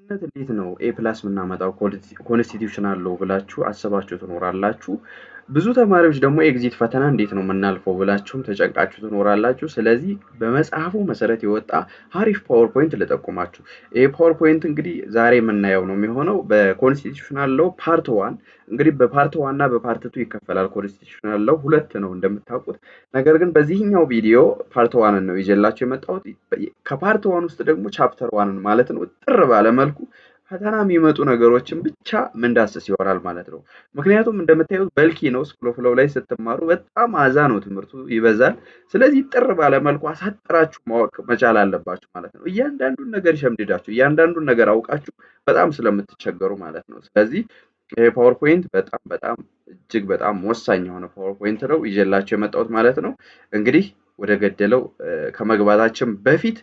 በእርግጠኝነት እንዴት ነው ኤ ፕላስ የምናመጣው ኮንስቲትዩሽናል ሎው ብላችሁ አስባችሁ ትኖራላችሁ። ብዙ ተማሪዎች ደግሞ ኤግዚት ፈተና እንዴት ነው የምናልፈው ብላችሁም ተጨንቃችሁ ትኖራላችሁ። ስለዚህ በመጽሐፉ መሰረት የወጣ አሪፍ ፓወርፖይንት ልጠቁማችሁ። ይሄ ፓወርፖይንት እንግዲህ ዛሬ የምናየው ነው የሚሆነው በኮንስቲትዩሽናል ሎው ፓርት 1። እንግዲህ በፓርት 1 እና በፓርት 2 ይከፈላል። ኮንስቲትዩሽናል ሎው ሁለት ነው እንደምታውቁት። ነገር ግን በዚህኛው ቪዲዮ ፓርት 1 ነው ይዤላችሁ የመጣሁት። ከፓርት 1 ውስጥ ደግሞ ቻፕተር 1 ማለት ነው ጥር ባለ መልኩ ፈተና የሚመጡ ነገሮችን ብቻ ምንዳስስ ይሆናል ማለት ነው። ምክንያቱም እንደምታዩት በልኪ ነው። ስኩል ኦፍ ሎው ላይ ስትማሩ በጣም አዛ ነው፣ ትምህርቱ ይበዛል። ስለዚህ ጥር ባለ መልኩ አሳጥራችሁ ማወቅ መቻል አለባችሁ ማለት ነው። እያንዳንዱን ነገር ይሸምድዳችሁ፣ እያንዳንዱን ነገር አውቃችሁ በጣም ስለምትቸገሩ ማለት ነው። ስለዚህ ይሄ ፓወርፖይንት በጣም በጣም እጅግ በጣም ወሳኝ የሆነ ፓወርፖይንት ነው ይዤላችሁ የመጣሁት ማለት ነው። እንግዲህ ወደ ገደለው ከመግባታችን በፊት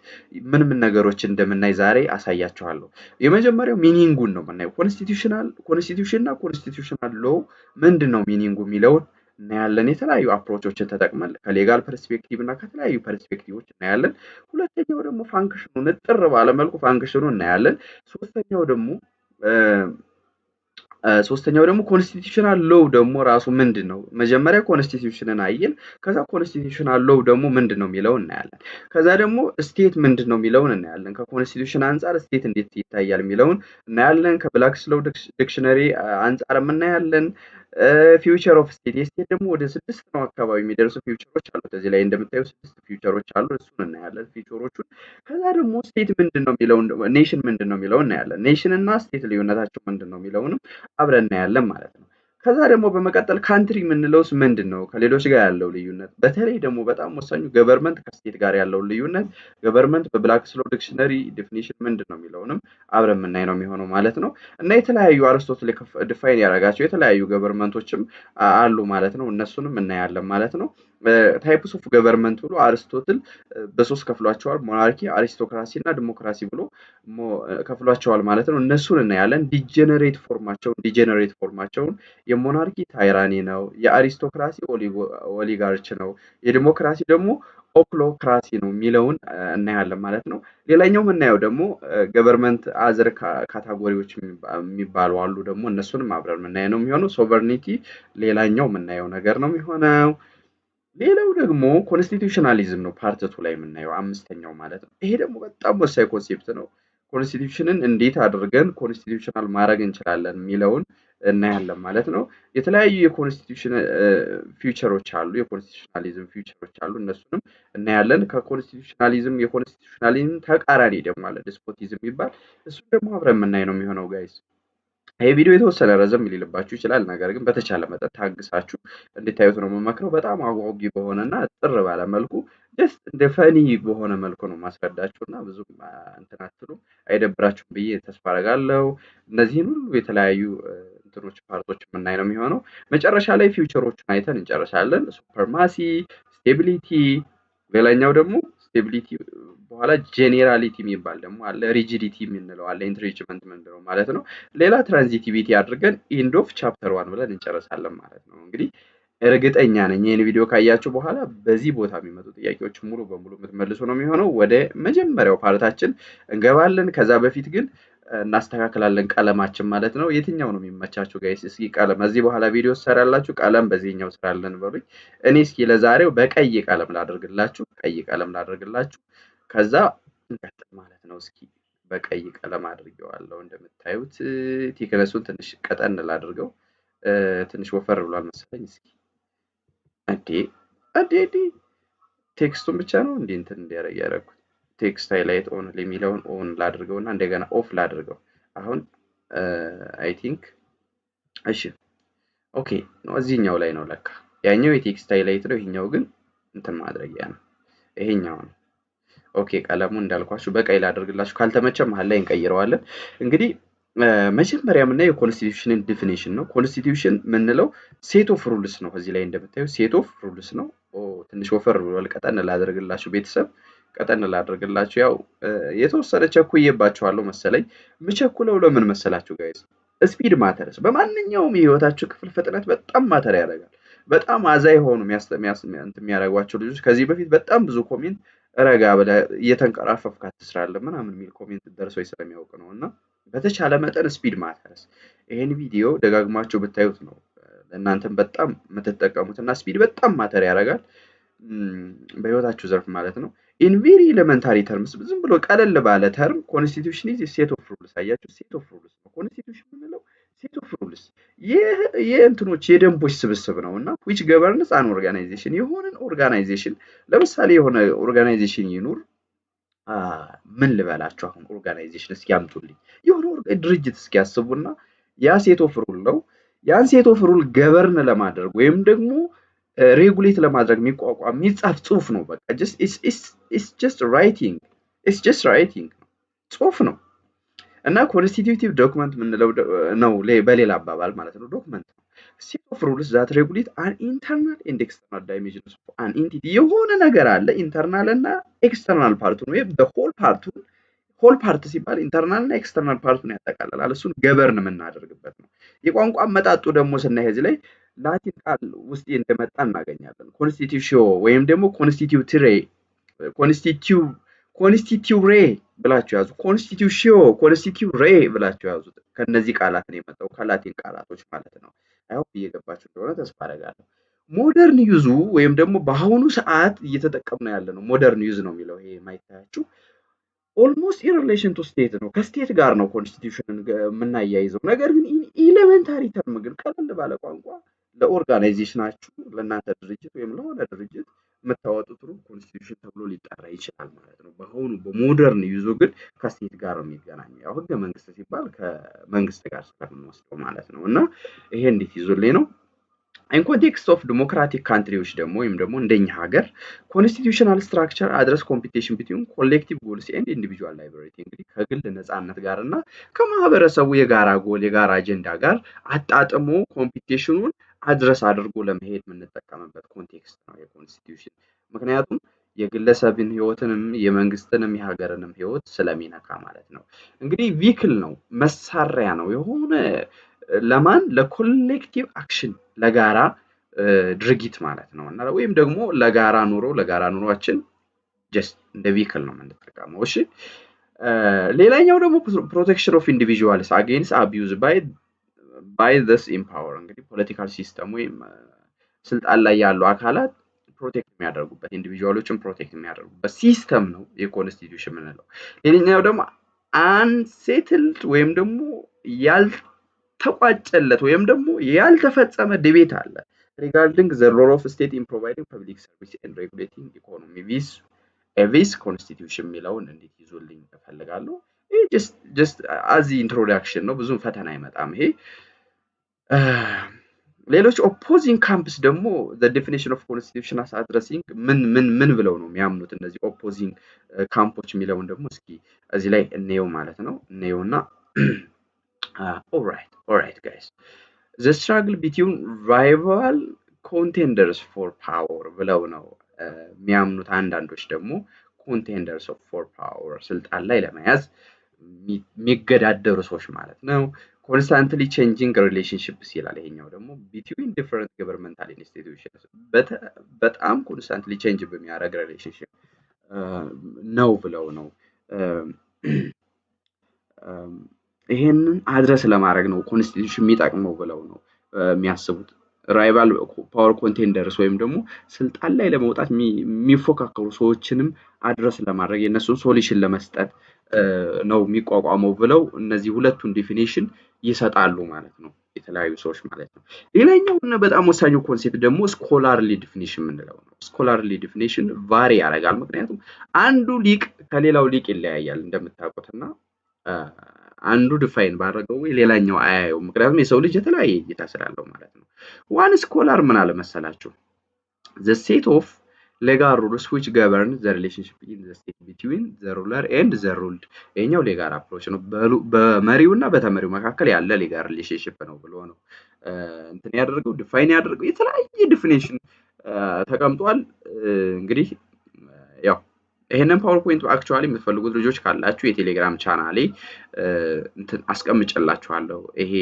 ምን ነገሮችን እንደምናይ ዛሬ አሳያችኋለሁ። የመጀመሪያው ሚኒንጉን ነው የምናየው። ኮንስቲትዩሽንና ኮንስቲትዩሽናል ሎው ምንድነው ሚኒንጉ የሚለውን እናያለን። የተለያዩ አፕሮቾችን ተጠቅመን ከሌጋል ፐርስፔክቲቭ እና ከተለያዩ ፐርስፔክቲቮች እናያለን። ሁለተኛው ደግሞ ፋንክሽኑን እጥር ባለመልኩ ፋንክሽኑ እናያለን። ሶስተኛው ደግሞ ኮንስቲትዩሽናል ሎው ደግሞ ራሱ ምንድነው? መጀመሪያ ኮንስቲትዩሽንን አየን። ከዛ ኮንስቲትዩሽናል ሎው ደግሞ ምንድነው የሚለው እናያለን። ከዛ ደግሞ ስቴት ምንድነው የሚለውን እናያለን። ከኮንስቲትዩሽን አንፃር ስቴት እንዴት ይታያል የሚለውን እናያለን። ከብላክስ ሎው ዲክሽነሪ አንፃር እናያለን። ፊውቸር ኦፍ ስቴት የስቴት ደግሞ ወደ 6 ነው አካባቢ የሚደርሱ ፊውቸሮች አሉ። እዚህ ላይ እንደምታዩ 6 ፊውቸሮች አሉ። እሱን እናያለን ፊውቸሮቹን። ከዛ ደግሞ ስቴት ምንድነው የሚለውን ኔሽን ምንድነው የሚለውን እናያለን። ኔሽን እና ስቴት ልዩነታቸው ምንድነው የሚለውንም አብረን እናያለን ማለት ነው። ከዛ ደግሞ በመቀጠል ካንትሪ የምንለውስ ምንድነው ከሌሎች ጋር ያለው ልዩነት፣ በተለይ ደግሞ በጣም ወሳኙ ገቨርንመንት ከስቴት ጋር ያለው ልዩነት፣ ገቨርንመንት በብላክስ ሎው ዲክሽነሪ ዲፊኒሽን ምንድነው የሚለውንም አብረን የምናይ ነው የሚሆነው ማለት ነው። እና የተለያዩ አርስቶትል ዲፋይን ያደረጋቸው የተለያዩ ገቨርንመንቶችም አሉ ማለት ነው። እነሱንም እናያለን ማለት ነው። ታይፕስ ኦፍ ገቨርንመንት ብሎ አርስቶትል በሶስት ከፍሏቸዋል። ሞናርኪ፣ አሪስቶክራሲ እና ዲሞክራሲ ብሎ ከፍሏቸዋል ማለት ነው። እነሱን እናያለን። ዲጀነሬት ፎርማቸውን የሞናርኪ ታይራኒ ነው፣ የአሪስቶክራሲ ኦሊጋርች ነው፣ የዲሞክራሲ ደግሞ ኦክሎክራሲ ነው የሚለውን እናያለን ማለት ነው። ሌላኛው የምናየው ደግሞ ገቨርንመንት አዘር ካታጎሪዎች የሚባሉ አሉ ደግሞ እነሱንም አብረን የምናየው ነው የሚሆነው። ሶቨርኒቲ ሌላኛው የምናየው ነገር ነው የሚሆነው። ሌላው ደግሞ ኮንስቲትዩሽናሊዝም ነው ፓርት 2 ላይ የምናየው አምስተኛው ማለት ነው። ይሄ ደግሞ በጣም ወሳኝ ኮንሴፕት ነው። ኮንስቲትዩሽንን እንዴት አድርገን ኮንስቲትዩሽናል ማድረግ እንችላለን የሚለውን እናያለን ማለት ነው። የተለያዩ የኮንስቲትዩሽን ፊውቸሮች አሉ፣ የኮንስቲትዩሽናሊዝም ፊውቸሮች አሉ። እነሱንም እናያለን። የኮንስቲትዩሽናሊዝም ተቃራኒ ደግሞ አለ፣ ዲስፖቲዝም የሚባል እሱን ደግሞ አብረን የምናይ ነው የሚሆነው ጋይስ። ይሄ ቪዲዮ የተወሰነ ረዘም ሊልባችሁ ይችላል። ነገር ግን በተቻለ መጠን ታግሳችሁ እንድታዩት ነው የምመክረው። በጣም አጓጊ በሆነና ጥር ባለ መልኩ ጀስት እንደ ፈኒ በሆነ መልኩ ነው ማስረዳችሁና ብዙም እንትን አትሉም፣ አይደብራችሁም ብዬ ተስፋ አደርጋለሁ። እነዚህን ሁሉ የተለያዩ እንትኖች ፓርቶች የምናይ ነው የሚሆነው። መጨረሻ ላይ ፊውቸሮቹን አይተን እንጨርሳለን። ሱፐርማሲ፣ ስቴቢሊቲ፣ ሌላኛው ደግሞ ስቴቢሊቲ በኋላ ጄኔራሊቲ የሚባል ደግሞ አለ፣ ሪጂዲቲ የምንለው አለ፣ ኢንትሪችመንት የምንለው ማለት ነው። ሌላ ትራንዚቲቪቲ አድርገን ኢንድ ኦፍ ቻፕተር 1 ብለን እንጨርሳለን ማለት ነው። እንግዲህ እርግጠኛ ነኝ ይህን ቪዲዮ ካያችሁ በኋላ በዚህ ቦታ የሚመጡ ጥያቄዎች ሙሉ በሙሉ የምትመልሱ ነው የሚሆነው። ወደ መጀመሪያው ፓርታችን እንገባለን። ከዛ በፊት ግን እናስተካክላለን ቀለማችን ማለት ነው። የትኛው ነው የሚመቻችሁ ጋይስ? እስኪ ቀለም እዚህ በኋላ ቪዲዮ ሰራላችሁ ቀለም በዚህኛው ስራለን በሉኝ። እኔ እስኪ ለዛሬው በቀይ ቀለም ላደርግላችሁ፣ ቀይ ቀለም ላደርግላችሁ። ከዛ እንቀጥል ማለት ነው። እስኪ በቀይ ቀለም አድርጌዋለሁ። እንደምታዩት ቲክነሱን ትንሽ ቀጠን ላድርገው። ትንሽ ወፈር ብሏል መሰለኝ። እስኪ አዴ ቴክስቱን ብቻ ነው እንዴ እንትን እንዲያደርግ ያደረኩት። ቴክስት ሃይላይት ኦን የሚለውን ኦን ላድርገውና እንደገና ኦፍ ላድርገው። አሁን አይ ቲንክ እሺ ኦኬ ነው። እዚህኛው ላይ ነው ለካ። ያኛው የቴክስት ሃይላይት ነው፣ ይሄኛው ግን እንትን ማድረጊያ ነው። ይሄኛው ነው። ኦኬ ቀለሙ እንዳልኳችሁ በቀይ ላድርግላችሁ። ካልተመቸ መሀል ላይ እንቀይረዋለን። እንግዲህ መጀመሪያ የምናየው የኮንስቲትዩሽንን ዲፊኒሽን ነው። ኮንስቲትዩሽን የምንለው ሴት ኦፍ ሩልስ ነው። እዚህ ላይ እንደምታዩ ሴት ኦፍ ሩልስ ነው። ትንሽ ወፈር ብሏል። ቀጠን ላድርግላችሁ ቤተሰብ፣ ቀጠን ላድርግላችሁ። ያው የተወሰነ ቸኩዬባችኋለሁ መሰለኝ። ምቸኩለው ለምን መሰላችሁ ጋይስ? ስፒድ ማተርስ። በማንኛውም የህይወታችሁ ክፍል ፍጥነት በጣም ማተር ያደርጋል። በጣም አዛ የሆኑ የሚያደርጓቸው ልጆች ከዚህ በፊት በጣም ብዙ ኮሜንት ረጋ ብለህ እየተንቀራፈፍክ አትስራለህ ምናምን የሚል ኮሜንት ደርሶኝ ስለሚያውቅ ነው። እና በተቻለ መጠን ስፒድ ማተርስ። ይሄን ቪዲዮ ደጋግማችሁ ብታዩት ነው ለእናንተም በጣም የምትጠቀሙትና ስፒድ በጣም ማተር ያደርጋል በህይወታችሁ ዘርፍ ማለት ነው። ኢን ቬሪ ኤሌመንታሪ ተርምስ ዝም ብሎ ቀለል ባለ ተርም ኮንስቲቱሽን ኢዝ ሴት ኦፍ ሩልስ። አያችሁ ሴት ኦፍ ሩልስ ነው ኮንስቲቱሽን የምንለው ሴት ኦፍ ሩልስ የእንትኖች የደንቦች ስብስብ ነው እና ዊች ገቨርንስ አን ኦርጋናይዜሽን የሆነን ኦርጋናይዜሽን ለምሳሌ የሆነ ኦርጋናይዜሽን ይኑር ምን ልበላችሁ አሁን ኦርጋናይዜሽን እስኪ አምጡልኝ የሆነ ድርጅት እስኪ ያስቡና ያ ሴት ኦፍ ሩል ነው ያን ሴት ኦፍ ሩል ገቨርን ለማድረግ ወይም ደግሞ ሬጉሌት ለማድረግ የሚቋቋም የሚጻፍ ጽሁፍ ነው በቃ ጀስት ራይቲንግ ጽሁፍ ነው እና ኮንስቲቲዩቲቭ ዶክመንት ምንለው ነው በሌላ አባባል ማለት ነው ዶክመንት ነው ሴት ኦፍ ሩልስ ዛት ሬጉሌት አን ኢንተርናል ኤንድ ኤክስተርናል ዳይሜንሽንስ ኦፍ አን ኢንቲቲ የሆነ ነገር አለ ኢንተርናል እና ኤክስተርናል ፓርቱን ወይ ሆል ፓርት ሲባል ኢንተርናል እና ኤክስተርናል ፓርቱን ያጠቃልላል እሱን ገቨርን የምናደርግበት ነው የቋንቋ አመጣጡ ደግሞ ስናይ እዚህ ላይ ላቲን ቃል ውስጥ እንደመጣ እናገኛለን ኮንስቲቲዩሽዮ ወይም ደግሞ ኮንስቲቲዩሬ ብላችሁ ያዙ ኮንስቲቲዩሽዮ ኮንስቲቲዩሬ ብላችሁ ያዙ ከነዚህ ቃላት ነው የመጣው ከላቲን ቃላቶች ማለት ነው አይሆፕ እየገባችሁ እንደሆነ ተስፋ አደርጋለሁ ሞደርን ዩዙ ወይም ደግሞ በአሁኑ ሰዓት እየተጠቀምነው ያለ ነው ሞደርን ዩዝ ነው የሚለው ይሄ ማይታያችሁ ኦልሞስት ኢን ሪሌሽን ቱ ስቴት ነው ከስቴት ጋር ነው ኮንስቲቲዩሽንን የምናያይዘው ነገር ግን ኤሌመንታሪ ተርም ግን ቀለል ባለ ቋንቋ ለኦርጋናይዜሽናችሁ ለእናንተ ድርጅት ወይም ለሆነ ድርጅት የምታወጡት ሩል ኮንስቲቲዩሽን ተብሎ ሊጠራ ይችላል ማለት ነው በአሁኑ በሞደርን ዩዞ ግን ከስቴት ጋር ነው የሚገናኘው ያው ህገ መንግስት ሲባል ከመንግስት ጋር ስለምንወስደው ማለት ነው እና ይሄ እንዴት ይዞልኝ ነው In context of democratic countries ደግሞ ወይም ደግሞ እንደኛ ሀገር constitutional structure address competition between collective goals and individual liberty እንግዲህ ከግል ነፃነት ጋርና ከማህበረሰቡ የጋራ ጎል የጋራ አጀንዳ ጋር አጣጥሞ ኮምፒቲሽኑን አድረስ አድርጎ ለመሄድ የምንጠቀምበት ኮንቴክስት ነው የኮንስቲቲዩሽን ምክንያቱም የግለሰብን ህይወትንም የመንግስትንም የሀገርንም ህይወት ስለሚነካ ማለት ነው እንግዲህ ቪክል ነው መሳሪያ ነው የሆነ ለማን ለኮሌክቲቭ አክሽን ለጋራ ድርጊት ማለት ነው እና ወይም ደግሞ ለጋራ ኑሮአችን ጀስት እንደ ቪክል ነው የምንጠቀመው እሺ ሌላኛው ደግሞ ፕሮቴክሽን ኦፍ ኢንዲቪጁዋልስ አጌንስት አቢዩዝ ባይ this in power እንግዲህ ፖለቲካል ሲስተም ወይም ስልጣን ላይ ያሉ አካላት ፕሮቴክት የሚያደርጉበት ኢንዲቪጁዋሎችን ፕሮቴክት የሚያደርጉበት ሲስተም ነው የኮንስቲቲዩሽን ምንለው ሌላኛው ደግሞ አንሴትልድ ወይም ደግሞ ተቋጨለት ወይም ደግሞ ያልተፈጸመ ዲቤት አለ regarding the role of state in providing public service and regulating economy this constitution የሚለውን እንዴት ይዞልኝ እፈልጋለሁ ይሄ just as introduction ነው ብዙም ፈተና አይመጣም ይሄ ሌሎች opposing camps ደግሞ the definition of constitution as addressing ምን ብለው ነው የሚያምኑት እነዚህ opposing ካምፖች የሚለውን ደግሞ እስኪ እዚህ ላይ እንየው ማለት ነው እንየውና all right guys the struggle between rival contenders for power ብለው ነው የሚያምኑት አንዳንዶች ደግሞ contenders for power ስልጣን ላይ ለመያዝ የሚገዳደሩ ሰዎች ማለት ነው constantly changing relationships ይላል ይሄኛው ደግሞ between different governmental institutions በጣም constantly change በሚያደርግ relationship ነው ብለው ነው ይሄንን አድረስ ለማድረግ ነው ኮንስቲቲዩሽን የሚጠቅመው ብለው ነው የሚያስቡት ራይቫል ፓወር ኮንቴንደርስ ወይም ደግሞ ስልጣን ላይ ለመውጣት የሚፎካከሩ ሰዎችንም አድረስ ለማድረግ የነሱን ሶሉሽን ለመስጠት ነው የሚቋቋመው ብለው እነዚህ ሁለቱን ዲፊኒሽን ይሰጣሉ ማለት ነው የተለያዩ ሰዎች ማለት ነው ሌላኛው እና በጣም ወሳኙ ኮንሴፕት ደግሞ ስኮላርሊ ዲፊኒሽን ምንለው ነው ስኮላርሊ ዲፊኒሽን ቫሪ ያደርጋል ምክንያቱም አንዱ ሊቅ ከሌላው ሊቅ ይለያያል እንደምታውቁትና አንዱ ዲፋይን ባደረገው ሌላኛው አያየው ምክንያቱም የሰው ልጅ የተለያየ እይታ ስላለው ማለት ነው ዋን ስኮላር ምን አለ መሰላችሁ the set of legal rules which govern the relationship in the state between the ruler and the ruled ይሄኛው ሌጋል አፕሮች ነው በመሪውና በተመሪው መካከል ያለ ሌጋል ሪሌሽንሺፕ ነው ብሎ ነው እንትን ያደርገው ዲፋይን ያደርገው የተለያየ ዲፊኒሽን ተቀምጧል እንግዲህ ያው ይሄንን ፓወርፖይንት አክቹአሊ የምትፈልጉት ልጆች ካላችሁ የቴሌግራም ቻናሌ እንትን አስቀምጬላችኋለሁ ይሄ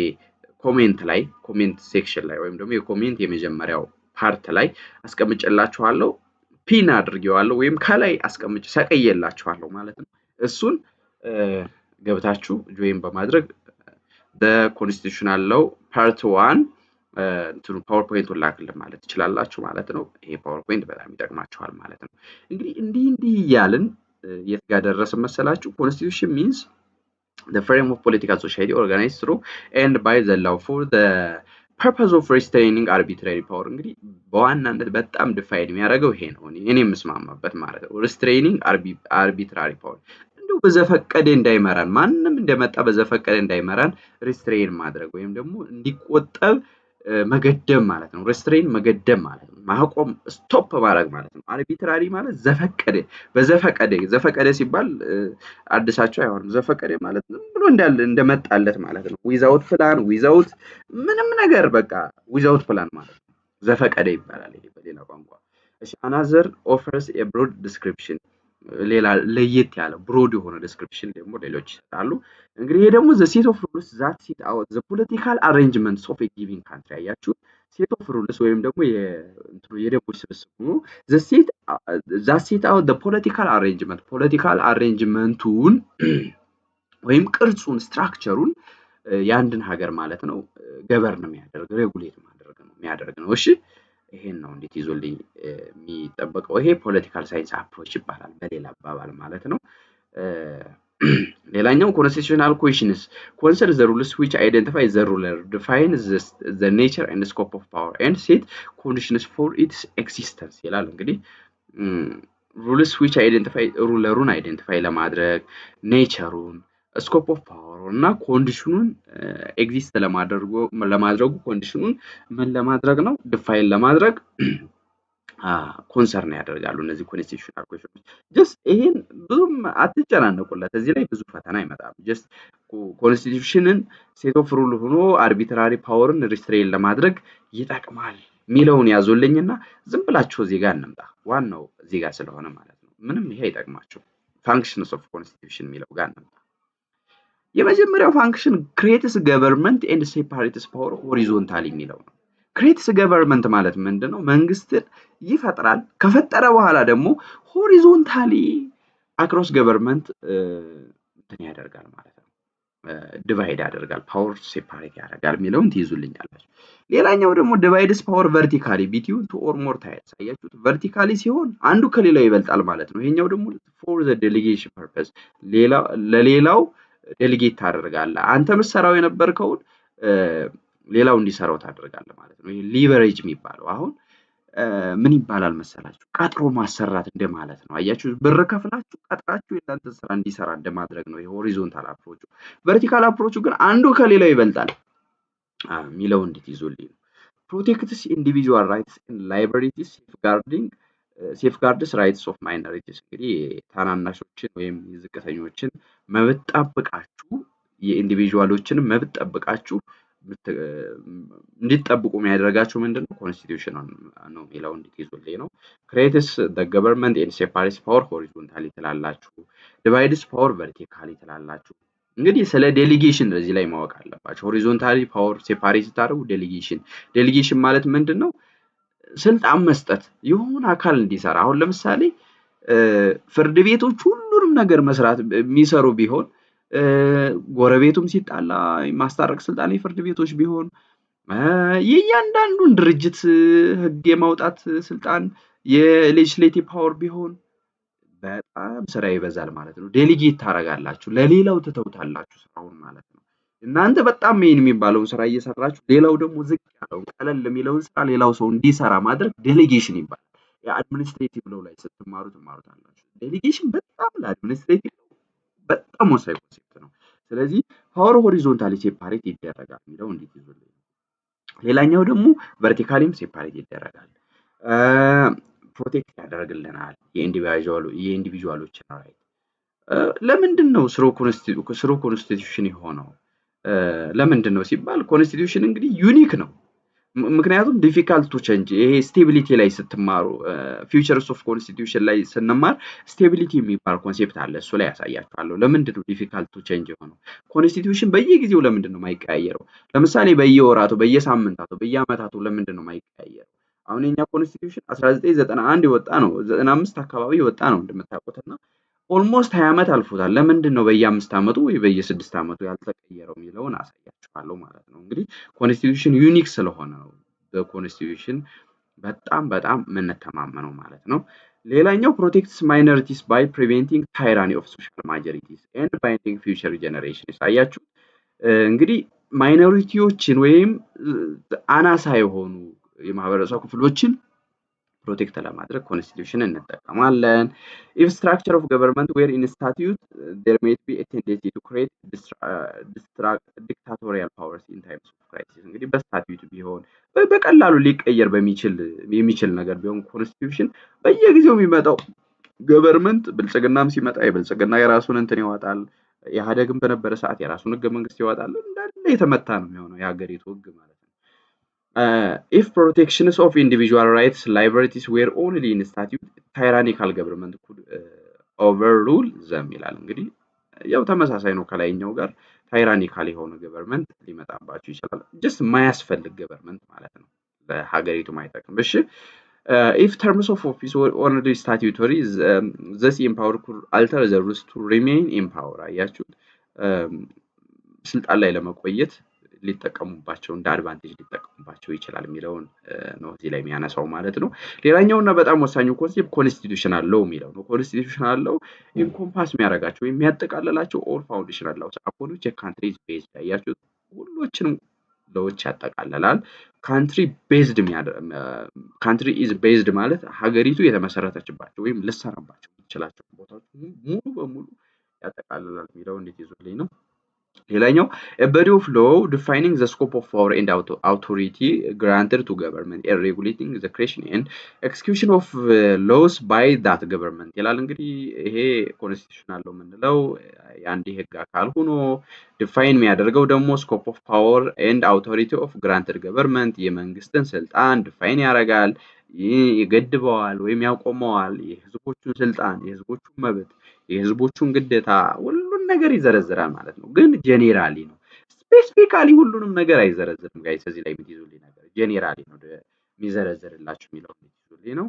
ኮሜንት ሴክሽን ላይ ወይም ደግሞ የኮሜንት የመጀመሪያው ፓርት ላይ አስቀምጬላችኋለሁ ፒን አድርጌዋለሁ ወይም ከላይ ሰቀየላችኋለሁ ማለት ነው እሱን ገብታችሁ ጆይን በማድረግ the constitutional law part 1 እንትኑ ፓወርፖይንቱን ላክልን ማለት ትችላላችሁ ማለት ነው። ይሄ ፓወርፖይንት በጣም ይጠቅማችኋል ማለት ነው። እንግዲህ እንዲህ እያልን የት ጋር ደረስን መሰላችሁ? ኮንስቲቱሽን ሚንስ the frame of political society organized through and by the law for the purpose of restraining arbitrary power እንግዲህ በዋናነት በጣም ዲፋይን የሚያደርገው ይሄ ነው። እኔ የምስማማበት ማለት ነው። restraining arbitrary power እንደው በዘፈቀደ እንዳይመራን ማንም እንደመጣ በዘፈቀደ እንዳይመራን ሪስትሬን ማድረግ ወይም ደግሞ እንዲቆጠብ መገደብ ማለት ነው። ሪስትሬን መገደብ ማለት ነው። ማቆም ስቶፕ ማድረግ ማለት ነው። አርቢትራሪ ማለት ዘፈቀደ ሲባል አዲሳቸው አይሆንም። ዘፈቀደ ማለት ብሎ እንዳለ እንደመጣለት ማለት ነው። ዊዛውት ፕላን ዊዛውት ምንም ነገር በቃ ዊዛውት ፕላን ማለት ነው። ዘፈቀደ ይባላል ይሄ በሌላ ቋንቋ። እሺ another offers a broad description ሌላ ለየት ያለ ብሮድ የሆነ ዲስክሪፕሽን ደግሞ ሌሎች ይሰጣሉ። እንግዲህ ይሄ ደግሞ the set of rules that set out the political arrangements of a given country አያችሁ set of rules ወይም ደግሞ የደንቦች ስብስብ ነው። that set out the political arrangementቱን ወይም ቅርጹን ስትራክቸሩን የአንድን ሀገር ማለት ነው ገቨርን የሚያደርግ ሬጉሌት የሚያደርግ ነው። እሺ ይሄን ነው እንዴት ይዞልኝ የሚጠበቀው። ይሄ ፖለቲካል ሳይንስ አፕሮች ይባላል በሌላ አባባል ማለት ነው። ሌላኛው ኮንስቲቱሽናል ኩዌሽንስ ኮንሰርን ዘ ሩልስ which identify the ruler define the nature and scope of power and set conditions for its existence ይላል። እንግዲህ ሩልስ which identify ሩለሩን አይደንቲፋይ ለማድረግ ኔቸሩን ስኮፕ ኦፍ ፓወር እና ኮንዲሽኑን ኤግዚስት ለማድረጉ ኮንዲሽኑን ምን ለማድረግ ነው ዲፋይን ለማድረግ ኮንሰርን ያደርጋሉ እነዚህ ኮንስቲቱሽናል ኩዌሽኖች። ጀስት ይሄን ብዙም አትጨናነቁለት፣ እዚህ ላይ ብዙ ፈተና አይመጣም። ጀስት ኮንስቲቱሽንን ሴት ኦፍ ሩል ሆኖ አርቢትራሪ ፓወርን ሪስትሬን ለማድረግ ይጠቅማል ሚለውን ያዙልኝና ዝም ብላችሁ እዚህ ጋር እንምጣ። ዋናው እዚህ ጋር ስለሆነ ማለት ነው። ምንም ይሄ አይጠቅማችሁ። ፋንክሽንስ ኦፍ ኮንስቲቱሽን ሚለው ጋር እንምጣ። የመጀመሪያው ፋንክሽን ክሬትስ ገቨርንመንት ኤንድ ሴፓሬትስ ፓወር ሆሪዞንታሊ የሚለው ነው። ክሬትስ ገቨርንመንት ማለት ምንድነው? መንግስትን ይፈጥራል። ከፈጠረ በኋላ ደግሞ ሆሪዞንታሊ አክሮስ ገቨርንመንት እንትን ያደርጋል ማለት ነው። ዲቫይድ ያደርጋል፣ ፓወር ሴፓሬት ያደርጋል የሚለውን ትይዙልኛላችሁ። ሌላኛው ደግሞ ዲቫይድስ ፓወር ቨርቲካሊ ቢትዊን ቱ ኦር ሞር ታይፕስ። አያችሁት? ቨርቲካሊ ሲሆን አንዱ ከሌላው ይበልጣል ማለት ነው። ይሄኛው ደግሞ ፎር ዘ ዴሊጌሽን ፐርፐስ ለሌላው ዴሊጌት ታደርጋለህ። አንተ ምሰራው የነበርከውን ሌላው እንዲሰራው ታደርጋለህ ማለት ነው። ይሄ ሊቨሬጅ የሚባለው አሁን ምን ይባላል መሰላችሁ? ቀጥሮ ማሰራት እንደማለት ነው። አያችሁ? ብር ከፍላችሁ ቀጥራችሁ የእናንተ ስራ እንዲሰራ እንደማድረግ ነው። ይሄ ሆሪዞንታል አፕሮቹ። ቨርቲካል አፕሮቹ ግን አንዱ ከሌላው ይበልጣል ሚለው እንድትይዙልኝ ነው። ፕሮቴክትስ ኢንዲቪጁዋል ራይትስ ኤንድ ላይበሪቲስ ሴፍጋርድስ ራይትስ ኦፍ ማይኖሪቲስ። እንግዲህ ታናናሾችን ወይም የዝቅተኞችን መብት ጠብቃችሁ የኢንዲቪጁዋሎችን መብት ጠብቃችሁ እንዲጠብቁ የሚያደርጋችሁ ምንድነው? ኮንስቲቱሽን ነው የሚለው እንድትይዙልኝ ነው። ክሬትስ ዘ ገቨርንመንት ኤንድ ሴፓሬትስ ፓወር ሆሪዞንታሊ ትላላችሁ። ዲቫይድስ ፓወር ቨርቲካሊ ትላላችሁ። እንግዲህ ስለ ዴሊጌሽን እዚህ ላይ ማወቅ አለባችሁ። ሆሪዞንታሊ ፓወር ሴፓሬት ታደርጉ ዴሊጌሽን ማለት ምንድነው? ስልጣን መስጠት የሆነ አካል እንዲሰራ። አሁን ለምሳሌ ፍርድ ቤቶች ሁሉንም ነገር መስራት የሚሰሩ ቢሆን ጎረቤቱም ሲጣላ ማስታረቅ ስልጣን የፍርድ ቤቶች ቢሆን የእያንዳንዱን ድርጅት ህግ የማውጣት ስልጣን የሌጅስሌቲቭ ፓወር ቢሆን በጣም ስራ ይበዛል ማለት ነው። ዴሊጌት ታደርጋላችሁ፣ ለሌላው ትተውታላችሁ ስራውን ማለት ነው። እናንተ በጣም ሜን የሚባለውን ስራ እየሰራችሁ ሌላው ደግሞ ዝቅ ያለውን ቀለል የሚለውን ስራ ሌላው ሰው እንዲሰራ ማድረግ ዴሊጌሽን ይባላል። የአድሚኒስትሬቲቭ ሎው ላይ ትማሩታላችሁ። ዴሊጌሽን በጣም ለአድሚኒስትሬቲቭ በጣም ወሳኝ ኮንሴፕት ነው። ስለዚህ ፓወር ሆሪዞንታሊ ሴፓሬት ይደረጋል የሚለው እንዴት ይዙልኝ። ሌላኛው ደግሞ ቨርቲካሊም ሴፓሬት ይደረጋል። ፕሮቴክት ያደርግልናል የኢንዲቪጁዋሎችን ራይት። ለምንድን ነው ስሮ ኮንስቲቱሽን የሆነው? ለምንድን ነው ሲባል ኮንስቲቱሽን እንግዲህ ዩኒክ ነው። ምክንያቱም ዲፊካልት ቱ ቼንጅ። ይሄ ስቴቢሊቲ ላይ ስትማሩ ፊውቸርስ ኦፍ ኮንስቲቱሽን ላይ ስንማር ስቴቢሊቲ የሚባል ኮንሴፕት አለ። እሱ ላይ ያሳያችኋለሁ። ለምንድን ነው ዲፊካልት ቱ ቼንጅ የሆነው? ኮንስቲቱሽን በየጊዜው ለምንድን ነው የማይቀያየረው? ለምሳሌ በየወራቱ፣ በየሳምንታቱ፣ በየአመታቱ ለምንድን ነው የማይቀያየረው? አሁን የኛ ኮንስቲቱሽን 1991 የወጣ ነው፣ 95 አካባቢ የወጣ ነው እንደምታውቁትና ኦልሞስት 20 ዓመት አልፎታል። ለምንድን ነው በየ5 ዓመቱ ወይ በየ6 ዓመቱ ያልተቀየረው የሚለውን አሳያችኋለሁ ማለት ነው። እንግዲህ ኮንስቲትዩሽን ዩኒክ ስለሆነ ነው በኮንስቲትዩሽን በጣም የምንተማመነው ማለት ነው። ሌላኛው ፕሮቴክትስ ማይኖሪቲስ ባይ ፕሪቬንቲንግ ታይራኒ ኦፍ ሶሻል ማጆሪቲስ ኤንድ ባይንዲንግ ፊውቸር ጀነሬሽንስ። አያችሁ እንግዲህ ማይኖሪቲዎችን ወይም አናሳ የሆኑ የማህበረሰብ ክፍሎችን ፕሮቴክት ለማድረግ ኮንስቲትዩሽን እንጠቀማለን። ኢፍ ስትራክቸር ኦፍ ገቨርንመንት ዌር ኢን ስታቲዩት ዜር ሜት ቢ ኤ ቴንደንሲ ቱ ክሬት ዲክታቶሪያል ፓወርስ ኢን ታይምስ ኦፍ ክራይሲስ። እንግዲህ በስታቲዩት ቢሆን በቀላሉ ሊቀየር የሚችል ነገር ቢሆን ኮንስቲትዩሽን በየጊዜው የሚመጣው ገቨርንመንት ብልጽግናም ሲመጣ የብልጽግና የራሱን እንትን ያወጣል። ኢህአዴግም በነበረ ሰዓት የራሱን ህገ መንግስት ያወጣል። እንዳለ የተመታ ነው የሚሆነው የሀገሪቱ ህግ ማለት ነው። if protections of individual rights liberties were only in statute tyrannical government could overrule them ይላል። እንግዲህ ያው ተመሳሳይ ነው ከላይኛው ጋር ታይራኒካል የሆነ ገቨርንመንት ሊመጣባችሁ ይችላል። ጀስት የማያስፈልግ ገቨርንመንት ማለት ነው ለሀገሪቱ ማይጠቅም። እሺ if terms of office were only statutory this empower could alter the rules to remain in power። አያችሁ ስልጣን ላይ ለመቆየት ሊጠቀሙባቸው እንደ አድቫንቴጅ ሊጠቀሙባቸው ይችላል የሚለውን ነው እዚህ ላይ የሚያነሳው ማለት ነው። ሌላኛውና በጣም ወሳኙ ኮንሴፕት ኮንስቲትዩሽናል ሎው የሚለው ነው። ኮንስቲትዩሽናል ሎው ኢንኮምፓስ የሚያደርጋቸው የሚያጠቃልላቸው ኦል ፋውንዴሽናል ሎውስ አፖን ዊች ካንትሪ ኢዝ ቤዝድ። አያችሁ ሁሎችንም ሎዎች ያጠቃልላል። ካንትሪ ኢዝ ቤዝድ ማለት ሀገሪቱ የተመሰረተችባቸው ወይም ልሰራባቸው የምትችላቸው ቦታዎች ሙሉ በሙሉ ያጠቃልላል የሚለው እንዴት ይዞልኝ ነው። ሌላኛው a body of law defining the scope of power and authority granted to government and regulating the creation and execution of laws by that government ይላል። እንግዲህ ይሄ ኮንስቲትዩሽናል ሎው የምንለው የአንድ ህግ አካል ሆኖ ዲፋይን የሚያደርገው ደግሞ scope of power and authority of granted government የመንግስትን ስልጣን ዲፋይን ያደርጋል፣ ይገድበዋል ወይም ያቆመዋል፣ የህዝቦቹን ስልጣን፣ የህዝቦቹን መብት፣ የህዝቦቹን ግዴታ ሁሉን ነገር ይዘረዝራል ማለት ነው። ግን ጄኔራሊ ነው ስፔሲፊካሊ ሁሉንም ነገር አይዘረዝርም ጋይስ። እዚህ ላይ የምትይዙልኝ ነገር ጄኔራሊ ነው የሚዘረዝርላችሁ የሚለው የምትይዙልኝ ነው።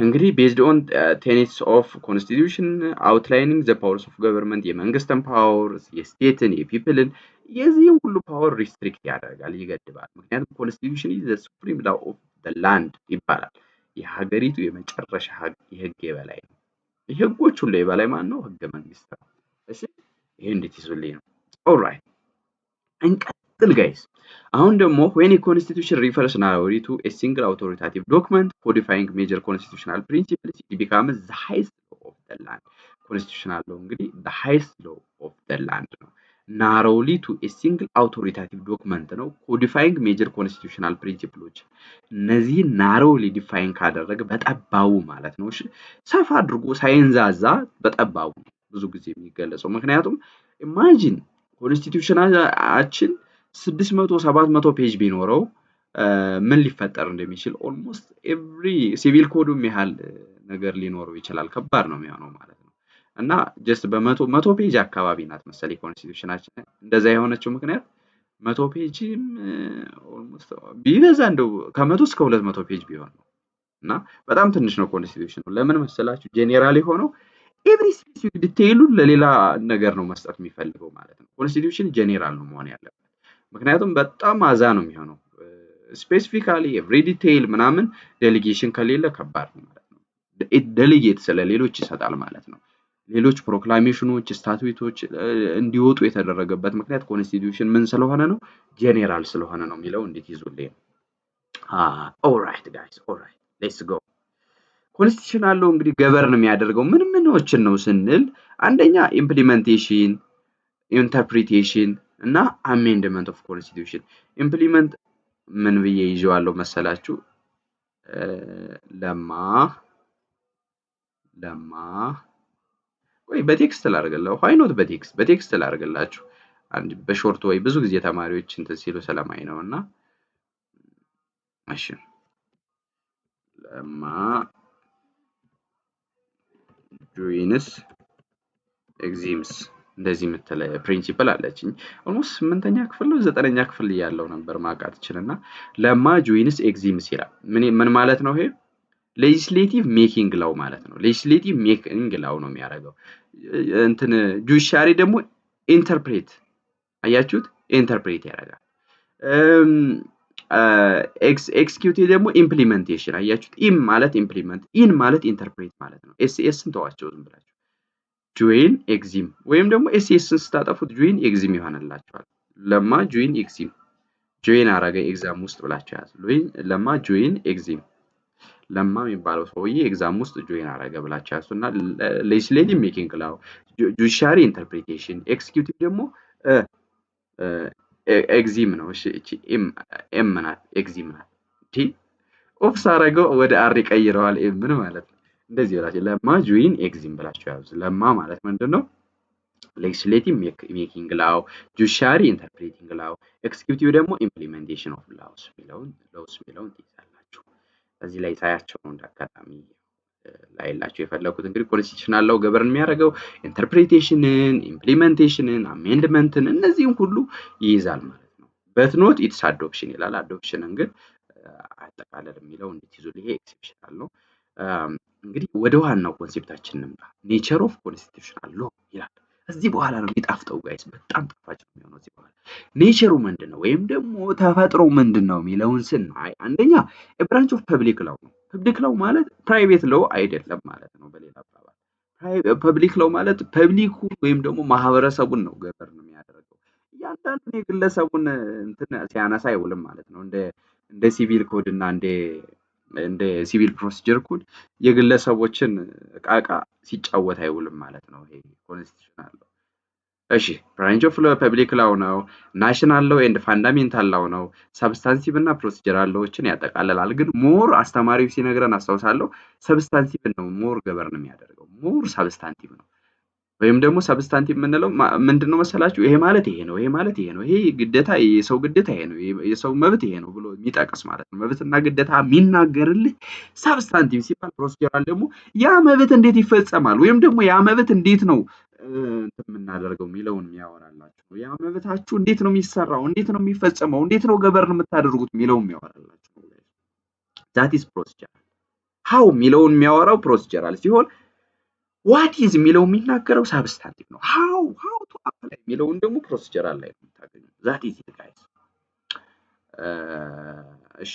እንግዲህ ቤዝድ ኦን ቴኔትስ ኦፍ ኮንስቲትዩሽን አውትላይኒንግ ዘ ፓወርስ ኦፍ ገቨርንመንት የመንግስትን ፓወር፣ የስቴትን፣ የፒፕልን የዚህ ሁሉ ፓወር ሪስትሪክት ያደርጋል፣ ይገድባል። ምክንያቱም ኮንስቲትዩሽን ኢዝ ዘ ሱፕሪም ላው ኦፍ ዘ ላንድ ይባላል። የሀገሪቱ የመጨረሻ የህግ የበላይ ነው። የህጎች ሁሉ የበላይ ማን ነው? ህገ መንግስት ነው። እሺ ይሄ እንዴት ይዙልኝ ነው። ኦልራይት እንቀጥል ጋይስ። አሁን ደግሞ when a constitution refers narrowly to a single authoritative document codifying major constitutional principles it becomes the highest law of the land። constitutional law እንግዲህ the highest law of the land ነው። narrowly to a single authoritative document ነው codifying major constitutional principles። እነዚህ narrowly define ካደረገ በጠባቡ ማለት ነው። እሺ ሰፋ አድርጎ ሳይንዛዛ በጠባቡ ብዙ ጊዜ የሚገለጸው። ምክንያቱም ኢማጂን ኮንስቲትዩሽናችን 600 700 ፔጅ ቢኖረው ምን ሊፈጠር እንደሚችል ኦልሞስት ኤቭሪ ሲቪል ኮዱም ያህል ነገር ሊኖረው ይችላል። ከባድ ነው የሚሆነው ማለት ነው። እና ጀስት በመቶ ፔጅ አካባቢ ናት መሰለኝ ኮንስቲትዩሽናችን እንደዛ የሆነችው ምክንያት 100 ፔጅም ኦልሞስት ቢበዛ እንደው ከ100 እስከ 200 ፔጅ ቢሆን ነው። እና በጣም ትንሽ ነው ኮንስቲትዩሽኑ። ለምን መሰላችሁ? ጄኔራሊ ሆኖ ኤቭሪ ስፔሲፊክ ዲቴይሉ ለሌላ ነገር ነው መስጠት የሚፈልገው ማለት ነው። ኮንስቲትዩሽን ጄኔራል ነው መሆን ያለበት። ምክንያቱም በጣም አዛ ነው የሚሆነው። ስፔሲፊካሊ ኤቭሪ ዲቴይል ምናምን ዴሊጌሽን ከሌለ ከባድ ነው ማለት ነው። ዴሊጌት ስለሌሎች ይሰጣል ማለት ነው። ሌሎች ፕሮክላሜሽኖች፣ ስታትዩቶች እንዲወጡ የተደረገበት ምክንያት ኮንስቲትዩሽን ምን ስለሆነ ነው? ጄኔራል ስለሆነ ነው የሚለው እንዴት ይዙልኝ። ኦልራይት ጋይስ ኦልራይት ሌትስ ጎ። ኮንስቲትዩሽናል ሎው እንግዲህ ገቨርን የሚያደርገው ምኖችን ነው ስንል አንደኛ ኢምፕሊሜንቴሽን፣ ኢንተርፕሪቴሽን እና አሜንድመንት ኦፍ ኮንስቲትዩሽን። ኢምፕሊመንት ምን ብዬ ይዤዋለሁ መሰላችሁ? ለማ ወይ በቴክስት ላድርግላችሁ። ዋይ ኖት በቴክስት ላድርግላችሁ። አንድ በሾርት ወይ ብዙ ጊዜ ተማሪዎች እንትን ሲሉ ስለማይ ነውና እሺ ለማ ጆይንስ ኤግዚምስ እንደዚህ የምትለ ፕሪንሲፕል አለችኝ። ኦልሞስት 8ኛ ክፍል ነው 9ኛ ክፍል ያለው ነበር ማቃት ይችላልና ለማ ጆይንስ ኤግዚምስ ይላል። ምን ማለት ነው ይሄ? ሌጂስሌቲቭ ሜኪንግ ላው ማለት ነው። ሌጂስሌቲቭ ሜኪንግ ላው ነው የሚያደርገው። እንትን ጁዲሻሪ ደግሞ ኢንተርፕሬት አያችሁት፣ ኢንተርፕሬት ያደርጋል። ኤክስኪዩቲቭ ደግሞ ኢምፕሊሜንቴሽን አያችሁት። ኢም ማለት ኢምፕሊመንት፣ ኢን ማለት ኢንተርፕሬት ማለት ነው። ኤስኤስን ተዋቸው ዝም ብላችሁ። ጆይን ኤግዚም ወይም ደግሞ ኤስኤስን ስታጠፉት ጆይን ኤግዚም ይሆንላችኋል። ለማ ጆይን ኤግዚም፣ ጆይን አረገ ኤግዛም ውስጥ ብላችሁ ያዙ። ለማ ጆይን ኤግዚም፣ ለማ የሚባለው ሰውዬ ኤግዛም ውስጥ ጆይን አረገ ብላችሁ ያዙና ሌጅስሌቲቭ ሜኪንግ ላው፣ ጁዲሻሪ ኢንተርፕሪቴሽን፣ ኤክስኪዩቲቭ ደግሞ ኤግዚም ነው። እሺ እቺ ኤም ናት፣ ኤግዚም ናት። እቺ ኦፍስ አረገው ወደ አር ይቀይረዋል። ኤም ምን ማለት ነው? እንደዚህ ብላችሁ ለማ ጆይን ኤግዚም ብላችሁ ያዙ። ለማ ማለት ምንድነው? ሌጅስሌቲቭ ሜኪንግ ላው፣ ጁዲሻሪ ኢንተርፕሬቲንግ ላው፣ ኤክስኪዩቲቭ ደግሞ ኢምፕሊሜንቴሽን ኦፍ ላውስ የሚለውን ትይዛላችሁ። እዚህ ላይ ሳያቸው ነው እንዳጋጣሚ ላይላችሁ የፈለኩት። እንግዲህ ኮንስቲቱሽናል ላው ገበርን የሚያደርገው ኢንተርፕሬቴሽንን፣ ኢምፕሊሜንቴሽንን፣ አሜንድመንትን እነዚህን ሁሉ ይይዛል ማለት ነው። በት ኖት ኢትስ አዶፕሽን ይላል። አዶፕሽንን ግን አጠቃለል የሚለው እንድትይዙ ይሄ ኤክሴፕሽናል ነው። እንግዲህ ወደ ዋናው ኮንሴፕታችን እንምጣ። ኔቸር ኦፍ ኮንስቲቱሽናል ሎ ይላል። እዚህ በኋላ ነው የሚጣፍጠው ጋይስ፣ በጣም ጣፋጭ ነው የሚሆነው እዚህ በኋላ። ኔቸሩ ምንድነው ወይም ደግሞ ተፈጥሮ ምንድነው የሚለውን ስናይ አንደኛ ብራንች ኦፍ ፐብሊክ ላው ነው። ፐብሊክ ላው ማለት ፕራይቬት ላው አይደለም ማለት ነው። በሌላ አባባል ፐብሊክ ላው ማለት ፐብሊኩ ወይም ደግሞ ማህበረሰቡን ነው ገበርን የሚያደርገው። እያንዳንዱን የግለሰቡን እንትን ሲያነሳ አይውልም ማለት ነው። እንደ ሲቪል ኮድ እና እንደ ሲቪል ፕሮሲጀር ኮድ የግለሰቦችን እቃ ሲጫወት አይውልም ማለት ነው። ይሄ ኮንስቲቱሽናል ላው። እሺ ብራንች ኦፍ ፐብሊክ ላው ነው። ናሽናል ላው ኤንድ ፋንዳሜንታል ላው ነው። ሰብስታንሲቭ እና ፕሮሲጀራል ላዎችን ያጠቃልላል። ግን ሞር አስተማሪው ሲነግረን አስታውሳለሁ ሰብስታንሲቭ ነው ሞር ገበርን የሚያደርገው፣ ሞር ሰብስታንቲቭ ነው። ወይም ደግሞ ሰብስታንቲቭ የምንለው ምንድነው መሰላችሁ? ይሄ ማለት ይሄ ነው፣ ይሄ ማለት ይሄ ነው፣ ይሄ ግዴታ የሰው ግዴታ ይሄ ነው፣ የሰው መብት ይሄ ነው ብሎ የሚጠቅስ ማለት ነው። መብትና ግዴታ የሚናገርልህ ሰብስታንቲቭ ሲባል፣ ፕሮሲጀራል ደግሞ ያ መብት እንዴት ይፈጸማል ወይም ደግሞ ያ መብት እንዴት ነው እንትን የምናደርገው የሚለውን የሚያወራላችሁ ነው። ያ መብታችሁ እንዴት ነው የሚሰራው፣ እንዴት ነው የሚፈጸመው፣ እንዴት ነው ገበርን የምታደርጉት የሚለውን የሚያወራላችሁ ነው። ዛት ኢዝ ፕሮሲጀራል። ሃው የሚለውን የሚያወራው ፕሮሲጀራል ሲሆን ዋት ኢዝ የሚለው የሚናገረው ሳብስታንቲቭ ነው። ሃው ቱ አፕላይ የሚለውን ደግሞ ፕሮሲጀራል ላይ ነው የምታገኙት። ዛት ኢዝ ኢት ጋይስ። እሺ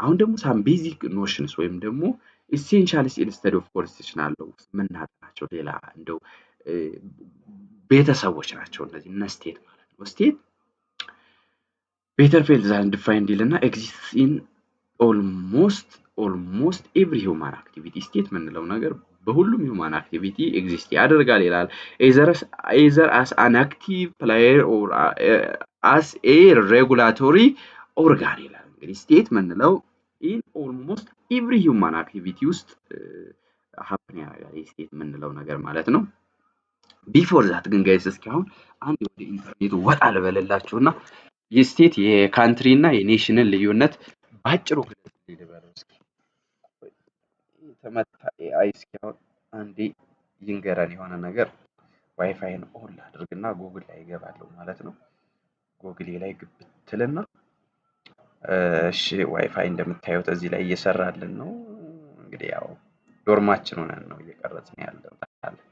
አሁን ደግሞ ሳም ቤዚክ ኖሽንስ ወይም ደግሞ ኢሴንሻልስ ኢን ስተዲ ኦፍ ኮንስቲቱሽናል ላው የምናጠናቸው ሌላ እንደው ቤተሰቦች ናቸው እነዚህ እነ ስቴት ማለት ነው። ስቴት ቤተር ፌልድ ዛን ዲፋይንድ ይልና ኤግዚስትስ ኢን ኦልሞስት ኤቭሪ ሂውማን አክቲቪቲ። ስቴት የምንለው ነገር በሁሉም ሂውማን አክቲቪቲ ኤግዚስት ያደርጋል ይላል። ኤዘር አስ አን አክቲቭ ፕሌየር ኦር አስ ኤ ሬጉላቶሪ ኦርጋን ይላል። እንግዲህ ስቴት የምንለው ኢን ኦልሞስት ኤቭሪ ሂውማን አክቲቪቲ ውስጥ ሀፕን ያደርጋል ስቴት የምንለው ነገር ማለት ነው። ቢፎር ዛት ግን ጋይስ እስኪ አሁን አንድ ወደ ኢንተርኔቱ ወጣ ልበልላችሁና የስቴት የካንትሪ እና የኔሽንን ልዩነት ባጭሩ ግለጽ ልበለው እስኪ። ተመታ ኤአይ እስኪ አሁን አንዴ ይንገረን የሆነ ነገር። ዋይፋይን ኦን አድርግና ጉግል ላይ ይገባለሁ ማለት ነው። ጉግል ላይ ግብትልና እሺ ዋይፋይ እንደምታዩት እዚህ ላይ እየሰራልን ነው። እንግዲህ ያው ዶርማችን ሆነን ነው እየቀረጽን ያለው ታዲያ።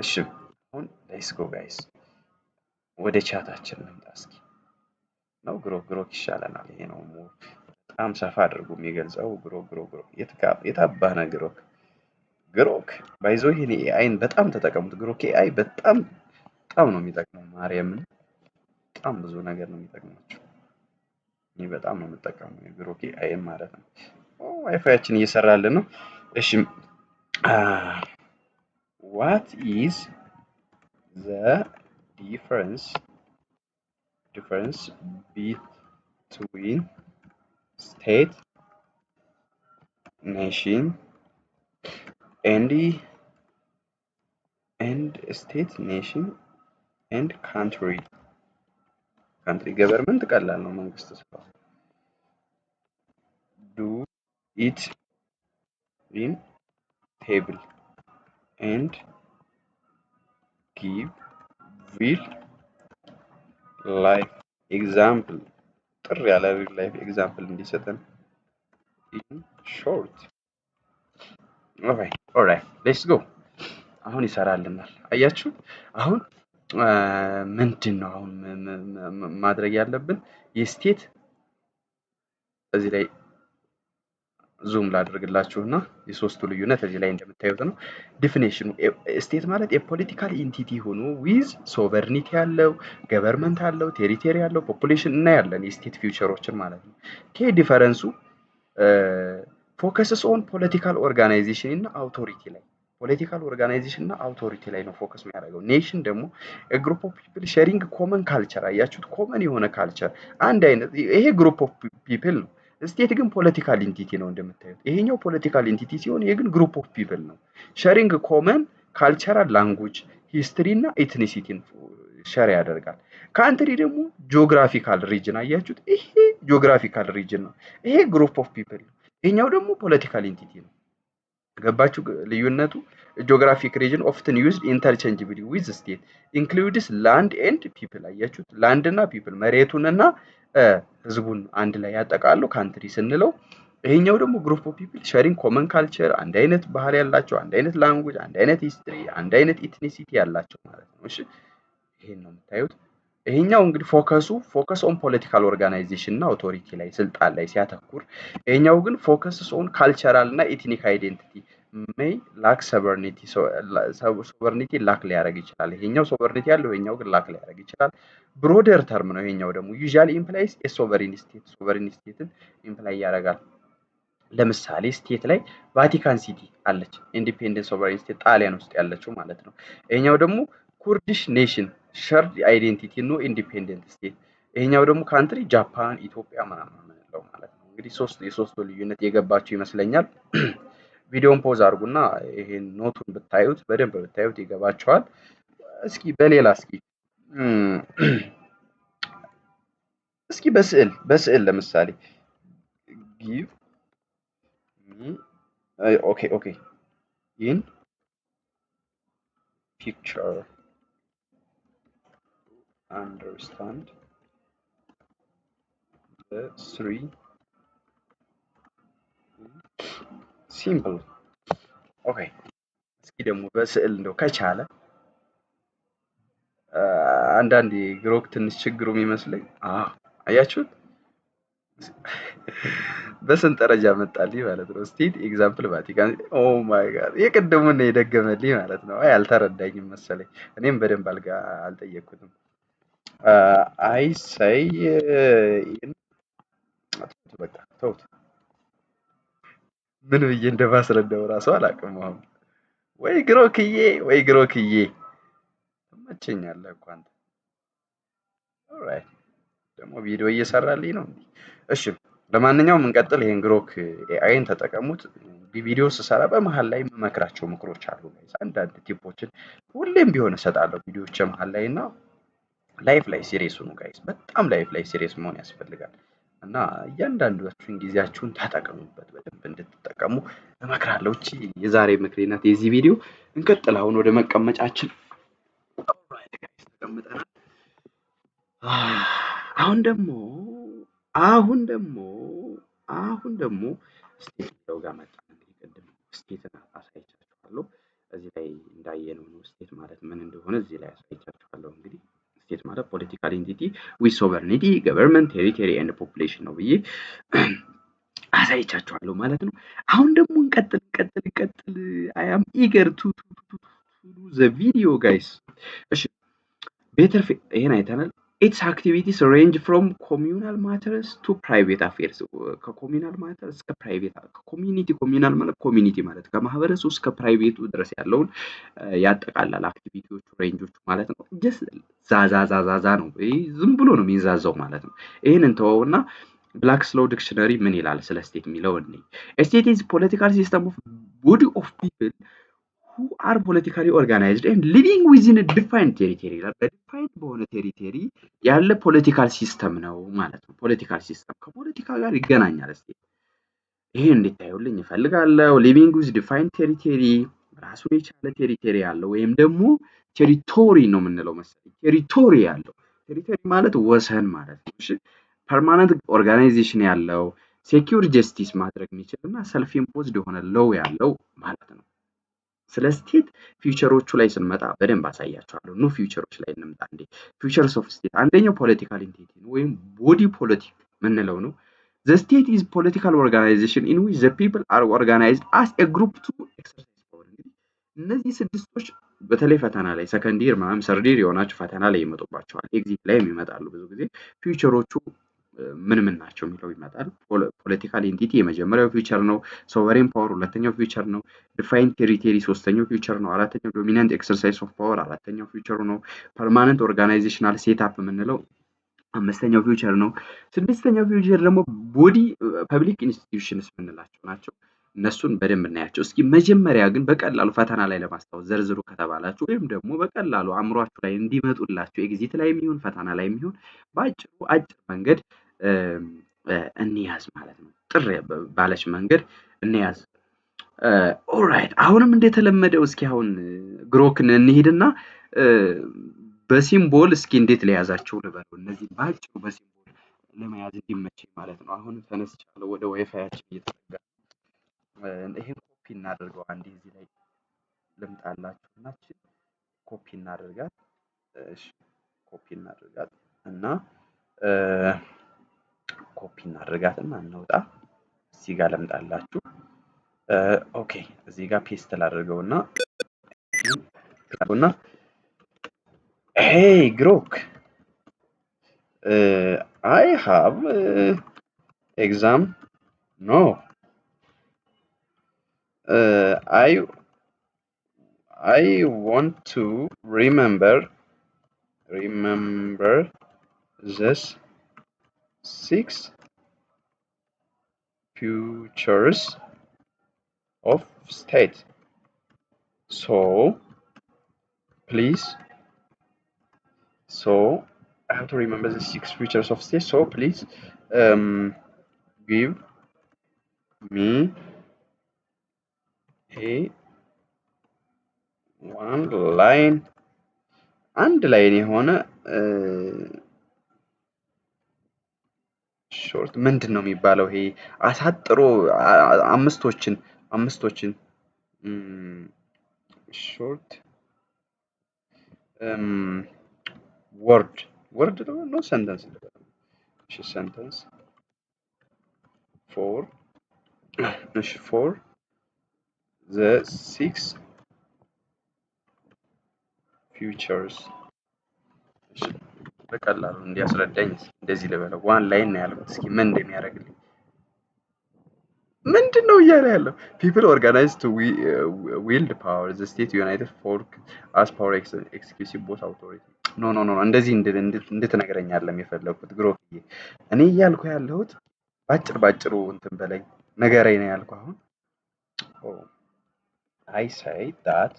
እሺ አሁን ሌትስ ጎ ጋይስ ወደ ቻታችን እንምጣ እስኪ። ነው ግሮክ ይሻለናል። ይሄ ነው በጣም ሰፋ አድርጎ የሚገልጸው ግሮክ የታባነ ግሮክ ባይዞ ይሄን ኤአይን በጣም ተጠቀሙት። ግሮክ ኤአይ በጣም ነው የሚጠቅመው። ማርያምን በጣም ብዙ ነገር ነው የሚጠቅማቸው። እኔ በጣም ነው የምጠቀመው የግሮክ ኤአይን ማለት ነው። ዋይፋያችን እየሰራልን ነው። እሺ what is the difference between state, nation and country? ገቨርንመንት ቀላል ነው፣ መንግስት ስለሆነ። do it in table and give real life example. ጥር ያለ real life example እንዲሰጠን in short. ኦልራይት ሌትስ ጎ። አሁን ይሰራልናል። አያችሁ አሁን ምንድን ነው አሁን ማድረግ ያለብን? የስቴት እዚህ ላይ ዙም ላድርግላችሁና የሶስቱ ልዩነት እዚህ ላይ እንደምታዩት ነው። ዲፊኒሽኑ ስቴት ማለት የፖለቲካል ኢንቲቲ ሆኖ ዊዝ ሶቨርኒቲ ያለው ገቨርንመንት አለው ቴሪቶሪ ያለው ፖፑሌሽን እናያለን የስቴት ፊውቸሮችን ማለት ነው። ይሄ ዲፈረንሱ ፎከስስ ኦን ፖለቲካል ኦርጋናይዜሽን እና አውቶሪቲ ላይ ፖለቲካል ኦርጋናይዜሽን እና አውቶሪቲ ላይ ነው ፎከስ የሚያደርገው። ኔሽን ደግሞ ግሩፕ ኦፍ ፒፕል ሼሪንግ ኮመን ካልቸር፣ አያችሁት? ኮመን የሆነ ካልቸር አንድ አይነት ይሄ ግሩፕ ኦፍ ፒፕል ነው። ስቴት ግን ፖለቲካል ኢንቲቲ ነው እንደምታዩት። ይሄኛው ፖለቲካል ኢንቲቲ ሲሆን ይሄ ግን ግሩፕ ኦፍ ፒፕል ነው። ሼሪንግ ኮመን ካልቸራል ላንጉጅ ሂስትሪ እና ኤትኒሲቲን ሸር ያደርጋል። ካንትሪ ደግሞ ጂኦግራፊካል ሪጅን፣ አያችሁት? ይሄ ጂኦግራፊካል ሪጅን ነው። ይሄ ግሩፕ ኦፍ ፒፕል ነው። ይሄኛው ደግሞ ፖለቲካል ኢንቲቲ ነው። ገባችሁ ልዩነቱ? ጂኦግራፊክ ሪጅን ኦፍትን ዩዝድ ኢንተርቼንጅብሊ ዊዝ ስቴት ኢንክሉድስ ላንድ ኤንድ ፒፕል። አያችሁት? ላንድ እና ፒፕል መሬቱንና ህዝቡን አንድ ላይ ያጠቃሉ ካንትሪ ስንለው። ይሄኛው ደግሞ ግሩፕ ኦፍ ፒፕል ሼሪንግ ኮመን ካልቸር፣ አንድ አይነት ባህል ያላቸው፣ አንድ አይነት ላንጉጅ፣ አንድ አይነት ሂስትሪ፣ አንድ አይነት ኢትኒሲቲ ያላቸው ማለት ነው። እሺ ይሄን ነው የምታዩት። ይሄኛው እንግዲህ ፎከስ ኦን ፖለቲካል ኦርጋናይዜሽን እና አውቶሪቲ ላይ ስልጣን ላይ ሲያተኩር፣ ይሄኛው ግን ፎከስ ኦን ካልቸራል እና ኤትኒክ አይዴንቲቲ ሜይ ላክ ሶቨርኒቲ ላክ ሊያደርግ ይችላል። ይሄኛው ሶቨርኒቲ ያለው ይሄኛው ግን ላክ ሊያደርግ ይችላል። ብሮደር ተርም ነው። ይሄኛው ደግሞ ዩዥዋሊ ኢምፕላይስ ሶቨሪን ስቴትን ኢምፕላይ ያደርጋል። ለምሳሌ ስቴት ላይ ቫቲካን ሲቲ አለች፣ ኢንዲፔንደንት ሶቨሪን ስቴት ጣሊያን ውስጥ ያለችው ማለት ነው። ይሄኛው ደግሞ ኩርዲሽ ኔሽን ሸርድ አይዴንቲቲ ኖ ኢንዲፔንደንት ስቴት። ይሄኛው ደግሞ ካንትሪ ጃፓን፣ ኢትዮጵያ ምናምን ነው ማለት ነው። እንግዲህ የሶስቱ ልዩነት የገባችሁ ይመስለኛል። ቪዲዮን ፖዝ አድርጉና ይሄን ኖቱን ብታዩት በደንብ ብታዩት ይገባችኋል። እስኪ በሌላ እስኪ በስዕል ለምሳሌ ጊቭ ኦኬ ኢን ፒክቸር understand the three simple ኦኬ። እስኪ ደግሞ በስዕል እንደው ከቻለ አንዳንዴ ግሮክ ትንሽ ችግሩ የሚመስለኝ አያችሁት? በስንት ደረጃ መጣልኝ ማለት ነው። ስቴት ኤግዛምፕል ቫቲካን። ኦ ማይ ጋድ የቅድሙን ነው የደገመልኝ ማለት ነው። አይ አልተረዳኝም መሰለኝ። እኔም በደንብ አልጠየቅኩትም። አይ ሳይ በቃ ተውት። ምን ብዬ እንደማስረዳው እራሱ አላውቅም። አሁን ወይ ግሮክዬ ትመቸኛለህ እኮ አንተ። ኦልራይት ደግሞ ቪዲዮ እየሰራልኝ ነው። እሺ ለማንኛውም እንቀጥል። ይሄን ግሮክ ኤአይን ተጠቀሙት። ቪዲዮ ስሰራ በመሃል ላይ የምመክራቸው ምክሮች አሉ ጋይስ። አንዳንድ ቲፖችን ሁሌም ቢሆን እሰጣለሁ ቪዲዮዎች መሃል ላይ እና ላይፍ ላይ ሲሪየስ ሁኑ ጋይስ። በጣም ላይፍ ላይ ሲሪየስ መሆን ያስፈልጋል እና እያንዳንዳችሁን ጊዜያችሁን ተጠቀሙበት፣ በደንብ እንድትጠቀሙ እመክራለሁ። እቺ የዛሬ ምክሬ ናት የዚህ ቪዲዮ። እንቀጥል አሁን ወደ መቀመጫችን ተቀምጠናል። አሁን ደግሞ ስቴት የሚለው ጋር መጣን። እንግዲህ ቅድም ስቴትን አሳይቻችኋለሁ። እዚህ ላይ እንዳየነው ነው ስቴት ማለት ምን እንደሆነ እዚህ ላይ አሳይቻችኋለሁ። እንግዲህ ስቴት ማለት ፖለቲካል ኢንቲቲ ዊዝ ሶቨርኒቲ ገቨርንመንት ቴሪቶሪ ኤንድ ፖፑሌሽን ነው ብዬ አሳይቻችኋለሁ ማለት ነው። አሁን ደግሞ እንቀጥል። አይ አም ኢገር ቱ ዘ ቪዲዮ ጋይስ። እሺ ቤተር ይሄን አይተናል። ኢትስ አክቲቪቲስ ሬንጅ ፍሮም ኮሚዩናል ማተርስ ቱ ፕራይቬት አፌርስ። ከኮሚዩናል ማተር እስከ ፕራይቬት ኮሚዩናል ማለት ኮሚኒቲ ማለት ከማህበረሰቡ እስከ ፕራይቬቱ ድረስ ያለውን ያጠቃላል። አክቲቪቲዎቹ ሬንጆቹ ማለት ነው። ጀስት ዛዛ ነው። ዝም ብሎ ነው የሚንዛዛው ማለት ነው። ይሄን እንተወውና ብላክስ ሎው ዲክሽነሪ ምን ይላል ስለ ስቴት የሚለው እኔ ስቴት ኢዝ ፖለቲካል ሲስተም ኦፍ ቦዲ ኦፍ ፒፕል who are politically organized and living within a defined territory. በዲፋይንድ በሆነ ቴሪቶሪ ያለ ፖለቲካል ሲስተም ነው ማለት ነው። ፖለቲካል ሲስተም ከፖለቲካ ጋር ይገናኛል። ስቴት ይሄ እንድታዩልኝ እፈልጋለሁ። living with defined territory ራሱን የቻለ ቴሪቶሪ ያለው ወይም ደግሞ ቴሪቶሪ ነው የምንለው መሰለኝ። ቴሪቶሪ ያለው ቴሪቶሪ ማለት ወሰን ማለት ነው። እሺ ፐርማነንት ኦርጋናይዜሽን ያለው ሴኪዩር ጀስቲስ ማድረግ የሚችልና ሰልፍ ኢምፖዝድ የሆነ ሎው ያለው ማለት ነው። ስለ ስቴት ፊውቸሮቹ ላይ ስንመጣ በደንብ አሳያቸዋለሁ። ኑ ፊውቸሮች ላይ እንምጣ እንዴ። ፊውቸርስ ኦፍ ስቴት አንደኛው ፖለቲካል ኢንቲቲ ነው ወይም ቦዲ ፖለቲክ ምንለው ነው። The state is political organization in which the people are organized as a group to exercise power። እንግዲህ እነዚህ ስድስቶች በተለይ ፈተና ላይ ሰከንድ ይር ምናምን ሰርድ ይር የሆናችሁ ፈተና ላይ ይመጡባቸዋል። ኤግዚት ላይም ይመጣሉ ብዙ ጊዜ። ፊውቸሮቹ ምን ምን ናቸው የሚለው ይመጣል። ፖለቲካል ኢንቲቲ የመጀመሪያው ፊውቸር ነው። ሶቨሬን ፓወር ሁለተኛው ፊውቸር ነው። ዲፋይን ቴሪቶሪ ሶስተኛው ፊውቸር ነው። አራተኛው ዶሚናንት ኤክሰርሳይዝ ኦፍ ፓወር አራተኛው ፊውቸሩ ነው። ፐርማነንት ኦርጋናይዜሽናል ሴትአፕ የምንለው አምስተኛው ፊውቸር ነው። ስድስተኛው ፊውቸር ደግሞ ቦዲ ፐብሊክ ኢንስቲትዩሽንስ የምንላቸው ናቸው። እነሱን በደንብ እናያቸው። እስኪ መጀመሪያ ግን በቀላሉ ፈተና ላይ ለማስታወስ ዘርዝሩ ከተባላችሁ ወይም ደግሞ በቀላሉ አእምሯችሁ ላይ እንዲመጡላችሁ ኤግዚት ላይ የሚሆን ፈተና ላይ የሚሆን በአጭሩ አጭር መንገድ እንያዝ ማለት ነው። ጥር ባለች መንገድ እንያዝ። ኦልራይት አሁንም እንደተለመደው እስኪ አሁን ግሮክን እንሂድና በሲምቦል እስኪ እንዴት ለያዛቸው ልበለው። እነዚህ ባጭሩ በሲምቦል ለመያዝ እንዲመች ማለት ነው። አሁን ተነስቻለሁ ወደ ዋይፋያችን እየተጠጋ ይሄን ኮፒ እናድርገው። አንዴ እዚህ ላይ ልምጣላችሁና ኮፒ እናድርጋት። እሺ ኮፒ እናድርጋት እና ኮፒ እናድርጋትና እንውጣ። እዚህ ጋር ልምጣላችሁ። ኦኬ እዚህ ጋር ፔስት ላድርገውና hey Grok, I have exam. No, I want to remember this 6 features of state. So please. So I have to remember the 6 features of state. So please give me a one line and line የሆነ ሾርት ምንድን ነው የሚባለው? ይሄ አሳጥሮ አምስቶችን ሾርት word no sentence. Sentence for the 6 features. በቀላሉ እንዲያስረዳኝ እንደዚህ ልበለው። ዋን ላይን ነው ያልኩት። እስኪ ምን እንደሚያደርግልኝ ምንድነው እያለ ያለው? people organized to wield power the state united for as power exclusive both authority. ኖ እንደዚህ እንድትነግረኝ አይደለም የፈለኩት ግሮክዬ። እኔ እያልኩ ያለሁት ባጭሩ እንትን በለኝ ነገረኝ ነው ያልኩ። አሁን I say that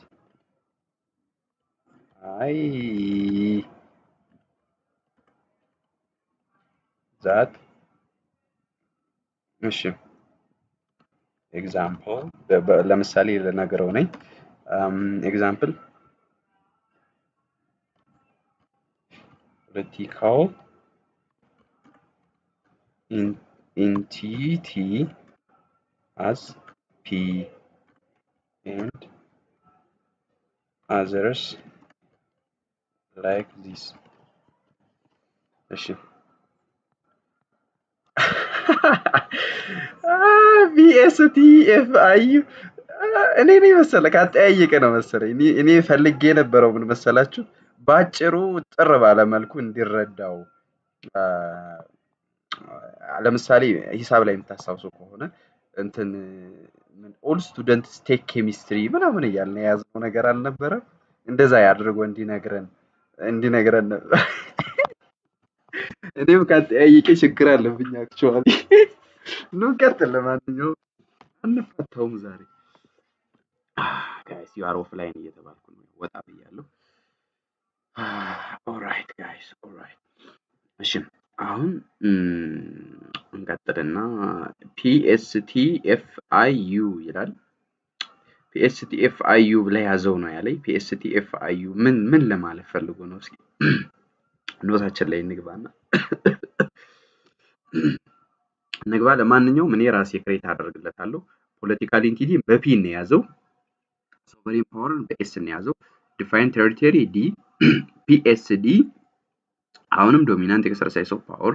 እሺ ኤግዛምፕል ለምሳሌ ለነገረው ነኝ ኤግዛምፕል political entity as P and others like this. እሺ BSTFIU እኔ መሰለህ ካጠያየቀ ነው መሰለኝ። እኔ ፈልጌ የነበረው ምን መሰላችሁ? ባጭሩ ጥር ባለ መልኩ እንዲረዳው። ለምሳሌ ሂሳብ ላይ የምታስታውሱ ከሆነ እንትን ኦል ስቱደንትስ ቴክ ኬሚስትሪ ምናምን እያልን የያዝነው ነገር አልነበረም? እንደዛ ያድርጎ እንዲነግረን ነበር። እኔም ካጠያየቀ ችግር አለብኝ አክቹዋሊ። ኑ ቀጥል። ለማንኛውም አንፋታውም ዛሬ። ጋይስ ዩ አር ኦፍላይን እየተባልኩ ነው፣ ወጣ ብያለሁ። ኦልራይት ጋይስ ኦልራይት። እሺ አሁን እንቀጥልና PSTFIU ይላል። PSTFIU ብለ ያዘው ነው ያለኝ። PSTFIU ምን ለማለት ፈልጎ ነው? እስኪ ኖታችን ላይ እንግባና ንግባ። ለማንኛውም እኔ ራሴ ክሬት አደርግለታለሁ። ፖለቲካል ኢንቲቲ በፒ ነው የያዘው። ሶቨሬን ፓወርን በኤስ ነው የያዘው። ዲፋይን ቴሪቶሪ ዲ ፒኤስዲ አሁንም ዶሚናንት ኤክሰርሳይዝ ኦፍ ፓወር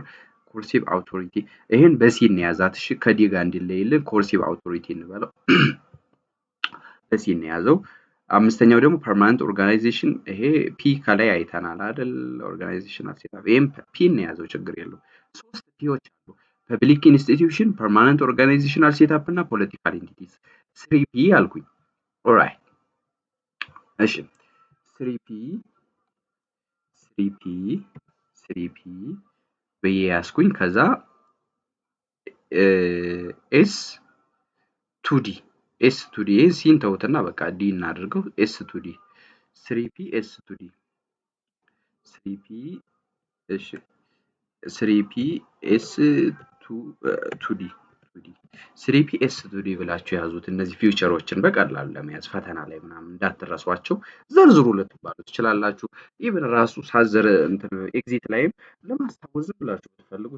ኮርሲቭ አውቶሪቲ ይሄን በሲ ነው የያዛት። እሺ ከዲ ጋር እንዲለይልን ኮርሲቭ አውቶሪቲ እንበለው በሲ ነው የያዘው። አምስተኛው ደግሞ ፐርማነንት ኦርጋናይዜሽን ይሄ ፒ ከላይ አይተናል አይደል? ኦርጋናይዜሽናል ሴትአፕ ይሄም ፒ ነው የያዘው፣ ችግር የለው። ሶስት ፒዎች አሉ። ፐብሊክ ኢንስቲትዩሽን፣ ፐርማነንት ኦርጋናይዜሽናል ሴትአፕ እና ፖለቲካል ኢንቲቲስ። 3ፒ አልኩኝ። ኦራይት እሺ 3ፒ በየ ያስኩኝ። ከዛ ኤስ ቱዲ ይህን ሲን ተውትና በቃ ዲ እናድርገው። ኤስ ቱዲ 3ፒ ኤስ ቱዲ 3ፒ እሺ 3ፒ ኤስ ቱዲ 3ፒ ኤስ ቱዲ ብላችሁ ያዙት። እነዚህ ፊውቸሮችን በቀላሉ ለመያዝ ፈተና ላይ ምናምን እንዳትረሷቸው። ዘርዝሩ ልትባሉ ትችላላችሁ። ኢቭን ራሱ ሳዘር እንትን ኤግዚት ላይም ለማስታወስ ዝም ብላችሁ ብትፈልጉ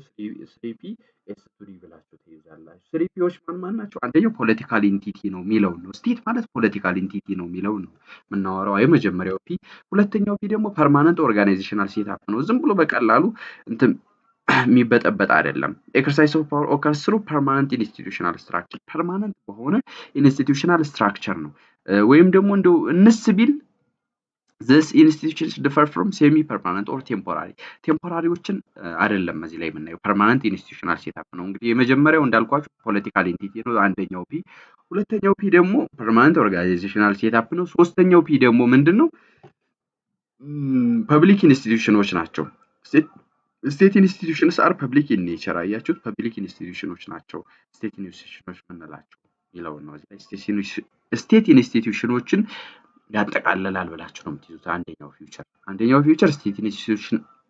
3ፒ ኤስ ቱዲ ብላችሁ ትይዛላችሁ። 3ፒዎች ማን ናቸው? አንደኛው ፖለቲካል ኢንቲቲ ነው የሚለው ነው። ስቴት ማለት ፖለቲካል ኢንቲቲ ነው የሚለው ነው የምናወራው። የመጀመሪያው ፒ። ሁለተኛው ፒ ደግሞ ፐርማነንት ኦርጋናይዜሽናል ሴትአፕ ነው። ዝም ብሎ በቀላሉ እንትን የሚበጠበጥ አይደለም። ኤክሰርሳይዝ ኦፍ ፓወር ኦከርስ ስሩ ፐርማነንት ኢንስቲትዩሽናል ስትራክቸር ፐርማነንት በሆነ ኢንስቲትዩሽናል ስትራክቸር ነው። ወይም ደግሞ እንደው እንስ ቢል this institutions differ from semi permanent or temporary ቴምፖራሪዎችን አይደለም እዚህ ላይ የምናየው ፐርማነንት ኢንስቲትዩሽናል ሴትአፕ ነው። እንግዲህ የመጀመሪያው እንዳልኳችሁ ፖለቲካል ኢንቲቲ ነው፣ አንደኛው ፒ። ሁለተኛው ፒ ደግሞ ፐርማነንት ኦርጋናይዜሽናል ሴትአፕ ነው። ሶስተኛው ፒ ደግሞ ምንድነው? ፐብሊክ ኢንስቲትዩሽኖች ናቸው። ስቴት ኢንስቲትዩሽንስ አር ፐብሊክ ኢን ኔቸር። አያችሁት? ፐብሊክ ኢንስቲትዩሽኖች ናቸው ስቴት ኢንስቲትዩሽኖች የምንላቸው የሚለው ነው። ስቴት ኢንስቲትዩሽኖችን ያጠቃልላል ብላችሁ ነው የምትይዙት። አንደኛው ፊውቸር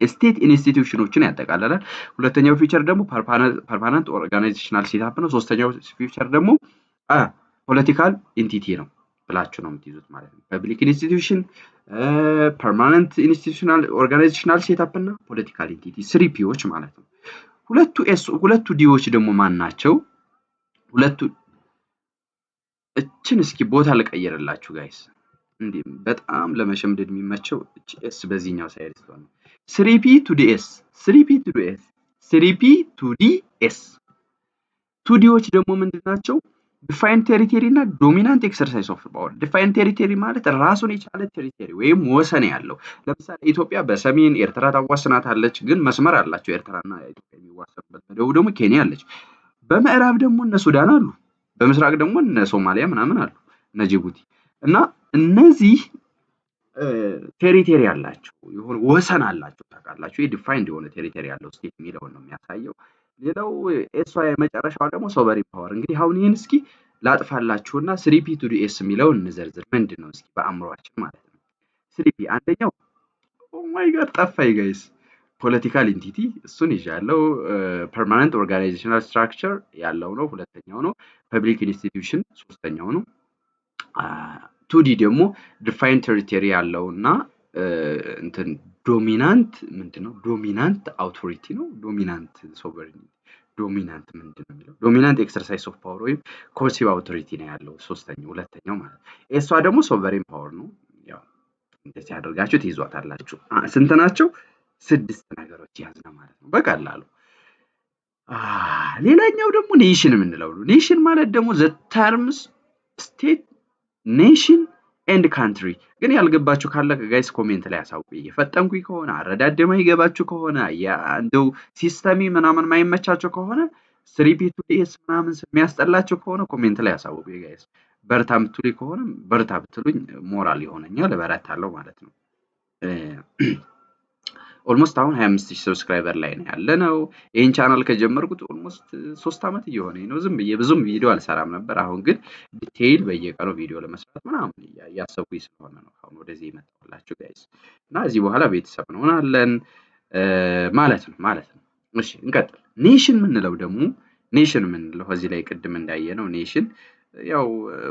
ስቴት ኢንስቲትዩሽኖችን ያጠቃልላል። ሁለተኛው ፊውቸር ደግሞ ፐርማነንት ኦርጋናይዜሽናል ሴትአፕ ነው። ሶስተኛው ፊውቸር ደግሞ ፖለቲካል ኢንቲቲ ነው ብላችሁ ነው የምትይዙት ማለት ነው። ፐብሊክ ኢንስቲትዩሽን፣ ፐርማነንት ኢንስቲትዩሽናል ኦርጋናይዜሽናል ሴትአፕ እና ፖለቲካል ኢንቲቲ 3ፒዎች ማለት ነው። ሁለቱ ዲዎች ደግሞ ማን ናቸው? እችን እስኪ ቦታ ልቀይርላችሁ ጋይስ። እንዴ በጣም ለመሸምደድ የሚመቸው ኤስ በዚህኛው ሳይድ ስለሆነ 3ፒ ቱ ዲኤስ 3ፒ ቱ ዲኤስ። ቱዲዎች ደግሞ ምንድናቸው? ዲፋይን ቴሪቶሪ እና ዶሚናንት ኤክሰርሳይዝ ኦፍ ፓወር። ዲፋይን ቴሪቶሪ ማለት ራሱን የቻለ ቴሪቶሪ ወይም ወሰን ያለው። ለምሳሌ ኢትዮጵያ በሰሜን ኤርትራ ታዋስናታለች፣ ግን መስመር አላቸው ኤርትራና ኢትዮጵያ የሚዋሰኑበት። በደቡብ ደግሞ ኬንያ አለች፣ በምዕራብ ደግሞ እነ ሱዳን አሉ፣ በምስራቅ ደግሞ እነ ሶማሊያ ምናምን አሉ፣ እነ ጅቡቲ። እና እነዚህ ቴሪቶሪ አላቸው፣ የሆነ ወሰን አላቸው። ታውቃላችሁ፣ የዲፋይንድ የሆነ ቴሪቶሪ ያለው ስቴት የሚለውን ነው የሚያሳየው። ሌላው ኤስ የመጨረሻው ደግሞ ሶቨሪን ፓወር። እንግዲህ አሁን ይሄን እስኪ ላጥፋላችሁና 3ፒ ቱ ዲኤስ የሚለውን እንዘርዝር። ምንድነው እስኪ በአእምሯችን ማለት ነው። 3ፒ አንደኛው ኦ ማይ ጋድ ጠፋይ ጋይስ፣ ፖለቲካል ኢንቲቲ እሱን ይዣለው። ፐርማነንት ኦርጋናይዜሽናል ስትራክቸር ያለው ነው፣ ሁለተኛው ነው። ፐብሊክ ኢንስቲትዩሽን ሶስተኛው ነው። ቱዲ ደግሞ ዲፋይን ቴሪቶሪ ያለውና እንትን ዶሚናንት ምንድነው? ዶሚናንት አውቶሪቲ ነው። ዶሚናንት ሶቨሪን ዶሚናንት ምንድነው የሚለው? ዶሚናንት ኤክሰርሳይዝ ኦፍ ፓወር ወይም ኮርሲቭ አውቶሪቲ ነው ያለው ሁለተኛው ማለት ነው። ኤሷ ደግሞ ሶቨሪን ፓወር ነው። ያው እንደዚህ አድርጋችሁ ትይዟታላችሁ። ስንት ናቸው? 6 ነገሮች ያዝና ማለት ነው በቀላሉ። ሌላኛው ደግሞ ኔሽን የምንለው ነው። ኔሽን ማለት ደግሞ ዘ ተርምስ ስቴት ኔሽን ኤንድ ካንትሪ። ግን ያልገባችሁ ካለ ጋይስ ኮሜንት ላይ አሳውቁ። እየፈጠንኩኝ ከሆነ አረዳደማ ይገባችሁ ከሆነ እንደው ሲስተሚ ምናምን ማይመቻችሁ ከሆነ 3ፒ ቱ ዲኤስ ምናምን የሚያስጠላችሁ ከሆነ ኮሜንት ላይ አሳውቁ ጋይስ። በርታ ብትሉኝ ከሆነ በርታ ብትሉኝ ሞራል ይሆነኛል፣ እበረታለሁ ማለት ነው። ኦልሞስት አሁን 25000 ሰብስክራይበር ላይ ነው ያለነው። ይሄን ቻናል ከጀመርኩት ኦልሞስት 3 አመት እየሆነኝ ነው። ዝም ብዬ ብዙም ቪዲዮ አልሰራም ነበር። አሁን ግን ዲቴይል በየቀኑ ቪዲዮ ለመስራት ምናምን ያሰብኩኝ ስለሆነ ነው አሁን ወደዚህ የመጣሁላችሁ ጋይስ። እና እዚህ በኋላ ቤተሰብ እንሆናለን ማለት ነው። እሺ እንቀጥል። ኔሽን የምንለው ደግሞ እዚህ ላይ ቅድም እንዳየነው ኔሽን ያው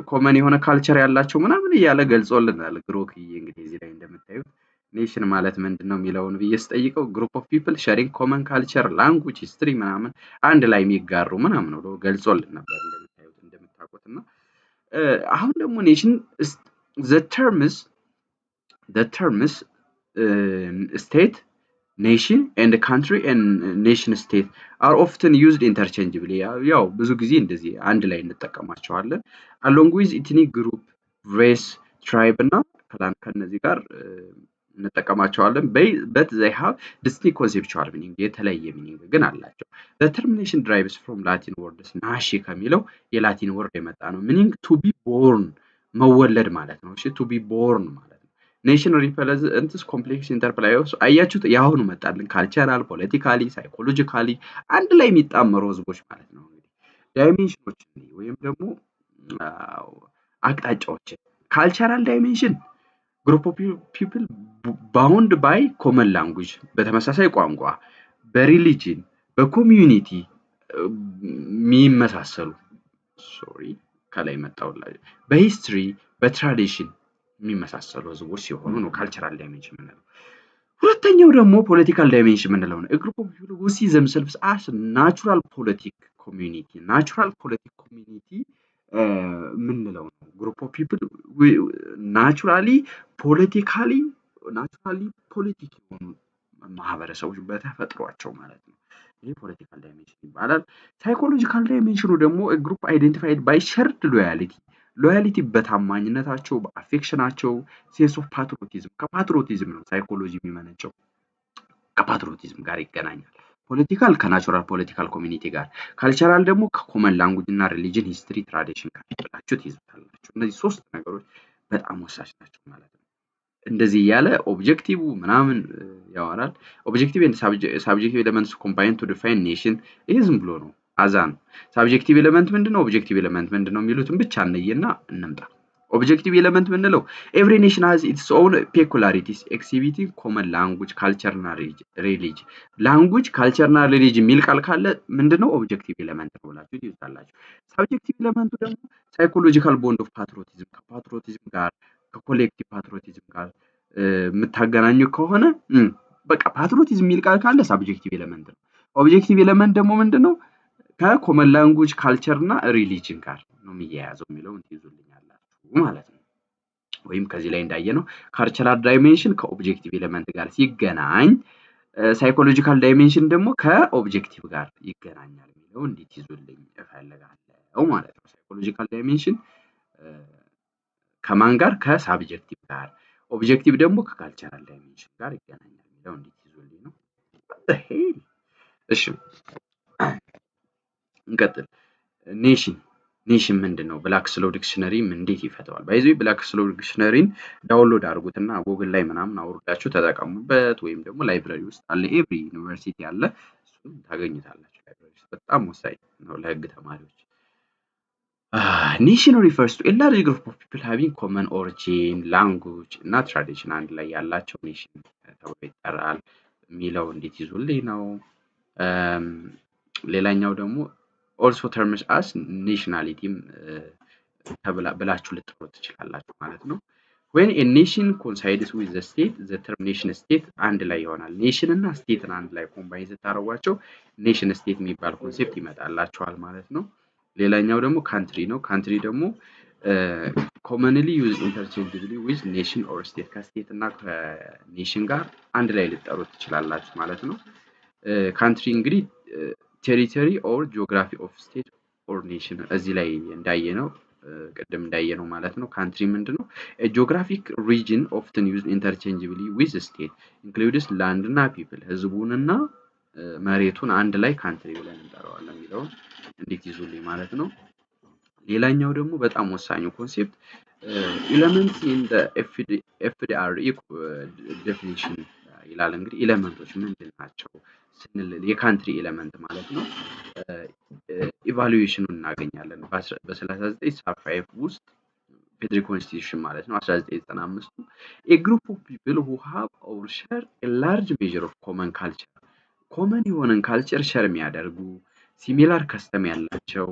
ኮመን የሆነ ካልቸር ያላቸው ምናምን እያለ ገልጾልናል ግሮክዬ። እንግዲህ እዚህ ላይ እንደምታዩት ኔሽን ማለት ምንድነው የሚለውን ብዬ ስጠይቀው ግሩፕ ኦፍ ፒፕል ሼሪንግ ኮመን ካልቸር ላንጉጅ ሂስትሪ ምናምን አንድ ላይ የሚጋሩ ምናምን ብሎ ገልጾልን ነበር እንደምታውቁት እና አሁን ደግሞ ኔሽን the terms the terms state nation and country and nation state are often used interchangeably ያው ብዙ ጊዜ እንደዚህ አንድ ላይ እንጠቀማቸዋለን along with ethnic group race tribe እና ክላን ከነዚህ ጋር እንጠቀማቸዋለን but they have distinct conceptual meaning የተለየ meaning ግን አላቸው the term nation derives from latin words ናሺ ከሚለው የላቲን ወርድ የመጣ ነው meaning to be born መወለድ ማለት ነው እሺ to be born ማለት ነው ኔሽን ሪፕሬዘንትስ ኮምፕሌክስ ኢንተርፕላይ አያችሁት ያሁኑ መጣልን ካልቸራል ፖለቲካሊ ሳይኮሎጂካሊ አንድ ላይ የሚጣመሩ ህዝቦች ማለት ነው እንግዲህ ዳይሜንሽኖች ወይም ደግሞ አቅጣጫዎችን ካልቸራል ዳይሜንሽን ግሩፕ ኦፍ ፒፕል ባውንድ ባይ ኮመን ላንጉጅ በተመሳሳይ ቋንቋ በሪሊጅን በኮሚዩኒቲ የሚመሳሰሉ ከላይ መጣውላችሁ በሂስትሪ በትራዲሽን የሚመሳሰሉ ህዝቦች ሲሆኑ ነው ካልቸራል ዳይሜንሽን የምንለው ሁለተኛው ደግሞ ፖለቲካል ዳይሜንሽን የምንለው ነው ግሩፕ ኦፍ ፒፕል who see themselves as natural politic community ምንለው ነው ግሩፕ ኦፍ ፒፕል ናቹራሊ ፖለቲክ የሆኑ ማህበረሰቦች በተፈጥሯቸው ማለት ነው ይሄ ፖለቲካል ዳይሜንሽን ይባላል ሳይኮሎጂካል ዳይሜንሽኑ ደግሞ ግሩፕ አይደንቲፋይድ ባይ ሸርድ ሎያሊቲ በታማኝነታቸው በአፌክሽናቸው ሴንስ ኦፍ ፓትሪዮቲዝም ከፓትሪዮቲዝም ነው ሳይኮሎጂ የሚመነጨው ከፓትሪዮቲዝም ጋር ይገናኛል ፖለቲካል ከናቹራል ፖለቲካል ኮሚኒቲ ጋር ካልቸራል ደግሞ ከኮመን ላንጉጅ እና ሪሊጅን ሂስትሪ ትራዲሽን ጋር ይጥላችሁ ትይዙታላችሁ እነዚህ ሶስት ነገሮች በጣም ወሳኝ ናቸው ማለት ነው እንደዚህ ያለ ኦብጀክቲቭ ምናምን ያወራል ኦብጀክቲቭ ኤንድ ሳብጀክቲቭ ኤሌመንትስ ኮምባይን ቱ ዲፋይን ኔሽን ይሄ ዝም ብሎ ነው አዛን ሳብጀክቲቭ ኤሌመንት ምንድነው ኦብጀክቲቭ ኤሌመንት ምንድነው የሚሉትን ብቻ እንየና እንምጣ ኦብጀክቲቭ ኤሌመንት ምንለው ኤቭሪ ኔሽን has its own peculiarities exhibiting common language culture እና religion language culture እና religion የሚል ቃል ካለ ምንድነው ኦብጀክቲቭ ኤሌመንት ነው ብላችሁ ትይዛላችሁ ሳብጀክቲቭ ኤሌመንቱ ደግሞ ሳይኮሎጂካል ቦንድ ኦፍ ፓትሪዮቲዝም ከፓትሪዮቲዝም ጋር ከኮሌክቲቭ ፓትሪዮቲዝም ጋር የምታገናኙ ከሆነ በቃ ፓትሪዮቲዝም የሚል ቃል ካለ ሳብጀክቲቭ ኤሌመንት ነው ኦብጀክቲቭ ኤሌመንት ደግሞ ምንድነው ከኮመን ላንጉጅ ካልቸር እና ሪሊጅን ጋር ነው የሚያያዘው የሚለውን ትይዙልኛላችሁ ማለት ነው ወይም ከዚህ ላይ እንዳየነው ካልቸራል ዳይሜንሽን ከኦብጀክቲቭ ኤሌመንት ጋር ሲገናኝ ሳይኮሎጂካል ዳይሜንሽን ደግሞ ከኦብጀክቲቭ ጋር ይገናኛል የሚለውን እንድትይዙልኝ እፈልጋለሁ ማለት ነው ሳይኮሎጂካል ዳይሜንሽን ከማን ጋር ከሳብጀክቲቭ ጋር ኦብጀክቲቭ ደግሞ ከካልቸራል ዳይሜንሽን ጋር ይገናኛል የሚለውን እንድትይዙልኝ ነው እሺ እንቀጥል ኔሽን ምንድነው ብላክ ስሎው ዲክሽነሪ እንዴት ይፈታዋል ባይዘይ ብላክ ስሎው ዲክሽነሪን ዳውንሎድ አድርጉትና ጉግል ላይ ምናምን አውርዳችሁ ተጠቀሙበት ወይም ደግሞ ላይብራሪ ውስጥ አለ ኤቭሪ ዩኒቨርሲቲ አለ እሱን ታገኙታላችሁ ላይብራሪ ውስጥ በጣም ወሳኝ ነው ለህግ ተማሪዎች nation refers to a large group of people having common origin language እና ትራዲሽን አንድ ላይ ያላቸው ኔሽን ተብሎ ይጠራል የሚለው እንዴት ይዙልኝ ነው ሌላኛው ደግሞ also terms as nationality ብላችሁ ልትጠሩ ትችላላችሁ ማለት ነው when a nation coincides with the state the term nation state አንድ ላይ ይሆናል ኔሽን እና ስቴትን አንድ ላይ ኮምባይን ስታረጓቸው ኔሽን ስቴት የሚባል ኮንሴፕት ይመጣላችኋል ማለት ነው ሌላኛው ደግሞ ካንትሪ ነው ካንትሪ ደግሞ commonly used interchangeably with nation or state ከስቴት እና ከኔሽን ጋር አንድ ላይ ልትጠሩት ትችላላችሁ ማለት ነው ካንትሪ እንግዲህ territory or geography of state or nation እዚህ ላይ እንዳየነው ቀደም እንዳየነው ማለት ነው ካንትሪ ምንድነው a geographic region often used interchangeably with state includes land እና people ህዝቡንና መሬቱን አንድ ላይ ካንትሪ ብለን እንጠራዋለን የሚለው እንዴት ይዙልኝ ማለት ነው ሌላኛው ደግሞ በጣም ወሳኙ ኮንሴፕት elements in the FDRE definition ይላል እንግዲህ ኤሌመንቶች ምንድን ናቸው ስንል የካንትሪ ኤሌመንት ማለት ነው ኢቫሉዌሽኑን እናገኛለን በ39 ውስጥ ፌደራል ኮንስቲቲዩሽን ማለት ነው 1995 a group of people who have or share a large measure of common culture ኮመን የሆነን ካልቸር ሼር የሚያደርጉ ሲሚላር ከስተም ያላቸው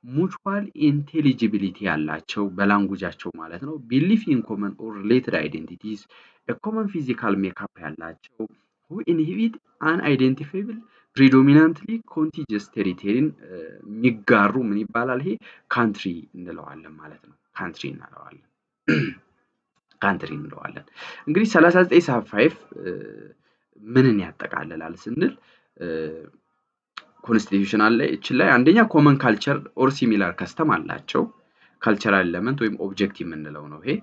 mutual intelligibility ያላቸው በላንጉጃቸው ማለት ነው belief in common or related identities a common physical makeup ያላቸው who inhabit unidentifiable predominantly contiguous territory የሚጋሩ ምን ይባላል ይሄ country እንለዋለን ማለት ነው country እንለዋለን country እንለዋለን እንግዲህ 3975 ምንን ያጠቃልላል ስንል ኮንስቲቲዩሽናል ላይ እቺ ላይ አንደኛ ኮመን ካልቸር ኦር ሲሚላር ከስተም አላቸው ካልቸራል ኤሌመንት ወይም ኦብጀክቲቭ የምንለው ነው ይሄ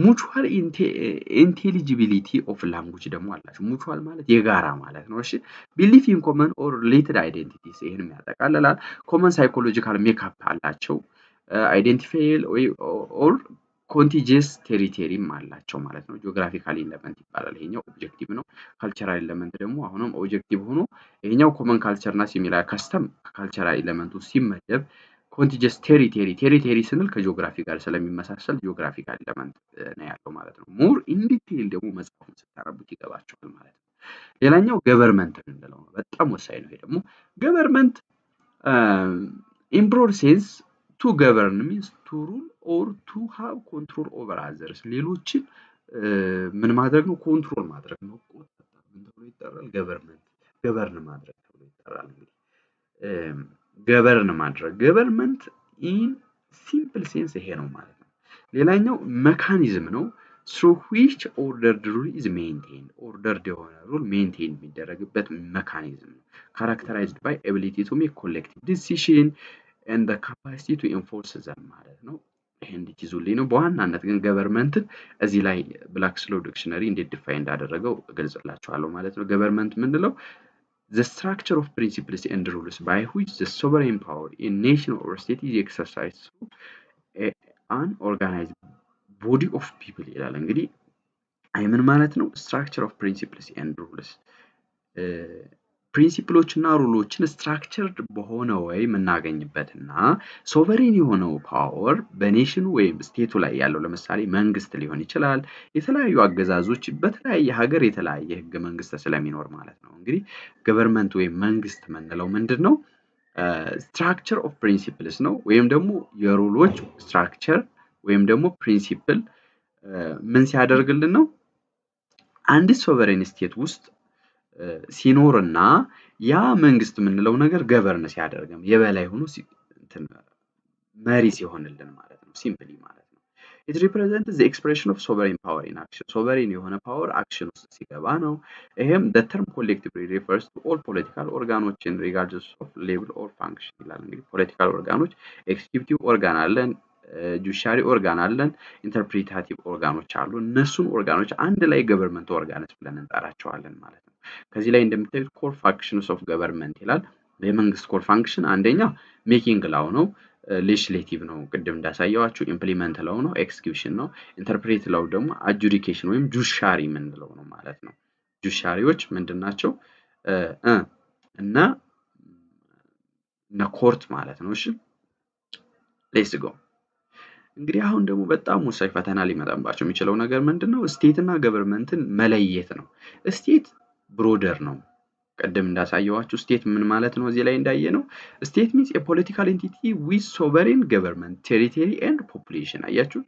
ሙቹዋል ኢንቴሊጂቢሊቲ ኦፍ ላንጉጅ ደግሞ አላቸው ሙቹዋል ማለት የጋራ ማለት ነው እሺ ቢሊፍ ኢን ኮመን ኦር ሪሌትድ አይደንቲቲስ ይሄንም ያጠቃልላል ኮመን ሳይኮሎጂካል ሜካፕ አላቸው አይደንቲፋይል ኦር ኮንቲጂየስ ቴሪቶሪም አላቸው ማለት ነው ጂኦግራፊካል ኤሌመንት ይባላል ይሄኛው ኦብጀክቲቭ ነው ካልቸራል ኤሌመንት ደግሞ አሁንም ኦብጀክቲቭ ሆኖ ይሄኛው ኮመን ካልቸርና ሲሚላር ከስተም ካልቸራል ኤሌመንቱ ሲመደብ ኮንቲጂየስ ቴሪቶሪ ስንል ከጂኦግራፊ ጋር ስለሚመሳሰል ጂኦግራፊካል ኤሌመንት ነው ያለው ማለት ነው ሞር ኢን ዲቴይል ደግሞ መጽሐፉን ስታረቡት ይገባችኋል ማለት ነው ሌላኛው ገቨርንመንት እንለው ነው በጣም ወሳኝ ነው ይሄ ደግሞ ገቨርንመንት in broad sense to govern means to rule or to have control over others ሌሎችን ምን ማድረግ ነው ኮንትሮል ማድረግ ነው ምን ተብሎ ይጠራል ገቨርን ማድረግ ተብሎ ይጠራል እንግዲህ ገቨርን ማድረግ ገቨርንመንት in simple sense ይሄ ነው ማለት ነው ሌላኛው ሜካኒዝም ነው through which ordered rule is maintained ordered የሆነ rule maintain የሚደረግበት ሜካኒዝም ነው characterized by ability to make collective decision and the capacity to enforce them ማለት ነው ይሄን ዲቲዙልኝ ነው በዋናነት ግን ገቨርንመንት እዚህ ላይ ብላክ ስሎው ዲክሽነሪ እንዴት ዲፋይን እንዳደረገው ገልጽላችኋለሁ ማለት ነው ገቨርንመንት ምንድነው the structure of principles and rules by which the sovereign power in nation or state is exercised through an organized body of people ይላል እንግዲህ አይምን ማለት ነው structure of principles and rules ፕሪንሲፕሎችና ሩሎችን ስትራክቸርድ በሆነ ወይ መናገኝበትና ሶቨሬን የሆነው ፓወር በኔሽኑ ወይም ስቴቱ ላይ ያለው ለምሳሌ መንግስት ሊሆን ይችላል የተለያዩ አገዛዞች በተለያየ ሀገር የተለያየ ህገ መንግስት ስለሚኖር ማለት ነው እንግዲህ ገቨርንመንት ወይም መንግስት ምንለው ምንድነው ስትራክቸር ኦፍ ፕሪንሲፕልስ ነው ወይም ደግሞ የሩሎች ስትራክቸር ወይም ደግሞ ፕሪንሲፕል ምን ሲያደርግልን ነው አንድ ሶቨሬን ስቴት ውስጥ ሲኖርና ያ መንግስት ምንለው ነገር ገቨርን ሲያደርግም የበላይ ሆኖ መሪ ሲሆንልን ማለት ነው ሲምፕሊ ማለት ነው it represents the expression of sovereign power in action sovereign የሆነ power action ውስጥ ሲገባ ነው ይሄም the term collectively refers to all political organoች in regardless of level or function ይላል እንግዲህ ፖለቲካል ኦርጋኖች ኤክስኪዩቲቭ ኦርጋን አለን ጁዲሻሪ ኦርጋን አለን ኢንተርፕሪታቲቭ ኦርጋኖች አሉ እነሱን ኦርጋኖች አንድ ላይ ገቨርንመንት ኦርጋንስ ብለን እንጠራቸዋለን ማለት ነው ከዚህ ላይ እንደምታዩት ኮር ፋንክሽንስ ኦፍ ገቨርንመንት ይላል የመንግስት ኮር ፋንክሽን አንደኛ ሜኪንግ ላው ነው ሌጅስሌቲቭ ነው ቅድም እንዳሳየዋችሁ ኢምፕሊመንት ላው ነው ኤክስኪዩሽን ነው ኢንተርፕሬት ላው ደግሞ አጁዲኬሽን ወይም ጁዲሻሪ ምንለው ነው ማለት ነው ጁዲሻሪዎች ምንድናቸው እና ኮርት ማለት ነው እሺ ሌትስ ጎ እንግዲህ አሁን ደግሞ በጣም ወሳኝ ፈተና ሊመጣባቸው የሚችለው ነገር ምንድነው ስቴት እና ገቨርንመንትን መለየት ነው ስቴት ብሮደር ነው ቀደም እንዳሳየዋችሁ ስቴት ምን ማለት ነው እዚህ ላይ እንዳየነው ስቴት means a political entity with sovereign government territory and population አያችሁ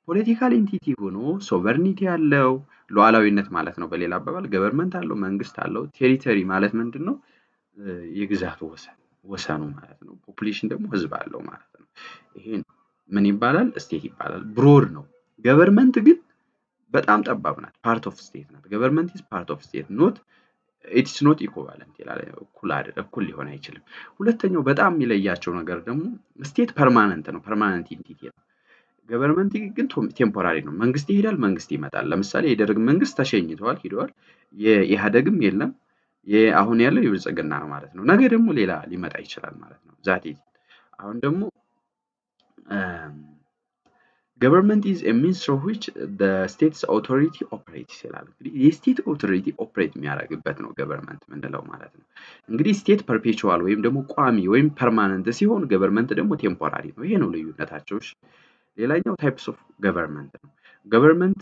ፖለቲካል ኤንቲቲ ሆኖ ሶቨርኒቲ ያለው ሉዓላዊነት ማለት ነው በሌላ አባባል ገቨርንመንት አለው መንግስት አለው ቴሪቶሪ ማለት ምንድነው የግዛቱ ወሰኑ ማለት ነው ፖፑሌሽን ደግሞ ህዝብ አለው ማለት ነው ይሄን ምን ይባላል ስቴት ይባላል ብሮድ ነው ገቨርንመንት ግን በጣም ጠባብ ናት ፓርት ኦፍ ስቴት ናት ገቨርንመንት is part of state not it's not equivalent ይላል እኩል ሊሆን አይችልም ሁለተኛው በጣም የሚለያቸው ነገር ደግሞ ስቴት ፐርማነንት ነው ፐርማነንት ኢንቲቲ ነው ገቨርንመንት ግን ቴምፖራሪ ነው መንግስት ይሄዳል መንግስት ይመጣል ለምሳሌ የደርግ መንግስት ተሸኝቷል ሄዷል የኢህአደግም የለም አሁን ያለው የብልጽግና ነው ማለት ነው ነገ ደግሞ ሌላ ሊመጣ ይችላል ማለት ነው ዛት አሁን ደግሞ government is a means through which the state's authority operates ይላል እንግዲህ የስቴት ኦቶሪቲ ኦፕሬት የሚያደርግበት ነው ገቨርንመንት ምንለው ማለት ነው እንግዲህ ስቴት ፐርፔቹዋል ወይም ደግሞ ቋሚ ወይም ፐርማነንት ሲሆን ገቨርንመንት ደግሞ ቴምፖራሪ ነው ይሄ ነው ልዩነታቸው ሌላኛው ታይፕስ ኦፍ ገቨርንመንት ነው ገቨርንመንት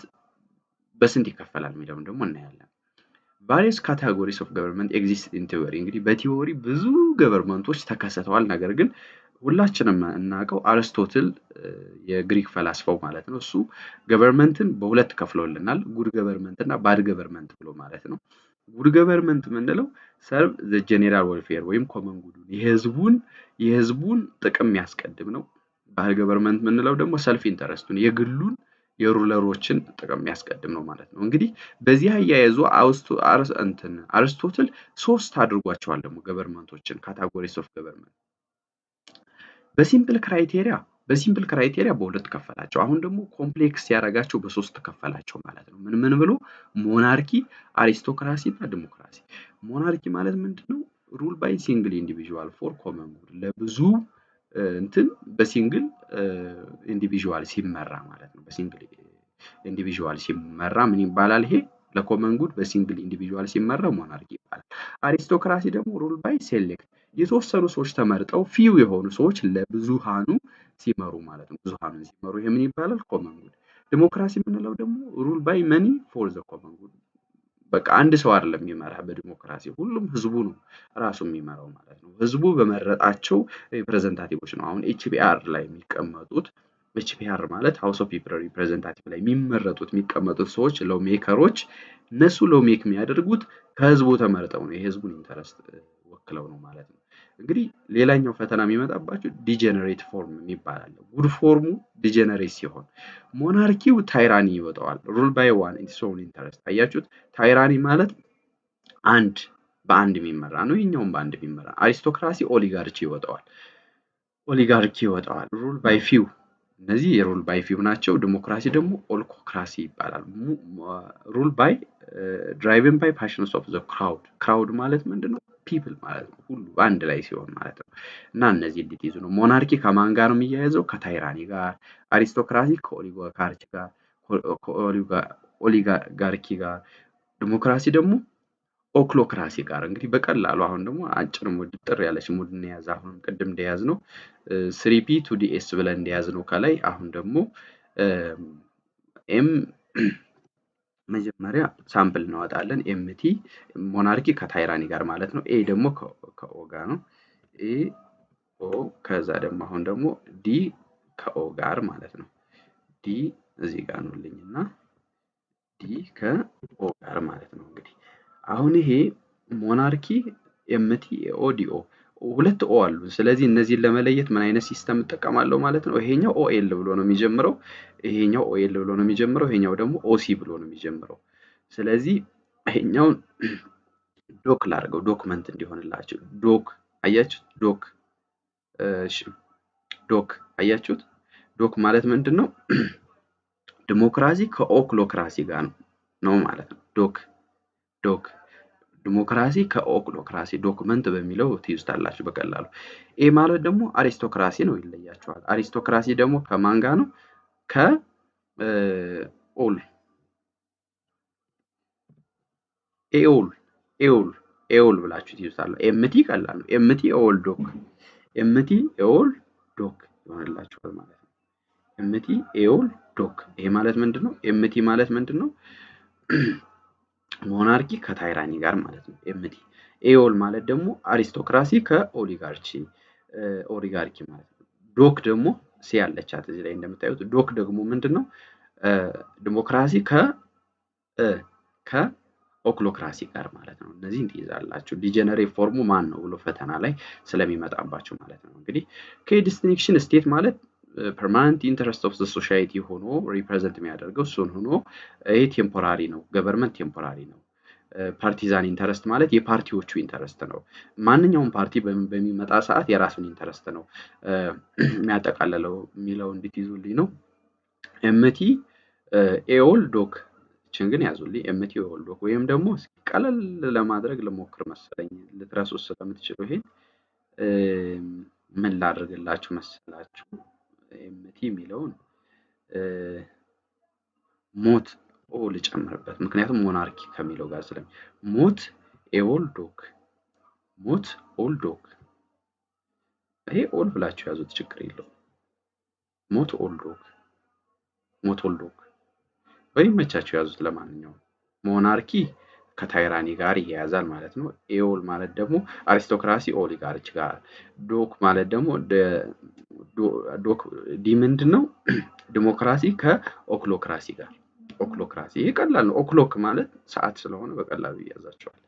በስንት ይከፈላል የሚለውን ደግሞ እናያለን various categories of government exist in theory እንግዲህ በቲዎሪ ብዙ ገቨርንመንቶች ተከስተዋል። ነገር ግን ሁላችንም እናውቀው አርስቶትል የግሪክ ፈላስፋው ማለት ነው። እሱ ገቨርንመንትን በሁለት ከፍሎልናል፣ ጉድ ገቨርንመንት እና ባድ ገቨርንመንት ብሎ ማለት ነው። ጉድ ገቨርንመንት የምንለው ሰርቭ ዘ ጄኔራል ዌልፌር ወይም ኮመን ጉዱን የህዝቡን ጥቅም የሚያስቀድም ነው። ባድ ገቨርንመንት የምንለው ደግሞ ሰልፍ ኢንተረስቱን የግሉን የሩለሮችን ጥቅም የሚያስቀድም ነው ማለት ነው። እንግዲህ በዚህ አያይዞ አርስቶትል ሶስት አድርጓቸዋል ደግሞ ገቨርንመንቶችን ካታጎሪስ ኦፍ ገቨርንመንት በሲምፕል ክራይቴሪያ በሁለት ከፈላቸው። አሁን ደግሞ ኮምፕሌክስ ያደረጋቸው በሶስት ከፈላቸው ማለት ነው። ምን ብሎ ሞናርኪ፣ አሪስቶክራሲ እና ዲሞክራሲ። ሞናርኪ ማለት ምንድነው? ሩል ባይ ሲንግል ኢንዲቪጁዋል ፎር ኮመን ጉድ ለብዙ እንትን በሲንግል ኢንዲቪጁዋል ሲመራ ማለት ነው። በሲንግል ኢንዲቪጁዋል ሲመራ ምን ይባላል? ይሄ ለኮመን ጉድ በሲንግል ኢንዲቪጁዋል ሲመራ ሞናርኪ ይባላል። አሪስቶክራሲ ደግሞ ሩል ባይ ሴሌክት የተወሰኑ ሰዎች ተመርጠው ፊው የሆኑ ሰዎች ለብዙሃኑ ሲመሩ ማለት ነው። ብዙሃኑን ሲመሩ ይሄ ምን ይባላል? ኮመን ጉድ። ዲሞክራሲ የምንለው ደግሞ ሩል ባይ መኒ ፎር ዘ ኮመን ጉድ በቃ አንድ ሰው አይደለም የሚመራ በዲሞክራሲ ሁሉም ህዝቡ ነው ራሱ የሚመራው ማለት ነው። ህዝቡ በመረጣቸው ሪፕሬዘንታቲቮች ነው። አሁን ኤችፒአር ላይ የሚቀመጡት ኤችፒአር ማለት ሃውስ ኦፍ ፒፕል ሪፕሬዘንታቲቭ ላይ የሚቀመጡት ሰዎች ሎው ሜከሮች እነሱ ሎው ሜክ የሚያደርጉት ከህዝቡ ተመርጠው ነው። የህዝቡን ኢንተረስት ወክለው ነው ማለት ነው። እንግዲህ ሌላኛው ፈተና የሚመጣባቸው ዲጀነሬት ፎርም የሚባል አለ። ጉድ ፎርሙ ዲጀነሬት ሲሆን ሞናርኪው ታይራኒ ይወጣዋል። ሩል ባይ ዋን ኢትስ ኦውን ኢንተረስት። አያችሁት? ታይራኒ ማለት አንድ በአንድ የሚመራ ነው። ይሄኛውም በአንድ የሚመራ። አሪስቶክራሲ ኦሊጋርቺ ይወጣዋል። ሩል ባይ ፊው እነዚህ የሩል ባይ ፊው ናቸው። ዲሞክራሲ ደግሞ ኦልኮክራሲ ይባላል። ሩል ባይ ድራይቭን ባይ ፓሽንስ ኦፍ ዘ ክራውድ ማለት ምንድነው? ፒፕል ማለት ነው። ሁሉ አንድ ላይ ሲሆን ማለት ነው። እና እነዚህ እንድትይዙ ነው። ሞናርኪ ከማን ጋር ነው የሚያያዘው? ከታይራኒ ጋር። አሪስቶክራሲ ከኦሊጋርኪ ጋር። ዲሞክራሲ ደግሞ ኦክሎክራሲ ጋር። እንግዲህ በቀላሉ አሁን ደግሞ አጭር ሙድ ጥር ያለች ሙድ እንያዝ። አሁን ቅድም እንደያዝ ነው 3p 2ds ብለን እንደያዝ ነው ከላይ። አሁን ደግሞ ኤም መጀመሪያ ሳምፕል እናወጣለን። ኤምቲ ሞናርኪ ከታይራኒ ጋር ማለት ነው። ኤ ደግሞ ከኦ ጋር ነው። ኤ ኦ ከዛ ደግሞ አሁን ደግሞ ዲ ከኦ ጋር ማለት ነው። ዲ እዚህ ጋር ነውልኝና ዲ ከኦ ጋር ማለት ነው። እንግዲህ አሁን ይሄ ሞናርኪ ኤምቲ ኦ ዲኦ ሁለት ኦ አሉ። ስለዚህ እነዚህን ለመለየት ምን አይነት ሲስተም እጠቀማለሁ ማለት ነው? ይሄኛው ኦኤል ብሎ ነው የሚጀምረው፣ ይሄኛው ኦኤል ብሎ ነው የሚጀምረው፣ ይሄኛው ደግሞ ኦሲ ብሎ ነው የሚጀምረው። ስለዚህ ይሄኛውን ዶክ ላድርገው ዶክመንት እንዲሆንላችሁ። ዶክ አያችሁት? እሺ ዶክ አያችሁት? ዶክ ማለት ምንድነው? ዲሞክራሲ ከኦክሎክራሲ ጋር ነው ማለት ነው። ዶክ ዲሞክራሲ ከኦክሎክራሲ ዶክመንት በሚለው ትይዙታላችሁ በቀላሉ። ኤ ማለት ደግሞ አሪስቶክራሲ ነው፣ ይለያችኋል። አሪስቶክራሲ ደግሞ ከማን ጋር ነው? ከኦል ኤኦል ብላችሁ ትይዙታላችሁ። ኤምቲ ቀላል ነው። ኤምቲ ኤኦል ዶክ ይሆንላችኋል ማለት ነው። ኤምቲ ኤኦል ዶክ። ይሄ ማለት ምንድነው? ኤምቲ ማለት ምንድነው? ሞናርኪ ከታይራኒ ጋር ማለት ነው። ኤምቲ ኤኦል ማለት ደግሞ አሪስቶክራሲ ከኦሊጋርኪ ማለት ነው። ዶክ ደግሞ ሲ ያለቻት እዚህ ላይ እንደምታዩት። ዶክ ደግሞ ምንድነው? ዲሞክራሲ ከኦክሎክራሲ ጋር ማለት ነው። እነዚህን ትይዛላችሁ። ዲጀነሬት ፎርሙ ማን ነው ብሎ ፈተና ላይ ስለሚመጣባቸው ማለት ነው። እንግዲህ ከዲስቲንክሽን ስቴት ማለት ፐርማነንት ኢንተረስት ኦፍ ዘ ሶሳይቲ ሆኖ ሪፕሬዘንት የሚያደርገው እሱን ሆኖ ይሄ ቴምፖራሪ ነው። ገቨርንመንት ቴምፖራሪ ነው። ፓርቲዛን ኢንተረስት ማለት የፓርቲዎቹ ኢንተረስት ነው። ማንኛውም ፓርቲ በሚመጣ ሰዓት የራሱን ኢንተረስት ነው የሚያጠቃልለው የሚለው እንድትይዙልኝ ነው። ኤምቲ ኤኦል ዶክ እችን ግን ያዙልኝ። ኤምቲ ኤኦል ዶክ ወይም ደግሞ ቀለል ለማድረግ ልሞክር መሰለኝ ልትረሱት ስለምትችሉ ይሄን ምን ላድርግላችሁ መሰላችሁ? ኤምቲ የሚለውን ሞት ኦ ልጨምርበት፣ ምክንያቱም ሞናርኪ ከሚለው ጋር ስለሚ ሞት ኤኦል ዶክ። ይሄ ኦል ብላችሁ ያዙት ችግር የለው። ሞት ኦል ዶክ ወይም መቻችሁ ያዙት። ለማንኛውም ሞናርኪ ከታይራኒ ጋር ይያያዛል ማለት ነው። ኤኦል ማለት ደግሞ አሪስቶክራሲ ኦሊጋርች ጋር፣ ዶክ ማለት ደግሞ ዶክ ዲ ምንድን ነው? ዲሞክራሲ ከኦክሎክራሲ ጋር። ኦክሎክራሲ ይሄ ቀላል ነው። ኦክሎክ ማለት ሰዓት ስለሆነ በቀላሉ ይያዛቸዋል።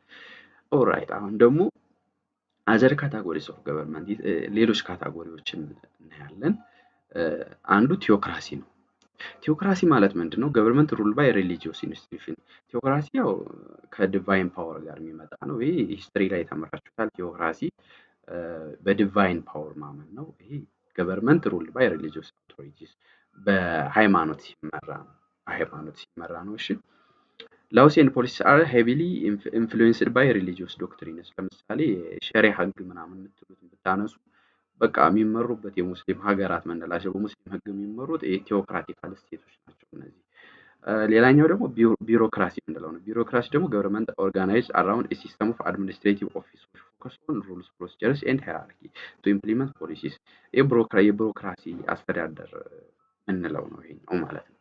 ኦራይት አሁን ደግሞ አዘር ካታጎሪስ ኦፍ ገቨርንመንት ሌሎች ካታጎሪዎችን እናያለን። አንዱ ቲዮክራሲ ነው። ቲዮክራሲ ማለት ምንድነው? ገቨርንመንት ሩል ባይ ሪሊጂየስ ኢንስቲትዩሽን። ቲዮክራሲ ያው ከዲቫይን ፓወር ጋር የሚመጣ ነው። ይሄ ሂስትሪ ላይ ተመራችሁታል። ቲዮክራሲ በዲቫይን ፓወር ማመን ነው። ይሄ ገቨርንመንት ሩል ባይ ሪሊጂየስ አውቶሪቲስ በሃይማኖት ሲመራ ነው። በሃይማኖት ሲመራ ነው። እሺ ላውስ ኤንድ ፖሊሲስ አር ሄቪሊ ኢንፍሉዌንስድ ባይ ሪሊጂየስ ዶክትሪንስ። ለምሳሌ ሸሪዓ ህግ ምናምን የምትሉትን ብታነሱ በቃ የሚመሩበት የሙስሊም ሀገራት ምንላቸው በሙስሊም ህግ የሚመሩት ቴዎክራቲካል ስቴቶች ናቸው እነዚህ። ሌላኛው ደግሞ ቢሮክራሲ ምንለው ነው። ቢሮክራሲ ደግሞ ገቨርንመንት ኦርጋናይዝድ አራውንድ ኤ ሲስተም ኦፍ አድሚኒስትሬቲቭ ኦፊሶች ፎከስ ኦን ሩልስ ፕሮሲጀርስ ኤንድ ሃይራርኪ ቱ ኢምፕሊመንት ፖሊሲስ። የቢሮክራሲ አስተዳደር ምንለው ነው ይሄኛው ማለት ነው።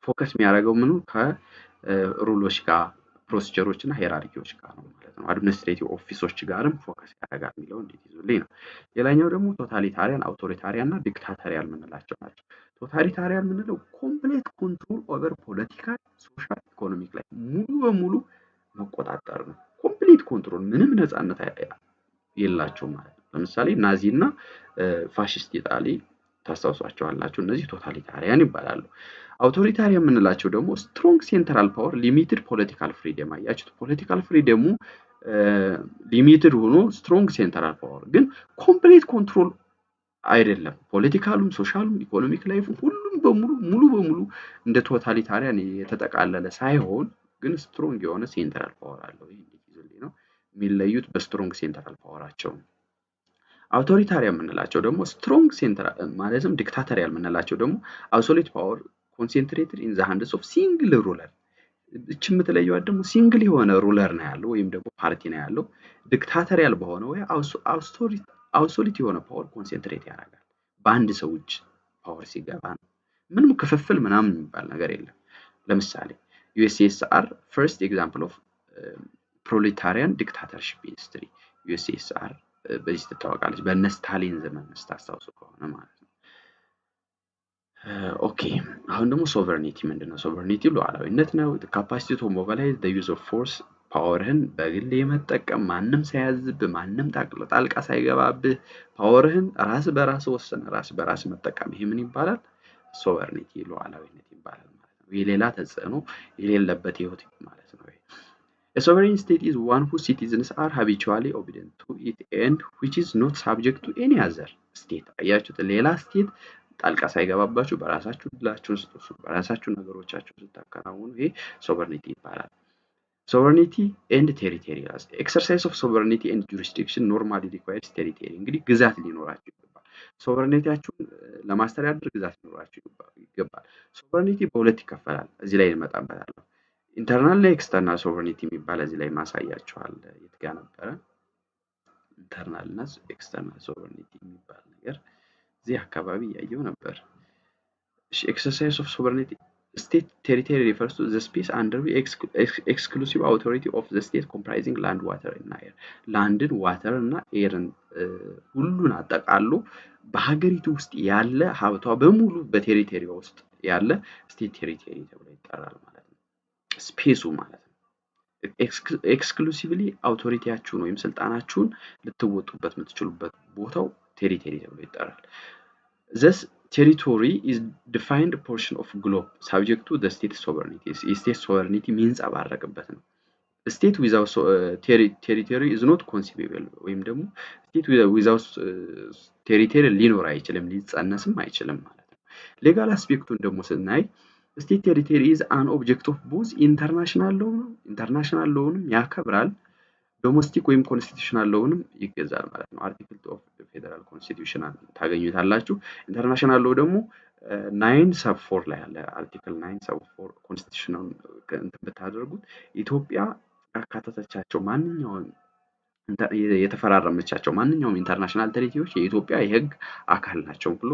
ፎከስ የሚያደርገው ምኑ ከሩሎች ጋር ፕሮሲጀሮች እና ሃይራርኪዎች ጋር ነው ማለት ነው። አድሚኒስትሬቲቭ ኦፊሶች ጋርም ፎከስ ያደርጋል የሚለው እንዴት ይዙልኝ ነው። ሌላኛው ደግሞ ቶታሊታሪያን፣ አውቶሪታሪያን እና ዲክታተሪያል ምንላቸው ናቸው። ቶታሊታሪያን ምንለው ኮምፕሌት ኮንትሮል ኦቨር ፖለቲካል፣ ሶሻል፣ ኢኮኖሚክ ላይ ሙሉ በሙሉ መቆጣጠር ነው። ኮምፕሌት ኮንትሮል ምንም ነፃነት የላቸውም ማለት ነው። ለምሳሌ ናዚ እና ፋሽስት ኢጣሊ ታስታውሷቸዋላችሁ። እነዚህ ቶታሊታሪያን ይባላሉ። አውቶሪታሪያን የምንላቸው ደግሞ ስትሮንግ ሴንትራል ፓወር ሊሚትድ ፖለቲካል ፍሪደም። አያችሁት? ፖለቲካል ፍሪደሙ ሊሚትድ ሆኖ ስትሮንግ ሴንትራል ፓወር ግን ኮምፕሌት ኮንትሮል አይደለም። ፖለቲካሉም ሶሻሉም ኢኮኖሚክ ላይፍ ሁሉም በሙሉ ሙሉ በሙሉ እንደ ቶታሊታሪያን የተጠቃለለ ሳይሆን ግን ስትሮንግ የሆነ ሴንትራል ፓወር አለው። ይሄ ይዘልኝ ነው የሚለዩት በስትሮንግ ሴንትራል ፓወራቸው። አውቶሪታሪያን የምንላቸው ደግሞ ስትሮንግ ሴንትራል ማለትም ዲክታተሪያል የምንላቸው ደግሞ አብሶሉት ፓወር ኮንሴንትሬትድ ኢን ዘ ሃንድስ ኦፍ ሲንግል ሩለር። እቺ የምትለየው ደግሞ ሲንግል የሆነ ሩለር ነው ያለው ወይም ደግሞ ፓርቲ ነው ያለው። ዲክታተሪያል በሆነ ወይ አብሶሉት የሆነ ፓወር ኮንሴንትሬት ያደርጋል በአንድ ሰው እጅ ፓወር ሲገባ ነው። ምንም ክፍፍል ምናምን የሚባል ነገር የለም። ለምሳሌ ዩኤስኤስአር ፈርስት ኤግዛምፕል ኦፍ ፕሮሌታሪያን ዲክታተርሺፕ ኢን ሂስትሪ። ዩኤስኤስአር በዚህ ትታወቃለች በእነ ስታሊን ዘመን ስታስታውሱ ከሆነ ማለት ነው። ኦኬ አሁን ደግሞ ሶቨርኒቲ ምንድነው? ሶቨርኒቲ ሉዓላዊነት ነው። ካፓሲቲ ቱ ሞቢላይዝ ዘ ዩዝ ኦፍ ፎርስ፣ ፓወርህን በግል የመጠቀም ማንም ሳያዝብ ማንም ጣልቃ ሳይገባብህ ፓወርህን ራስ በራስ ወሰነ ራስ በራስ መጠቀም። ይሄ ምን ይባላል? ሶቨርኒቲ ሉዓላዊነት ይባላል ማለት ነው። የሌላ ተጽዕኖ የሌለበት ህይወት ማለት ነው። A sovereign state is one whose citizens are habitually obedient to it and which is not subject to any other state. አያችሁት? ሌላ ስቴት ጣልቃ ሳይገባባችሁ በራሳችሁ ድላችሁን ስትወስኑ በራሳችሁ ነገሮቻችሁን ስታከናውኑ ይሄ ሶቨርኒቲ ይባላል። ሶቨርኒቲ ኤንድ ቴሪቶሪ ኤክሰርሳይዝ ኦፍ ሶቨርኒቲ ኤንድ ጁሪስዲክሽን ኖርማሊ ሪኳየርስ ቴሪቶሪ። እንግዲህ ግዛት ሊኖራችሁ ይገባል። ሶቨርኒቲያችሁን ለማስተዳደር ግዛት ሊኖራችሁ ይገባል። ሶቨርኒቲ በሁለት ይከፈላል። እዚህ ላይ እንመጣበታለን። ኢንተርናል እና ኤክስተርናል ሶቨርኒቲ የሚባል እዚህ ላይ ማሳያችኋል። የት ጋር ነበረ? ኢንተርናል እና ኤክስተርናል ሶቨርኒቲ የሚባል ነገር እዚህ አካባቢ ያየው ነበር። እሺ ኤክሰርሳይዝ ኦፍ ሶቨርኒቲ ስቴት ቴሪቶሪ ሪፈርስ ቱ ዘ ስፔስ አንደር ኤክስክሉሲቭ አውቶሪቲ ኦፍ ዘ ስቴት ኮምፕራይዚንግ ላንድ ዋተር እና ኤር። ላንድን ዋተር እና ኤርን ሁሉን አጠቃሎ በሀገሪቱ ውስጥ ያለ ሀብቷ በሙሉ በቴሪቶሪ ውስጥ ያለ ስቴት ቴሪቶሪ ተብሎ ይጠራል ማለት ነው። ስፔሱ ማለት ነው። ኤክስክሉሲቭሊ አውቶሪቲያችሁን ወይም ስልጣናችሁን ልትወጡበት የምትችሉበት ቦታው ቴሪቶሪ ተብሎ ይጠራል። Thus territory is defined portion of globe subject to the state sovereignty. State sovereignty means አባረቅበት ነው። state without territory is not conceivable ወይም ደግሞ state without territory ሊኖር አይችልም ሊጸነስም አይችልም ማለት ነው። ሌጋል አስፔክቱን ደግሞ ስናይ state territory is an object of both international lawንም ያከብራል ዶሜስቲክ ወይም ኮንስቲቱሽናል ሎውንም ይገዛል ማለት ነው። አርቲክል 2 ኦፍ ፌደራል ኮንስቲቱሽን ታገኙታላችሁ። ኢንተርናሽናል ሎው ደግሞ 9 ሰብ 4 ላይ አለ። አርቲክል 9 ሰብ 4 ኮንስቲቱሽናል ብታደርጉት ኢትዮጵያ ያካተተቻቸው ማንኛውም የተፈራረመቻቸው ማንኛውም ኢንተርናሽናል ትሪቲዎች የኢትዮጵያ የህግ አካል ናቸው ብሎ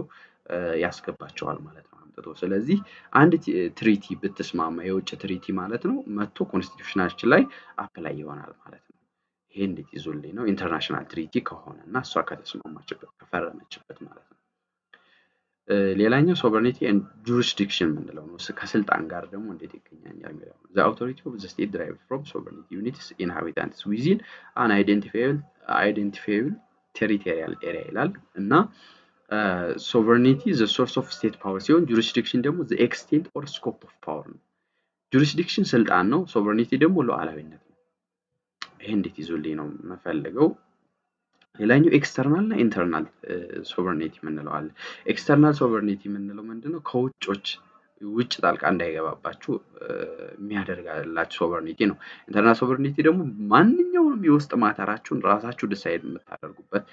ያስገባቸዋል ማለት ነው። አምጥቶ ስለዚህ አንድ ትሪቲ ብትስማማ የውጭ ትሪቲ ማለት ነው መጥቶ ኮንስቲቱሽናችን ላይ አፕላይ ይሆናል ማለት ነው። ይሄ እንዴት ይዞልኝ ነው ኢንተርናሽናል ትሪቲ ከሆነና እሷ ከተስማማችበት ከፈረመችበት ማለት ነው። ሌላኛው ሶቨሬኒቲ ኤንድ ጁሪስዲክሽን የምንለው ነው። ከስልጣን ጋር ደግሞ እንዴት ይገኛኛል የሚለው ነው። The authority of the state derived from sovereignty units inhabitants within an identifiable territorial area ይላል እና sovereignty the source of state power ሲሆን jurisdiction ደግሞ the extent or scope of power ነው። jurisdiction ስልጣን ነው፣ sovereignty ደግሞ ሉዓላዊነት ነው። ይሄ እንዴት ይዞልኝ ነው የምፈልገው። ሌላኛው ኤክስተርናል እና ኢንተርናል ሶቨሬኒቲ የምንለው አለ። ኤክስተርናል ሶቨሬኒቲ የምንለው ምንድነው? ከውጮች ውጭ ጣልቃ እንዳይገባባችሁ የሚያደርጋላችሁ ሶቨሬኒቲ ነው። ኢንተርናል ሶቨሬኒቲ ደግሞ ማንኛውንም የውስጥ ማተራችሁን ራሳችሁ ዲሳይድ የምታደርጉበት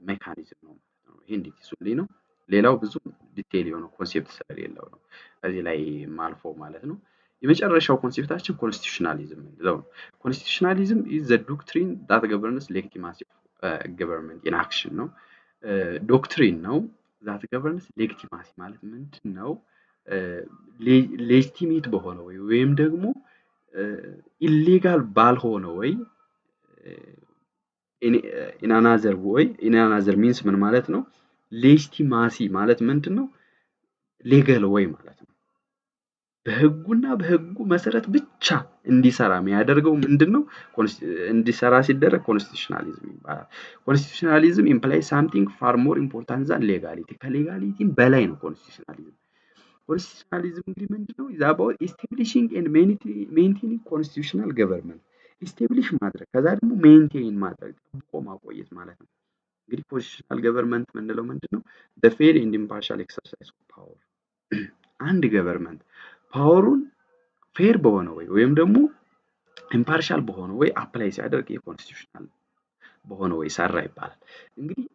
ሜካኒዝም ነው። ይሄ እንዴት ይሱልኝ ነው። ሌላው ብዙ ዲቴይል የሆነ ኮንሴፕት ስለሌለው ነው እዚህ ላይ ማልፎ ማለት ነው። የመጨረሻው ኮንሴፕታችን ኮንስቲቱሽናሊዝም ነው። ኮንስቲቱሽናሊዝም is the doctrine that governs legitimacy government in action ነው። ዶክትሪን ነው that governs legitimacy ማለት ምንድነው? ሌጂቲሜት በሆነ ወይም ደግሞ ኢሌጋል ባልሆነ ወይ in another means ምን ማለት ነው? ሌጂቲማሲ ማለት ምንድነው? ሌጋል ወይ ማለት ነው። በህጉና በህጉ መሰረት ብቻ እንዲሰራ የሚያደርገው ምንድነው? እንዲሰራ ሲደረግ ኮንስቲቱሽናሊዝም ይባላል። ኮንስቲቱሽናሊዝም implies something far more important than legality ከሌጋሊቲ በላይ ነው ኮንስቲቱሽናሊዝም። ኮንስቲቱሽናሊዝም እንግዲህ ምንድነው? is about establishing and maintaining constitutional government ኢስታብሊሽ ማድረግ ከዛ ደግሞ ሜንቴን ማድረግ ጠብቆ ማቆየት ማለት ነው። እንግዲህ ኮንስቲቱሽናል ገቨርንመንት ምንለው ምንድነው? the fair and impartial exercise of power አንድ ገቨርንመንት ፓወሩን ፌር በሆነ ወይም ደግሞ ኢምፓርሻል በሆነ ወይ አፕላይ ሲያደርግ የኮንስቲቱሽናል በሆነ ወይ ሰራ ይባላል። እንግዲህ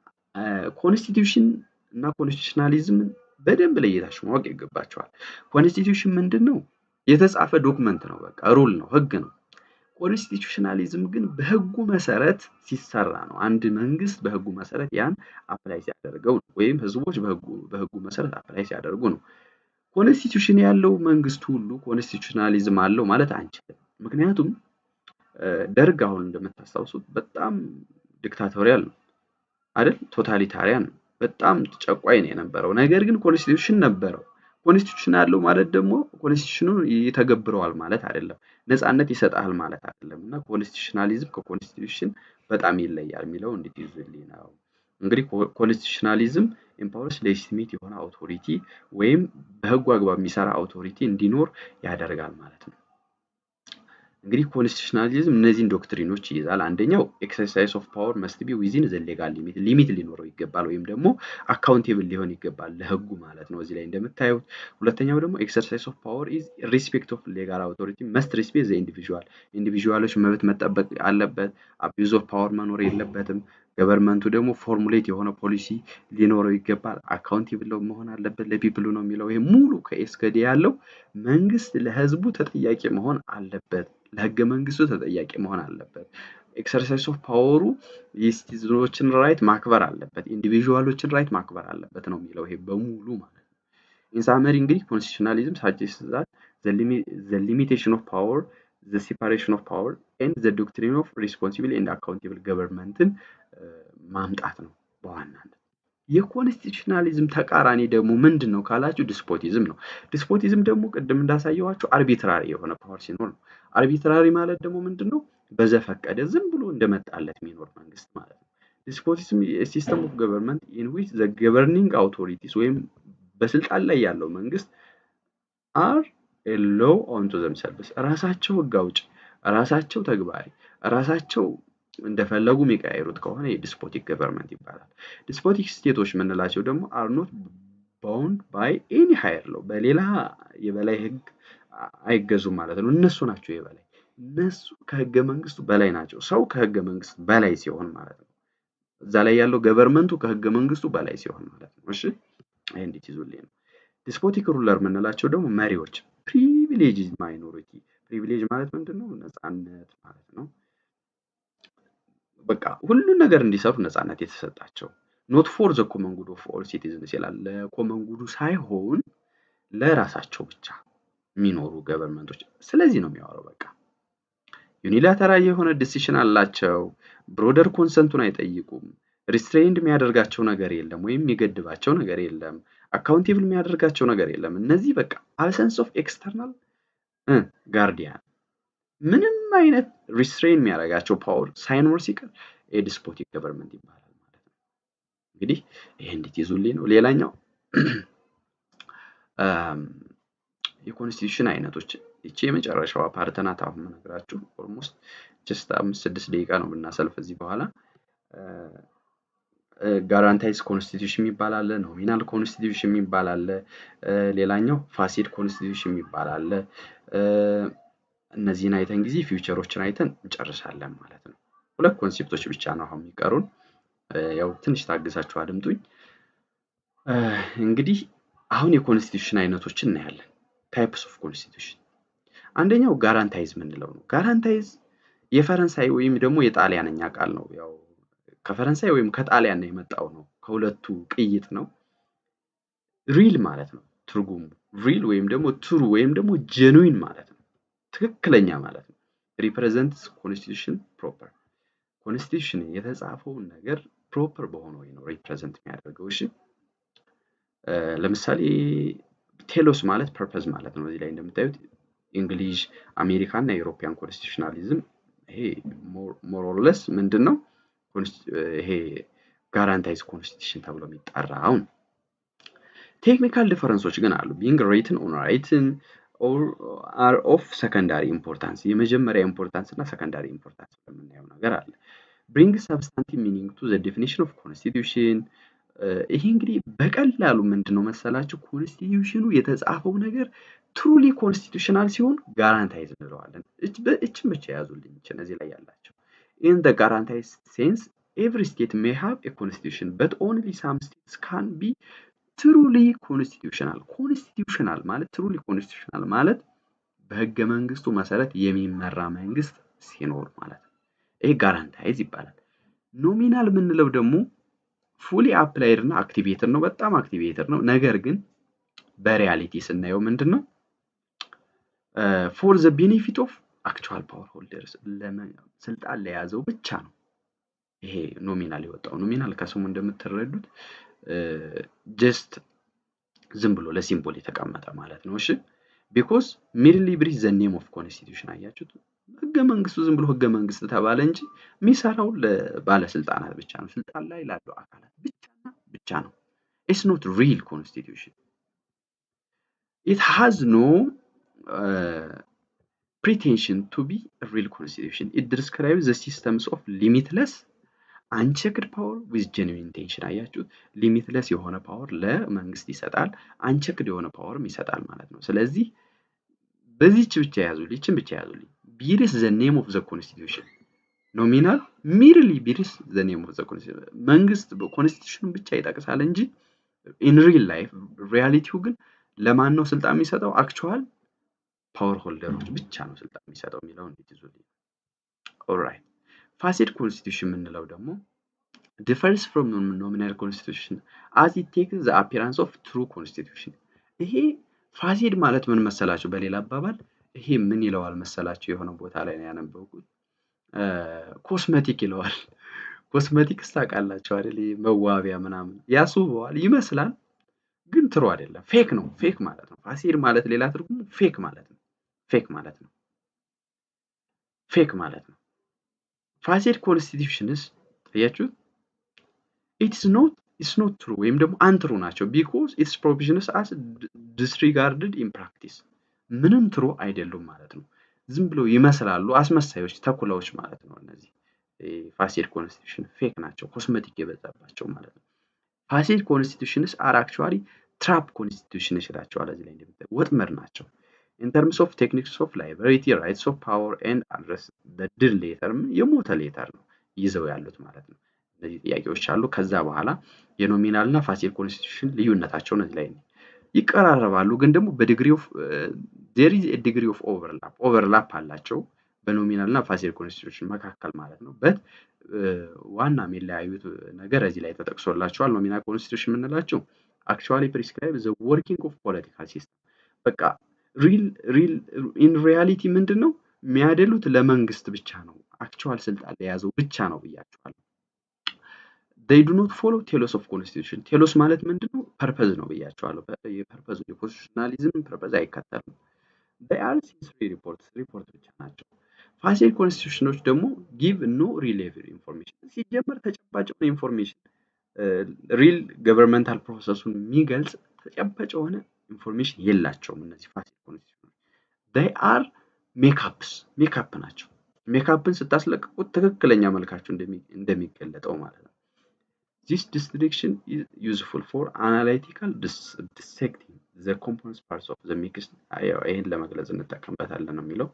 ኮንስቲቱሽን እና ኮንስቲቱሽናሊዝም በደንብ ለየታችሁ ማወቅ ይገባቸዋል። ኮንስቲቱሽን ምንድነው? የተጻፈ ዶክመንት ነው፣ በቃ ሩል ነው፣ ህግ ነው። ኮንስቲቱሽናሊዝም ግን በህጉ መሰረት ሲሰራ ነው። አንድ መንግስት በህጉ መሰረት ያን አፕላይ ሲያደርገው ወይም ህዝቦች በህጉ መሰረት አፕላይ ሲያደርጉ ነው። ኮንስቲቱሽን ያለው መንግስት ሁሉ ኮንስቲቱሽናሊዝም አለው ማለት አንችልም። ምክንያቱም ደርግ አሁን እንደምታስታውሱት በጣም ዲክታቶሪያል ነው አይደል? ቶታሊታሪያን ነው። በጣም ጨቋይ ነው የነበረው። ነገር ግን ኮንስቲቱሽን ነበረው። ኮንስቲቱሽን አለው ማለት ደግሞ ኮንስቲቱሽኑን ይተገብረዋል ማለት አይደለም። ነፃነት ይሰጣል ማለት አይደለም። እና ኮንስቲቱሽናሊዝም ከኮንስቲቱሽን በጣም ይለያል የሚለው እንዴት ይዙልኝ ነው። እንግዲህ ኮንስቲቱሽናሊዝም ኤምፓወርስ ሌጂቲሜት የሆነ አውቶሪቲ ወይም በህጉ አግባብ የሚሰራ አውቶሪቲ እንዲኖር ያደርጋል ማለት ነው። እንግዲህ ኮንስቲቱሽናሊዝም እነዚህን ዶክትሪኖች ይይዛል። አንደኛው ኤክሰርሳይዝ ኦፍ ፓወር መስት ቢ ዊዚን ዘ ሌጋል ሊሚት ሊኖረው ይገባል ወይም ደግሞ አካውንቴብል ሊሆን ይገባል ለህጉ ማለት ነው እዚህ ላይ እንደምታዩት። ሁለተኛው ደግሞ ኤክሰርሳይዝ ኦፍ ፓወር ኢዝ ሪስፔክት ኦፍ ሌጋል አውቶሪቲ መስት ሪስፔክት ዘ ኢንዲቪጁዋሎች መብት መጠበቅ አለበት። አቢዩዝ ኦፍ ፓወር መኖር የለበትም። ገቨርንመንቱ ደግሞ ፎርሙሌት የሆነ ፖሊሲ ሊኖረው ይገባል። አካውንቴብል መሆን አለበት ለፒፕሉ ነው የሚለው። ይሄ ሙሉ ከኤስከዲ ያለው መንግስት ለህዝቡ ተጠያቂ መሆን አለበት፣ ለህገ መንግስቱ ተጠያቂ መሆን አለበት። ኤክሰርሳይዝ ኦፍ ፓወሩ የሲቲዝኖችን ራይት ማክበር አለበት፣ ኢንዲቪጁዋሎችን ራይት ማክበር አለበት ነው የሚለው ይሄ በሙሉ ማለት ነው። ኢን ሳመሪ እንግዲህ ኮንስቲቱሽናሊዝም ሳጀስት ዛት the limitation of power, the separation of power and the doctrine of responsible and accountable government ማምጣት ነው በዋናነት። የኮንስቲቱሽናሊዝም ተቃራኒ ደግሞ ምንድነው ካላችሁ ዲስፖቲዝም ነው። ዲስፖቲዝም ደግሞ ቅድም እንዳሳየዋችሁ አርቢትራሪ የሆነ ፓወር ሲኖር ነው። አርቢትራሪ ማለት ደግሞ ምንድነው? በዘፈቀደ ዝም ብሎ እንደመጣለት የሚኖር መንግስት ማለት ነው። ዲስፖቲዝም ሲስተም ኦፍ ገቨርንመንት in which the governing authorities ወይም በስልጣን ላይ ያለው መንግስት are a law unto themselves ራሳቸው ህግ አውጭ፣ ራሳቸው ተግባሪ፣ ራሳቸው እንደፈለጉ የሚቀያየሩት ከሆነ የዲስፖቲክ ገቨርንመንት ይባላል። ዲስፖቲክ ስቴቶች ምንላቸው ደግሞ are not bound by any higher law በሌላ የበላይ ህግ አይገዙም ማለት ነው። እነሱ ናቸው የበላይ። እነሱ ከህገ መንግስቱ በላይ ናቸው። ሰው ከህገ መንግስቱ በላይ ሲሆን ማለት ነው። እዛ ላይ ያለው ገቨርንመንቱ ከህገ መንግስቱ በላይ ሲሆን ማለት ነው። እሺ ይሄ እንዴት ይዙልኝ ነው። ዲስፖቲክ ሩለር ምንላቸው ደግሞ መሪዎች ፕሪቪሌጅ ማይኖሪቲ። ፕሪቪሌጅ ማለት ምንድነው? ነፃነት ማለት ነው። በቃ ሁሉን ነገር እንዲሰሩ ነፃነት የተሰጣቸው not for the common good of all citizens ይላል። ለኮመን ጉዱ ሳይሆን ለራሳቸው ብቻ የሚኖሩ ገቨርንመንቶች ስለዚህ ነው የሚያወራው። በቃ ዩኒላተራል የሆነ ዲሲሽን አላቸው። ብሮደር ኮንሰንቱን አይጠይቁም። ሪስትሬንድ የሚያደርጋቸው ነገር የለም ወይም የሚገድባቸው ነገር የለም። አካውንቴብል የሚያደርጋቸው ነገር የለም። እነዚህ በቃ አብሰንስ ኦፍ ኤክስተርናል ጋርዲያን ምንም አይነት ሪስትሬን የሚያደርጋቸው ፓወር ሳይኖር ሲቀር የዲስፖቲክ ገቨርንመንት ይባላል ማለት ነው። እንግዲህ ይሄ እንድትይዙልኝ ነው። ሌላኛው የኮንስቲቱሽን አይነቶች እቺ የመጨረሻዋ ፓርት ናት። አሁን የምነግራችሁ ኦልሞስት ጀስት 5-6 ደቂቃ ነው ብናሰልፍ እዚህ በኋላ። ጋራንታይዝ ኮንስቲቱሽን የሚባል አለ፣ ኖሚናል ኮንስቲቱሽን የሚባል አለ፣ ሌላኛው ፋሲድ ኮንስቲቱሽን የሚባል አለ። እነዚህን አይተን ጊዜ ፊውቸሮችን አይተን እንጨርሳለን ማለት ነው። ሁለት ኮንሴፕቶች ብቻ ነው አሁን የሚቀሩን። ያው ትንሽ ታግሳችሁ አድምጡኝ። እንግዲህ አሁን የኮንስቲቱሽን አይነቶችን እናያለን። ታይፕስ ኦፍ ኮንስቲቱሽን አንደኛው ጋራንታይዝ ምንለው ነው። ጋራንታይዝ የፈረንሳይ ወይም ደግሞ የጣሊያንኛ ቃል ነው። ያው ከፈረንሳይ ወይም ከጣሊያን ነው የመጣው ነው። ከሁለቱ ቅይጥ ነው። ሪል ማለት ነው ትርጉሙ። ሪል ወይም ደግሞ ትሩ ወይም ደግሞ ጄኑዊን ማለት ነው። ትክክለኛ ማለት ነው። ሪፕሬዘንትስ ኮንስቲቱሽን ፕሮፐር። ኮንስቲቱሽን የተጻፈውን ነገር ፕሮፐር በሆነ ወይ ነው ሪፕሬዘንት የሚያደርገው። እሺ ለምሳሌ ቴሎስ ማለት ፐርፐዝ ማለት ነው። እዚህ ላይ እንደምታዩት እንግሊሽ፣ አሜሪካ እና ዩሮፒያን ኮንስቲቱሽናሊዝም ይሄ ሞር ኦር ሌስ ምንድነው ይሄ ጋራንታይዝ ኮንስቲቱሽን ተብሎ የሚጠራው። ቴክኒካል ዲፈረንሶች ግን አሉ። ቢንግ ሪትን ኦን ራይትን ኦር አር ኦፍ ሰከንዳሪ ኢምፖርታንስ። የመጀመሪያ ኢምፖርታንስ እና ሰከንዳሪ ኢምፖርታንስ የምናየው ነገር አለ። ብሪንግ ሰብስታንቲቭ ሚኒንግ ቱ ዘ ዴፊኒሽን ኦፍ ኮንስቲቱሽን። ይሄ እንግዲህ በቀላሉ ምንድነው መሰላችሁ ኮንስቲቱሽኑ የተጻፈው ነገር ትሩሊ ኮንስቲቱሽናል ሲሆን ጋራንታይዝ እንለዋለን። እችን ብቻ ያዙልኝ እነዚህ ላይ ያላቸው። in the guaranteed sense every state may have a constitution but only some states can be truly constitutional. constitutional ማለት truly constitutional ማለት በህገ መንግስቱ መሰረት የሚመራ መንግስት ሲኖር ማለት ነው። ይሄ ጋራንታይዝ ይባላል። ኖሚናል ምንለው ደግሞ fully applied እና activated ነው። በጣም activated ነው። ነገር ግን በሪያሊቲ ስናየው ምንድነው for the benefit of actual power holders ስልጣን ለያዘው ብቻ ነው ይሄ ኖሚናል የወጣው። ኖሚናል ከስሙ እንደምትረዱት just ዝም ብሎ ለሲምቦል የተቀመጠ ማለት ነው። እሺ because merely breathe the name of constitution። አያችሁት? ህገ መንግስቱ ዝም ብሎ ህገ መንግስት ተባለ እንጂ የሚሰራው ለባለስልጣናት ብቻ ነው። ስልጣን ላይ ላለው አካላት ብቻ ነው። it's not real constitution. it has no pretension to be a real constitution. It describes the systems of limitless unchecked power with genuine intention. አያችሁት? limitless የሆነ ፓወር ለመንግስት ይሰጣል፣ unchecked የሆነ ፓወርም ይሰጣል ማለት ነው። ስለዚህ በዚህች ብቻ ያዙልኝ፣ እቺን ብቻ ያዙልኝ። bears the name of the constitution. nominal merely bears the name of the constitution. መንግስት በኮንስቲቱሽን ብቻ ይጠቅሳል እንጂ in real life ሪያሊቲው ግን ለማን ነው ስልጣን የሚሰጠው? actual ፓወር ሆልደሮች ብቻ ነው ስልጣን የሚሰጠው የሚለው እንድትይዙልኝ። ኦልራይት ፋሲድ ኮንስቲቱሽን የምንለው ደግሞ differs from nominal constitution as it takes the appearance of true constitution. ይሄ ፋሲድ ማለት ምን መሰላችሁ? በሌላ አባባል ይሄ ምን ይለዋል መሰላችሁ? የሆነ ቦታ ላይ ነው ያነበብኩት። ኮስሜቲክ ይለዋል። ኮስሜቲክስ ታውቃላችሁ አይደል? መዋቢያ ምናምን ያስውበዋል ይመስላል፣ ግን ትሩ አይደለም። ፌክ ነው። ፌክ ማለት ነው። ፋሲድ ማለት ሌላ ትርጉሙ ፌክ ማለት ነው። ፌክ ማለት ነው። ፌክ ማለት ነው። ፋሲድ ኮንስቲቱሽንስ አያችሁ it's not true ወይም ደግሞ አንትሩ ናቸው because its provisions are disregarded in practice። ምንም ትሩ አይደሉም ማለት ነው። ዝም ብሎ ይመስላሉ፣ አስመሳዮች፣ ተኩላዎች ማለት ነው። እነዚህ ፋሲድ ኮንስቲቱሽን ፌክ ናቸው፣ ኮስሜቲክ የበዛባቸው ማለት ነው። ፋሲድ ኮንስቲቱሽንስ are actually trap constitutions ይላቸዋል። እዚህ ላይ እንደምታዩት ወጥመድ ናቸው። in terms of techniques of liberty, rights of power and address the dead letter የሞተ ሌተር ነው ይዘው ያሉት ማለት ነው። እነዚህ ጥያቄዎች አሉ። ከዛ በኋላ የኖሚናል እና ፋሲድ ኮንስቲቱሽን ልዩነታቸው እዚህ ላይ ይቀራረባሉ፣ ግን ደግሞ በዲግሪ ኦፍ there is a degree of overlap አላቸው በኖሚናል እና ፋሲድ ኮንስቲቱሽን መካከል ማለት ነው። በት ዋና የሚለያዩት ነገር እዚህ ላይ ተጠቅሶላቸዋል። ኖሚናል ኮንስቲቱሽን የምንላቸው actually prescribe the working of political system በቃ ሪል ኢን ሪያሊቲ ምንድነው የሚያደሉት ለመንግስት ብቻ ነው አክቹዋል ስልጣን ለያዘው ብቻ ነው ብያቸዋለሁ they do not follow telos of constitution telos ማለት ምንድነው ፐርፐዝ ነው ብያቸዋለሁ የፐርፐዝ የኮንስቲቱሽናሊዝም ፐርፐዝ አይከተሉም they are sensory reports ሪፖርት ብቻ ናቸው ፋሲል ኮንስቲቱሽኖች ደግሞ give no reliable information ሲጀመር ተጨባጭ የሆነ ኢንፎርሜሽን ሪል ገቨርንመንታል ፕሮሰሱን የሚገልጽ ተጨባጭ የሆነ ኢንፎርሜሽን የላቸውም እነዚህ ፋሲል ኮንስቲቱሽኖች they are ሜካፕ ናቸው ሜካፕን ስታስለቅቁት ትክክለኛ መልካቸው እንደሚገለጠው ማለት ነው this distinction is useful for analytical dissecting the component parts of the mix ይሄን ለመግለጽ እንጠቀምበታለን ነው የሚለው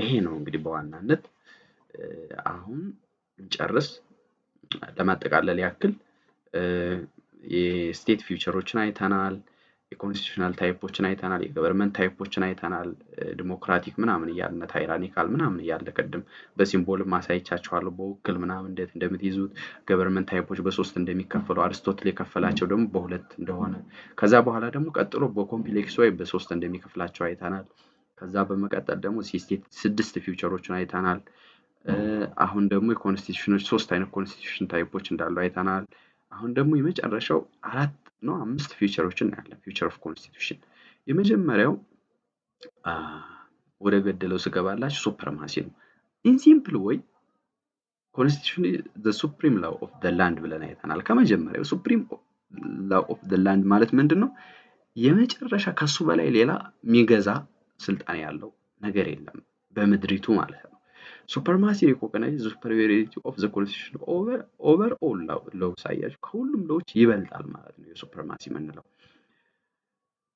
ይሄ ነው እንግዲህ በዋናነት አሁን እንጨርስ ለማጠቃለል ያክል የስቴት ፊውቸሮችን አይተናል የኮንስቲቱሽናል ታይፖችን አይተናል የገቨርንመንት ታይፖችን አይተናል ዲሞክራቲክ ምናምን ያለና ታይራኒካል ምናምን ያለ ቀደም በሲምቦል ማሳይቻችኋለሁ በወክል ምናምን እንዴት እንደምትይዙት ገቨርንመንት ታይፖች በሶስት እንደሚከፈሉ አሪስቶትል የከፈላቸው ደግሞ በሁለት እንደሆነ ከዛ በኋላ ደግሞ ቀጥሎ በኮምፕሌክስ ወይ በሶስት እንደሚከፍላቸው አይተናል ከዛ በመቀጠል ደግሞ ስቴት ስድስት ፊውቸሮችን አይተናል አሁን ደግሞ የኮንስቲቱሽኖች ሶስት አይነት ኮንስቲቱሽን ታይፖች እንዳሉ አይተናል አሁን ደግሞ የመጨረሻው አራት ነው አምስት ፊውቸሮችን ያለ ፊውቸር ኦፍ ኮንስቲቱሽን የመጀመሪያው ወደ ገደለው ስገባላችሁ ሱፕሪማሲ ነው ኢን ሲምፕል ወይ ኮንስቲቱሽን the supreme law of the land ብለን አይተናል ከመጀመሪያው supreme law of the land ማለት ምንድነው የመጨረሻ ከሱ በላይ ሌላ የሚገዛ ስልጣን ያለው ነገር የለም በመድሪቱ ማለት ነው supremacy recognizes the superiority of the constitution over all laws አያችሁ ከሁሉም ሎዎች ይበልጣል ማለት ነው የሱፕሪማሲ ምንለው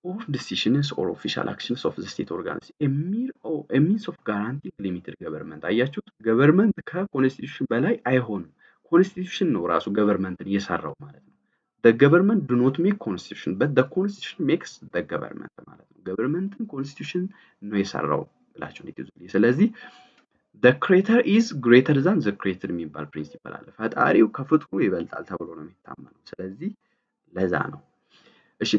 of decisions or official actions of the state organs a means of guaranteeing limited government አያችሁ government ከኮንስቲቱሽን በላይ አይሆንም ኮንስቲቱሽን ነው ራሱ governmentን የሰራው ማለት ነው the government do not make constitution but the constitution makes the government ማለት ነው governmentን ኮንስቲቱሽን ነው የሰራው ብላችሁ ልትይዙልኝ ስለዚህ the creator is greater than the creator የሚባል ፕሪንሲፕል አለ ፈጣሪው ከፍጥሩ ይበልጣል ተብሎ ነው የሚታመነው ስለዚህ ለዛ ነው እሺ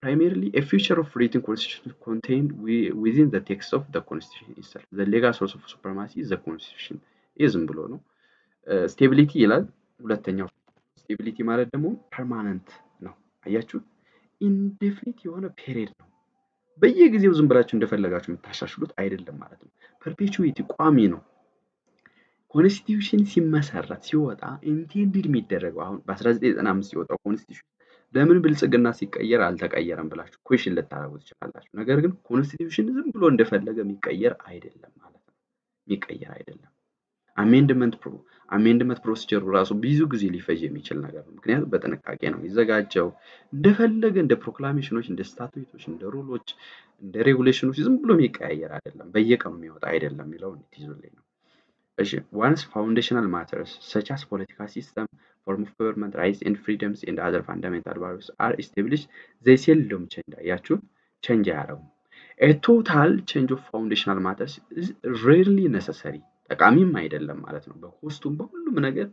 primarily a feature of written constitution contained within the text of the constitution itself the legal source of supremacy is the constitution ዝም ብሎ ነው stability ይላል ሁለተኛው stability ማለት ደግሞ permanent ነው አያችሁ indefinite የሆነ ፔሪድ ነው በየጊዜው ዝም ብላችሁ እንደፈለጋችሁ የምታሻሽሉት አይደለም ማለት ነው perpetuity ቋሚ ነው ኮንስቲቱሽን ሲመሰረት ሲወጣ ኢንቴንድድ የሚደረገው አሁን በ1995 ሲወጣው ኮንስቲቱሽን ለምን ብልጽግና ሲቀየር አልተቀየረም ብላችሁ ኩዌሽን ልታረጉ ትችላላችሁ ነገር ግን ኮንስቲቱሽን ዝም ብሎ እንደፈለገ የሚቀየር አይደለም ማለት ነው የሚቀየር አይደለም አሜንድመንት ፕሮሲጀሩ ራሱ ብዙ ጊዜ ሊፈጅ የሚችል ነገር ነው ምክንያቱም በጥንቃቄ ነው የሚዘጋጀው እንደፈለገ እንደ ፕሮክላሜሽኖች እንደ ስታቱቶች እንደ ሩሎች እንደ ሬጉሌሽኖች ዝም ብሎ የሚቀያየር አይደለም በየቀኑ የሚወጣ አይደለም የሚለው እንትይዙልኝ ነው እሺ once foundational matters such as political system form of government rights and freedoms and other fundamental values are established they seldom change አያችሁ change ያደርጉ a total change of foundational matters is rarely necessary ጠቃሚም አይደለም ማለት ነው በኮስቱም በሁሉም ነገር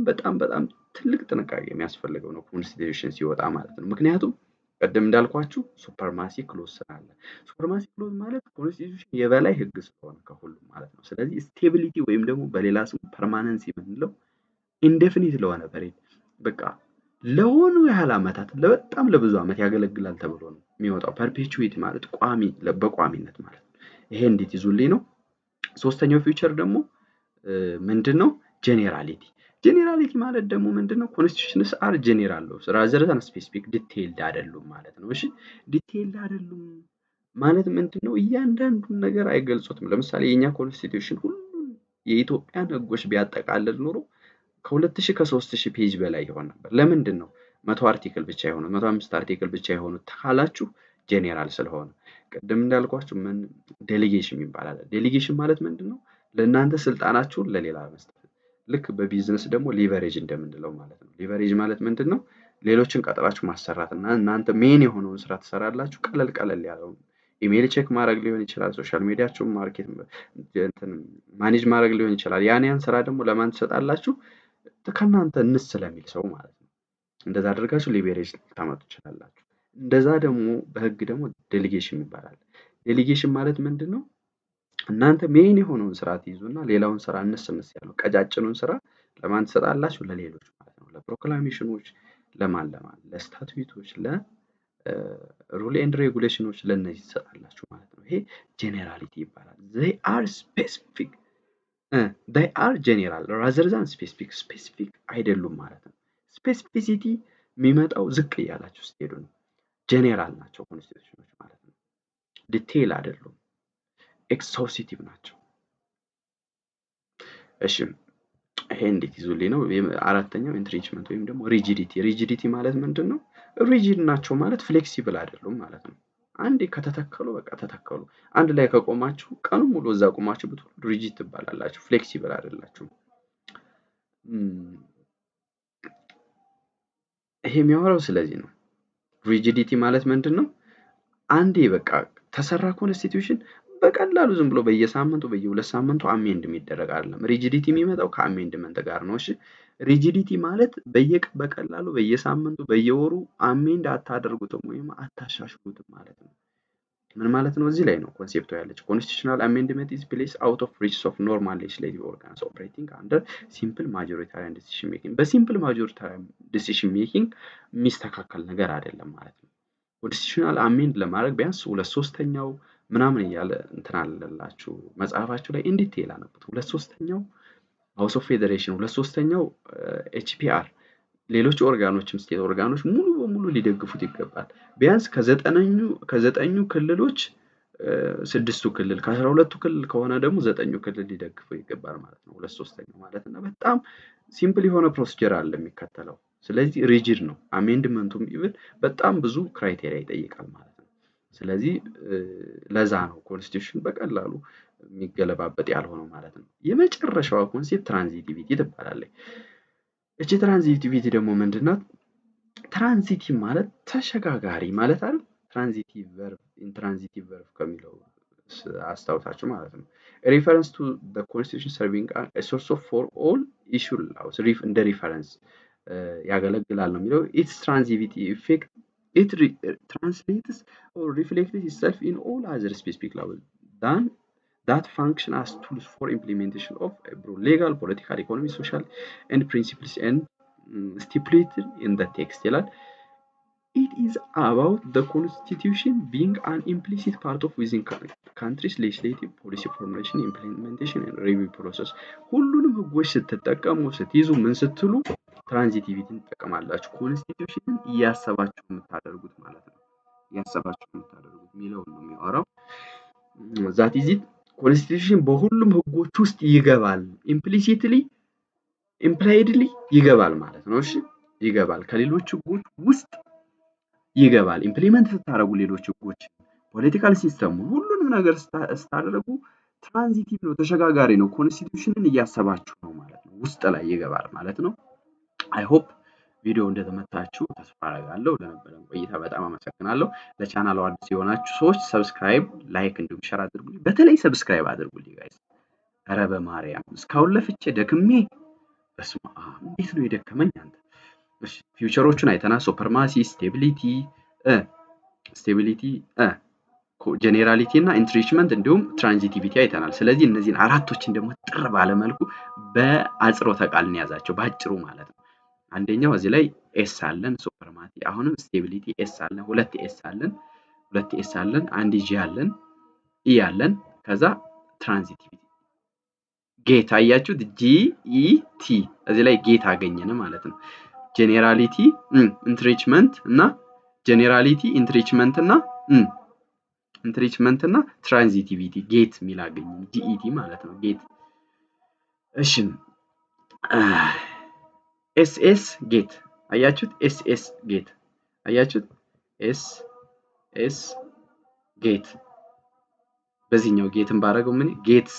በጣም ትልቅ ጥንቃቄ የሚያስፈልገው ነው ኮንስቲቱሽን ሲወጣ ማለት ነው ምክንያቱም ቀደም እንዳልኳችሁ ሱፕሪማሲ ክሎዝ ስላለ ሱፕሪማሲ ክሎዝ ማለት ኮንስቲቱሽን የበላይ ህግ ስለሆነ ከሁሉም ማለት ነው ስለዚህ ስቴቢሊቲ ወይም ደግሞ በሌላ ስሙ ፐርማነንሲ ምንለው ኢንዴፊኒት ለሆነ ፔሪድ በቃ ለሆኑ ያህል አመታት በጣም ለብዙ አመት ያገለግላል ተብሎ ነው የሚወጣው perpetuity ማለት ቋሚ በቋሚነት ማለት ነው ይሄ እንዴት ይዙልኝ ነው ሶስተኛው ፊውቸር ደግሞ ምንድነው ጄኔራሊቲ ማለት ደግሞ ምንድነው ኮንስቲቱሽንስ አር ጄኔራል ሎስ rather than specific detailed አይደሉም ማለት ነው እሺ ዲቴይልድ አይደሉም ማለት ምንድነው እያንዳንዱን ነገር አይገልጹትም ለምሳሌ የኛ ኮንስቲቱሽን ሁሉን የኢትዮጵያን ህጎች ቢያጠቃልል ኖሮ ከ2000 ከ3000 ፔጅ በላይ ይሆን ነበር ለምንድነው 100 አርቲክል ብቻ ይሆነ 105 አርቲክል ብቻ ይሆኑ ታላችሁ ጄኔራል ስለሆነ ቀደም እንዳልኳችሁ ምን ዴሊጌሽን ይባላል ዴሊጌሽን ማለት ምንድነው ለእናንተ ስልጣናችሁን ለሌላ መስጠት ልክ በቢዝነስ ደግሞ ሊቨሬጅ እንደምንለው ማለት ነው ሊቨሬጅ ማለት ምንድነው ሌሎችን ቀጥራችሁ ማሰራትና እናንተ ሜን የሆነውን ስራ ተሰራላችሁ ቀለል ያለው ኢሜል ቼክ ማድረግ ሊሆን ይችላል ሶሻል ሚዲያችሁ ማርኬት ማኔጅ ማድረግ ሊሆን ይችላል ያን ስራ ደግሞ ለማን ተሰጣላችሁ ከናንተ እንስ ስለሚል ሰው ማለት ነው እንደዛ አድርጋችሁ ሊቨሬጅ ታመጡ ትችላላችሁ። እንደዛ ደግሞ በህግ ደግሞ ዴሊጌሽን ይባላል። ዴሊጌሽን ማለት ምንድነው? እናንተ ሜን የሆነውን ስራ ትይዙና ሌላውን ስራ እንስምስ ያለው ቀጫጭኑን ስራ ለማን ትሰጣላችሁ? ለሌሎች ማለት ነው። ለፕሮክላሜሽኖች፣ ለማን ለስታትዩቶች፣ ለሩል ኤንድ ሬጉሌሽኖች ለነዚህ ትሰጣላችሁ ማለት ነው። ይሄ ጄኔራሊቲ ይባላል። they are specific they are general rather than specific ስፔሲፊክ አይደሉም ማለት ነው። ስፔሲፊሲቲ የሚመጣው ዝቅ እያላችሁ ስትሄዱ ነው። ጄኔራል ናቸው ኮንስቲቱሽኖች ማለት ነው። ዲቴይል አይደሉም። ኤክስሃውስቲቭ ናቸው። እሺ ይሄ እንዴት ይዙልኝ ነው። አራተኛው ኢንትሪችመንት ወይም ደግሞ ሪጂዲቲ። ሪጂዲቲ ማለት ምንድነው? ሪጂድ ናቸው ማለት ፍሌክሲብል አይደሉም ማለት ነው። አንዴ ከተተከሉ በቃ ተተከሉ። አንድ ላይ ከቆማችሁ ቀኑ ሙሉ እዛ ቆማችሁ ብትውሉ ሪጂድ ትባላላችሁ። ፍሌክሲብል አይደላችሁም። ይሄ የሚያወራው ስለዚህ ነው። ሪጂዲቲ ማለት ምንድነው? አንዴ በቃ ተሰራ ኮንስቲቱሽን በቀላሉ ዝም ብሎ በየሳምንቱ በየሁለት ሳምንቱ አሜንድ የሚደረግ አይደለም። ሪጂዲቲ የሚመጣው ከአሜንድመንት ጋር ነው። እሺ ሪጂዲቲ ማለት በቀላሉ በየሳምንቱ በየወሩ አሜንድ አታደርጉትም ወይም አታሻሽሉትም ማለት ነው። ምን ማለት ነው? እዚህ ላይ ነው ኮንሴፕቱ ያለች። ኮንስቲቱሽናል አሜንድመንት ኢዝ ፕሌስ አውት ኦፍ ሪች ኦፍ ኖርማል ሌጅስሌቲቭ ኦርጋንስ ኦፕሬቲንግ አንደር ሲምፕል ማጆሪታሪያን ዲሲሽን ሜኪንግ። በሲምፕል ማጆሪታሪያን ዲሲሽን ሜኪንግ የሚስተካከል ነገር አይደለም ማለት ነው። ኮንስቲቱሽናል አሜንድ ለማድረግ ቢያንስ 2/3 ምናምን እያለ እንትን አለላችሁ መጽሐፋችሁ ላይ ኢንዲቴል አነቡት። 2/3 ሃውስ ኦፍ ፌዴሬሽን፣ 2/3 ኤችፒአር፣ ሌሎች ኦርጋኖችም ስቴት ኦርጋኖች ሙሉ በሙሉ ሊደግፉት ይገባል። ቢያንስ ከዘጠኙ ክልሎች 6ቱ ክልል፣ ከ12ቱ ክልል ከሆነ ደግሞ 9ኙ ክልል ሊደግፈው ይገባል ማለት ነው። 2/3 ማለት እና በጣም ሲምፕል የሆነ ፕሮሲጀር አለ የሚከተለው። ስለዚህ ሪጂድ ነው። አሜንድመንቱም ኢቭን በጣም ብዙ ክራይቴሪያ ይጠይቃል ማለት ነው። ስለዚህ ለዛ ነው ኮንስቲቱሽን በቀላሉ የሚገለባበጥ ያልሆነው ማለት ነው። የመጨረሻዋ ኮንሴፕት ትራንዚቲቪቲ ትባላለች። እቺ ትራንዚቲቪቲ ደግሞ ምንድነው? ትራንዚቲቭ ማለት ተሸጋጋሪ ማለት አይደል? ትራንዚቲቭ ቨርብ ኢንትራንዚቲቭ ቨርብ ከሚለው አስታውሳችሁ ማለት ነው። ሪፈረንስ ቱ ዘ ኮንስቲቱሽን ሰርቪንግ a source of for all issue laws እንደ ሪፈረንስ ያገለግላል ነው የሚለው። ኢትስ ትራንዚቲቪቲ ኢፌክት it translates or reflects itself in all other specific laws than that function as tools for implementation of legal, political, economic, social and principles and stipulated in the text ይላል። It is about the constitution being an implicit part of within countries legislative policy formulation, implementation and review process. ሁሉንም ህጎች ስትጠቀሙ ስትይዙ ምን ስትሉ ትራንዚቲቪቲን ትጠቀማላችሁ። ኮንስቲቱሽንን እያሰባችሁ የምታደርጉት ማለት ነው። እያሰባችሁ የምታደርጉት የሚለው ነው የሚያወራው። ዛት ኢዝ ኢት። ኮንስቲቱሽን በሁሉም ህጎች ውስጥ ይገባል። ኢምፕሊሲትሊ ኢምፕላይድሊ ይገባል ማለት ነው። እሺ ይገባል፣ ከሌሎች ህጎች ውስጥ ይገባል። ኢምፕሊመንት ስታደርጉ ሌሎች ህጎች፣ ፖለቲካል ሲስተም፣ ሁሉንም ነገር ስታደርጉ ትራንዚቲቭ ነው፣ ተሸጋጋሪ ነው። ኮንስቲቱሽንን እያሰባችሁ ነው ማለት ነው። ውስጥ ላይ ይገባል ማለት ነው። አይ ሆፕ ቪዲዮ እንደተመታችሁ ተስፋ አደርጋለሁ። ለነበረን ቆይታ በጣም አመሰግናለሁ። ለቻናሉ አዲስ የሆናችሁ ሰዎች ሰብስክራይብ፣ ላይክ እንዲሁም ሼር አድርጉልኝ። በተለይ ሰብስክራይብ አድርጉልኝ ጋይስ። ኧረ በማርያም እስካሁን ለፍቼ ደክሜ በስመ አብ እንዴት ነው የደከመኝ አንተ። እሺ ፊውቸሮቹን አይተና ሱፐርማሲ፣ ስቴቢሊቲ፣ ጄኔራሊቲ እና ኢንትሪችመንት እንዲሁም ትራንዚቲቪቲ አይተናል። ስለዚህ እነዚህን አራቶችን ደግሞ ጥር ባለ መልኩ በአጽሮተ ቃል እንያዛቸው ባጭሩ ማለት ነው። አንደኛው እዚህ ላይ ኤስ አለን፣ ሱፐርማቲ፣ አሁንም ስቴቢሊቲ ኤስ አለን፣ ሁለት ኤስ አለን፣ አንድ ጂ አለን፣ ኢ አለን፣ ከዛ ትራንዚቲቪቲ ጌት አያችሁት፣ ጂ ኢ ቲ እዚህ ላይ ጌት አገኘን ማለት ነው። ጄኔራሊቲ ኢንትሪችመንት እና ትራንዚቲቪቲ ጌት ሚል አገኘን፣ ጂኢቲ ማለት ነው ጌት። እሺ ኤስኤስ ጌት አያችሁት፣ ኤስኤስ ጌት አያችሁት፣ ኤስኤስ ጌት። በዚህኛው ጌትን ባረገው ምን ጌትስ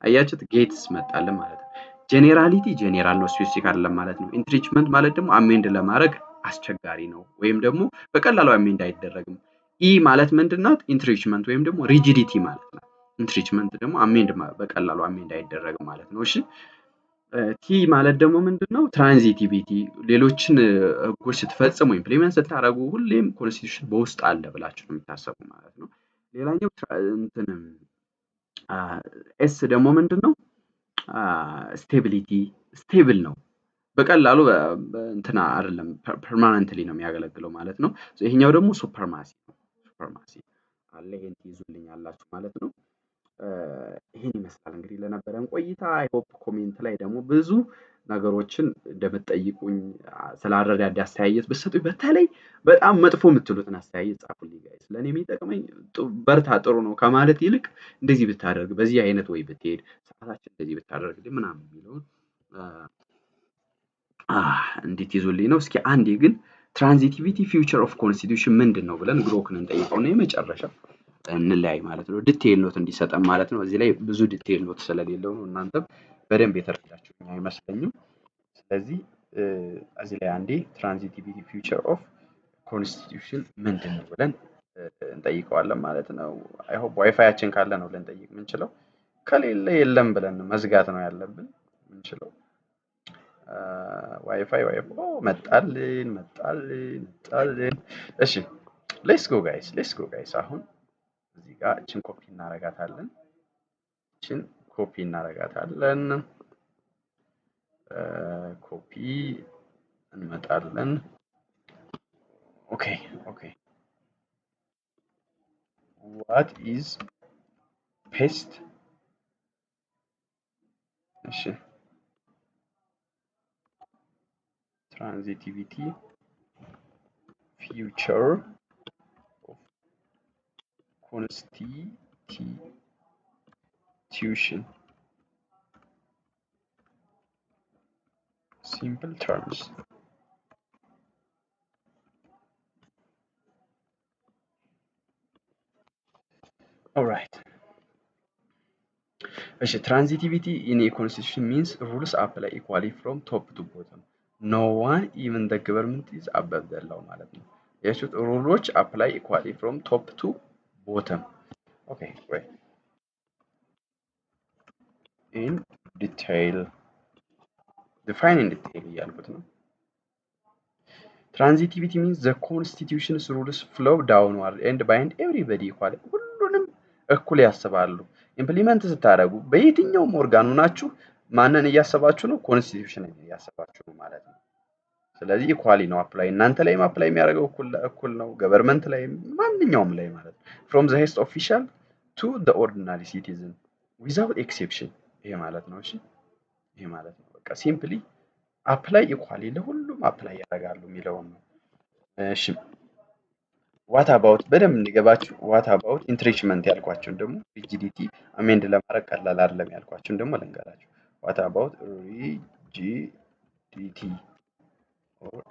አያችሁት፣ ጌትስ መጣልን ማለት ነው። ጄኔራሊቲ ጄኔራል ነው፣ ስፔሲፊክ አይደለም ማለት ነው። ኢንትሪችመንት ማለት ደግሞ አሜንድ ለማድረግ አስቸጋሪ ነው ወይም ደግሞ በቀላሉ አሜንድ አይደረግም። ኢ ማለት ምንድነው? ኢንትሪችመንት ወይም ደግሞ ሪጂዲቲ ማለት ነው። ኢንትሪችመንት ደግሞ አሜንድ በቀላሉ አሜንድ አይደረግም ማለት ነው። እሺ ቲ ማለት ደግሞ ምንድነው? ትራንዚቲቪቲ ሌሎችን ህጎች ስትፈጽሙ ኢምፕሊመንት ስታደርጉ ሁሌም ኮንስቲቱሽን በውስጥ አለ ብላችሁ ነው የምታሰቡ ማለት ነው። ሌላኛው እንትን ኤስ ደግሞ ምንድነው? ስቴቢሊቲ ስቴብል ነው። በቀላሉ እንትና አይደለም ፐርማነንትሊ ነው የሚያገለግለው ማለት ነው። ይሄኛው ደግሞ ሱፐርማሲ ነው። ሱፐርማሲ አለ። ይሄን ትይዙልኝ አላችሁ ማለት ነው። ይሄን ይመስላል እንግዲህ ለነበረን ቆይታ። አይ ሆፕ ኮሜንት ላይ ደግሞ ብዙ ነገሮችን እንደምትጠይቁኝ ስላረዳድ አስተያየት ብትሰጡኝ፣ በተለይ በጣም መጥፎ የምትሉትን አስተያየት ጻፉልኝ ጋይስ። ለኔ የሚጠቅመኝ በርታ ጥሩ ነው ከማለት ይልቅ እንደዚህ ብታደርግ፣ በዚህ አይነት ወይ ብትሄድ፣ ሰዓታችን እንደዚህ ብታደርግ ምናምን የሚለውን እንዴት ይዞልኝ ነው። እስኪ አንዴ ግን ትራንዚቲቪቲ ፊውቸር ኦፍ ኮንስቲቱሽን ምንድን ነው ብለን ግሮክን እንጠይቀው ነው የመጨረሻ እንለያይ ማለት ነው። ዲቴይል ኖት እንዲሰጠን ማለት ነው። እዚህ ላይ ብዙ ዲቴይል ኖት ስለሌለው ነው እናንተም በደንብ የተረዳችሁ አይመስለኝም። ስለዚህ እዚህ ላይ አንዴ ትራንዚቲቪቲ ፊውቸር ኦፍ ኮንስቲቱሽን ምንድን ነው ብለን እንጠይቀዋለን ማለት ነው። አይ ሆፕ ዋይፋያችን ካለ ነው ልንጠይቅ የምንችለው። ከሌለ የለም ብለን መዝጋት ነው ያለብን የምንችለው። ዋይፋይ መጣልን። እሺ ሌትስ ጎ ጋይስ አሁን እዚህ ጋር እችን ኮፒ እናረጋታለን። ኮፒ እንመጣለን። ኦኬ what is paste? እሺ transitivity future of constitution simple terms. All right. Transitivity in a constitution means rules apply equally from top to bottom. No one, even the government, is above the law ማለት ነው። የሹት rules apply equally from top to bottom. Okay, great. In detail, define in detail እያልኩት ነው። Transitivity means the constitution's rules flow downward and bind everybody equally. ሁሉንም እኩል ያስባሉ። ኢምፕሊመንት ስታደርጉ በየትኛውም ኦርጋኑ ናችሁ ማንን እያሰባችሁ ነው? ኮንስቲቱሽንን እያሰባችሁ ነው ማለት ነው። ስለዚህ ኢኳሊ ነው አፕላይ እናንተ ላይም አፕላይ የሚያደርገው እኩል ነው። ገቨርንመንት ላይ ማንኛውም ላይ ማለት ነው። ፍሮም ዘ ሃይስት ኦፊሻል ቱ ዘ ኦርዲናሪ ሲቲዝን ዊዛውት ኤክሴፕሽን ይሄ ማለት ነው። እሺ ይሄ ማለት ነው። በቃ ሲምፕሊ አፕላይ ኢኳሊ ለሁሉም አፕላይ ያደርጋሉ የሚለውን ነው። እሺ ዋት አባውት በደንብ እንዲገባችሁ ዋት አባውት ኢንትሪችመንት ያልኳችሁን ደግሞ ሪጂዲቲ አሜንድ ለማድረግ ቀላል አይደለም ያልኳችሁን ደግሞ ልንገራችሁ። ዋት አባውት ሪጂዲቲ ኦር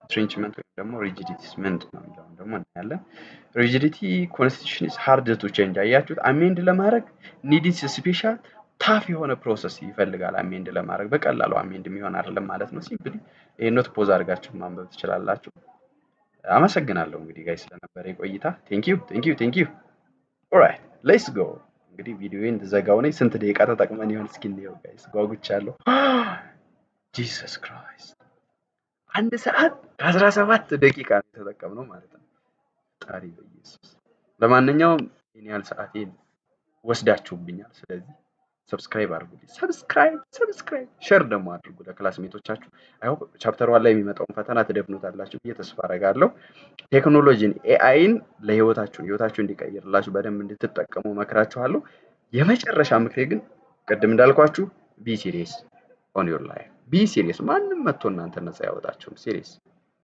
ኢንትሪችመንት ወይም ደግሞ ሪጂዲቲስ ምንድን ነው የሚለውን ደግሞ እናያለን። ሪጂዲቲ ኮንስቲቱሽን ኢዝ ሃርድ ቱ ቼንጅ አያችሁት። አሜንድ ለማድረግ ኒድስ ስፔሻል ታፍ የሆነ ፕሮሰስ ይፈልጋል። አሜንድ ለማድረግ በቀላሉ አሜንድ የሚሆን አይደለም ማለት ነው። ሲምፕሊ ይሄን ኖት ፖዝ አድርጋችሁ ማንበብ ትችላላችሁ። አመሰግናለሁ እንግዲህ ጋይስ ስለነበረ ቆይታ። ቴንክ ዩ ኦልራይት ሌትስ ጎ። እንግዲህ ቪዲዮዬን ዘጋው ነኝ። ስንት ደቂቃ ተጠቅመን ይሆን እስኪ እንየው ጋይስ። ጓጉቻለሁ። ጂሰስ ክራይስት 1 ሰዓት ከ17 ደቂቃ ነው የተጠቀምነው ማለት ነው። ጣሪ በኢየሱስ። ለማንኛውም እኔ ያህል ሰዓቴን ወስዳችሁብኛል። ስለዚህ ሰብስክራይብ አድርጉልኝ። ሰብስክራይብ ሼር ደግሞ አድርጉ ለክላስሜቶቻችሁ። አይሆፕ ቻፕተር 1 ላይ የሚመጣውን ፈተና ትደፍኑታላችሁ ብዬ ተስፋ አደርጋለሁ። ቴክኖሎጂን ኤአይን ህይወታችሁ እንዲቀይርላችሁ በደንብ እንድትጠቀሙ መክራችኋለሁ። የመጨረሻ ምክሬ ግን ቅድም እንዳልኳችሁ ቢ ሲሪየስ ኦን ዮር ላይፍ። ቢ ሲሪየስ። ማንም መጥቶ እናንተ ነፃ ያወጣችሁ። ሲሪየስ